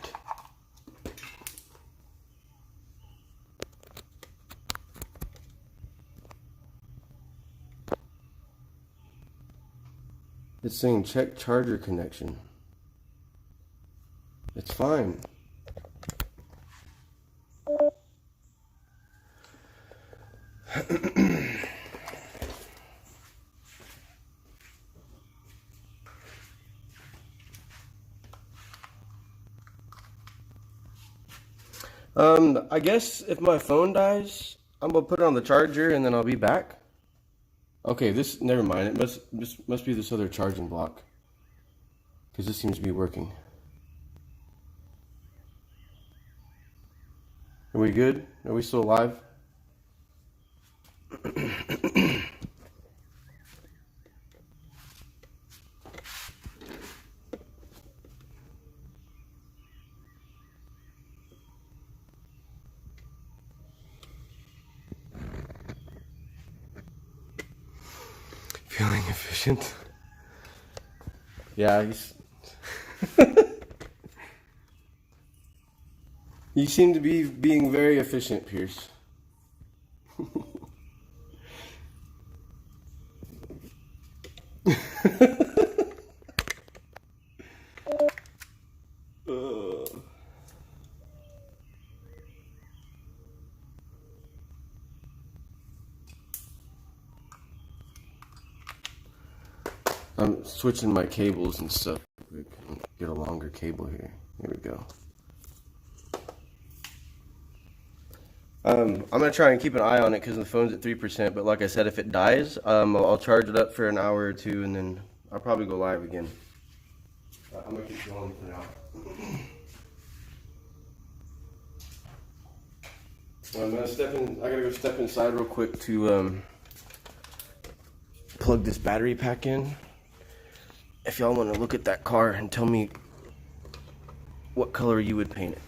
It's saying check charger connection. It's fine. I guess if my phone dies, I'm gonna put it on the charger and then I'll be back. Okay, this, never mind. It must be this other charging block. Because this seems to be working. Are we good? Are we still alive? Feeling efficient? Yeah, you seem to be being very efficient, Pierce. I'm switching my cables and stuff. We can get a longer cable here. Here we go. I'm gonna try and keep an eye on it because the phone's at 3%. But like I said, if it dies, I'll charge it up for an hour or two, and then I'll probably go live again. I'm gonna keep going for now. I'm gonna step in. I gotta go step inside real quick to plug this battery pack in. If y'all want to look at that car and tell me what color you would paint it.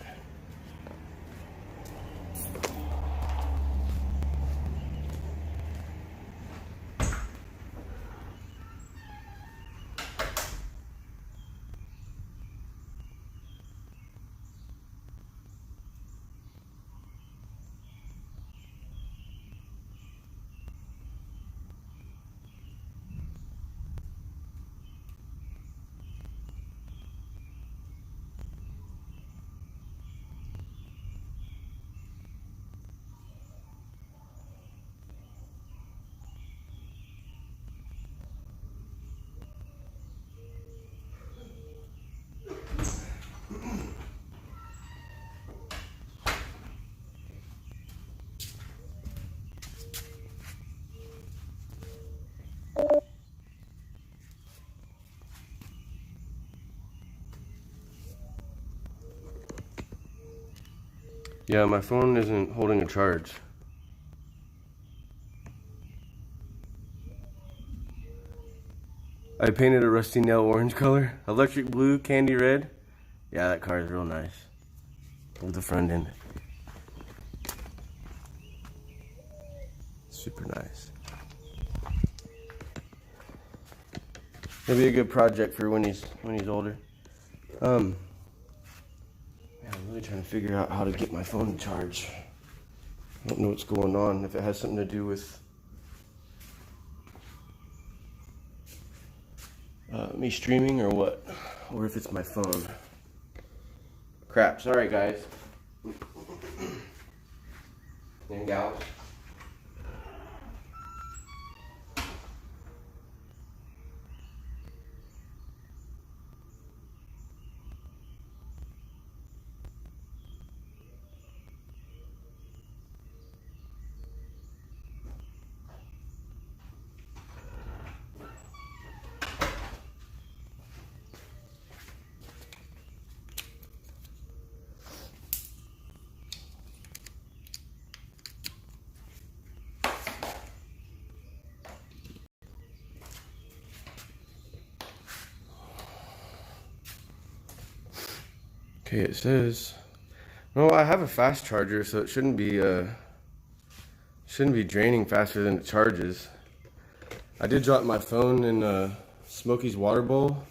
Yeah, my phone isn't holding a charge. I painted a rusty nail orange color, electric blue, candy red. Yeah, that car is real nice. With the front end. Super nice. It'll be a good project for when he's older. Man, I'm really trying to figure out how to get my phone to charge. I don't know what's going on, if it has something to do with me streaming or what, or if it's my phone. Crap, sorry guys. And gals. Okay, it says, no, I have a fast charger, so it shouldn't be draining faster than it charges. I did drop my phone in Smokey's water bowl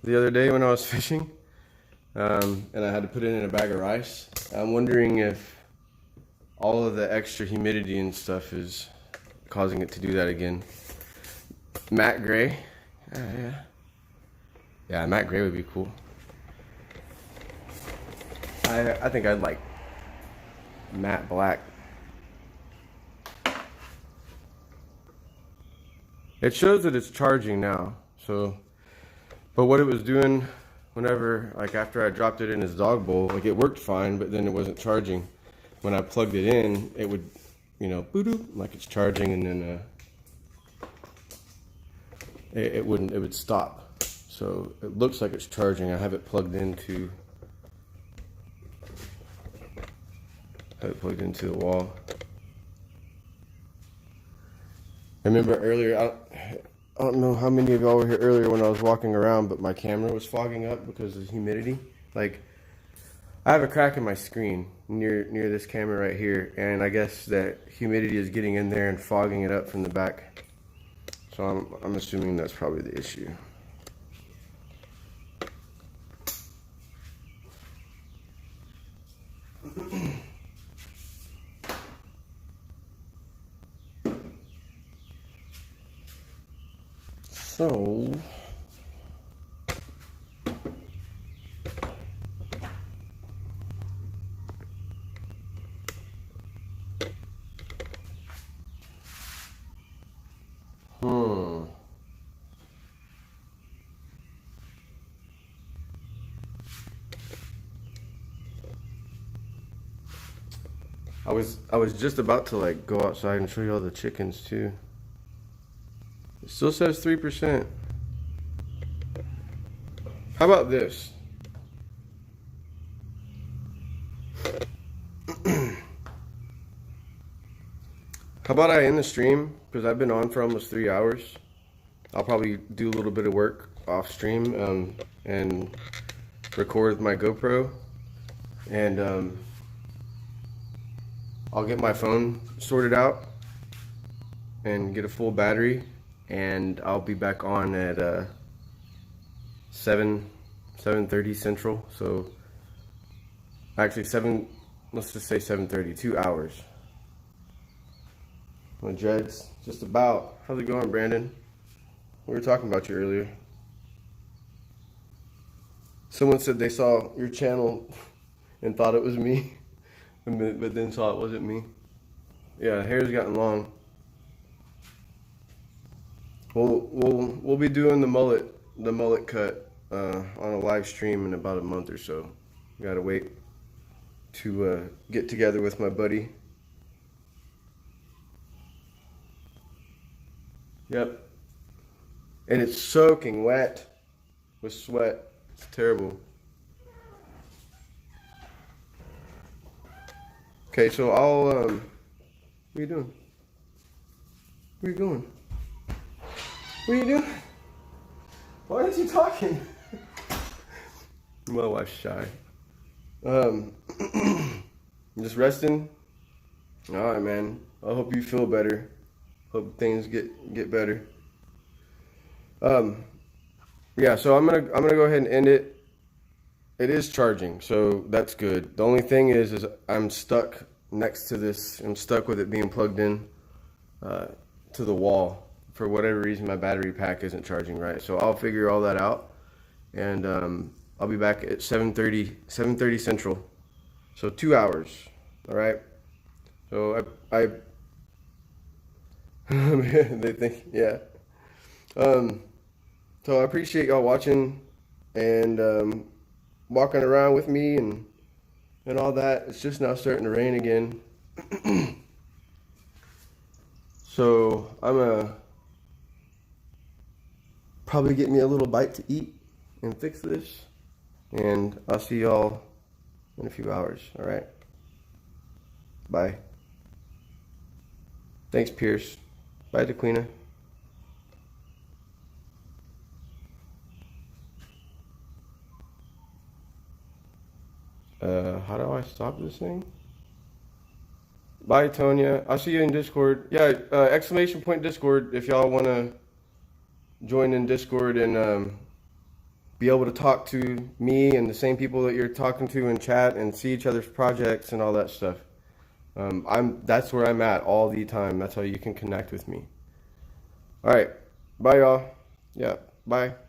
the other day when I was fishing, and I had to put it in a bag of rice. I'm wondering if all of the extra humidity and stuff is causing it to do that again. Matte gray, yeah, matte gray would be cool. I think I'd like matte black. It shows that it's charging now, so, but what it was doing whenever, like after I dropped it in his dog bowl, like it worked fine, but then it wasn't charging. When I plugged it in, it would, you know, boop, like it's charging, and then it wouldn't, it would stop. So it looks like it's charging. I have it plugged into the wall. I remember earlier, I don't know how many of y'all were here earlier when I was walking around, but my camera was fogging up because of the humidity. Like, I have a crack in my screen near this camera right here, and I guess that humidity is getting in there and fogging it up from the back. So I'm assuming that's probably the issue. So I was just about to like go outside and show you all the chickens too. It still says 3%. How about this? How about I end the stream, because I've been on for almost 3 hours. I'll probably do a little bit of work off stream and record with my GoPro, and I'll get my phone sorted out and get a full battery, and I'll be back on at 7:30 Central. So actually let's just say 7:30, 2 hours. My dreads, just about. How's it going, Brandon? We were talking about you earlier. Someone said they saw your channel and thought it was me, but then saw it wasn't me. Yeah, hair's gotten long. We'll be doing the mullet cut on a live stream in about a month or so. Gotta wait to get together with my buddy. Yep. And it's soaking wet with sweat. It's terrible. Okay, so I'll what are you doing? Where are you going? What are you doing? Why aren't you talking? My wife's shy. Just resting. All right, man. I hope you feel better. Hope things get better. Yeah, so I'm gonna go ahead and end it. It is charging, so that's good. The only thing is I'm stuck next to this. I'm stuck with it being plugged in to the wall. For whatever reason, my battery pack isn't charging right. So I'll figure all that out, and I'll be back at 7:30 Central. So 2 hours. All right. So I they think, yeah. So I appreciate y'all watching and walking around with me and all that. It's just now starting to rain again. So I'm probably get me a little bite to eat and fix this, and I'll see y'all in a few hours. All right. Bye. Thanks, Pierce. Bye, Daquina. How do I stop this thing? Bye, Tonya. I'll see you in Discord. Yeah, exclamation point Discord if y'all want to join in Discord and be able to talk to me and the same people that you're talking to in chat and see each other's projects and all that stuff. That's where I'm at all the time. That's how you can connect with me. All right. Bye, y'all. Yeah. Bye.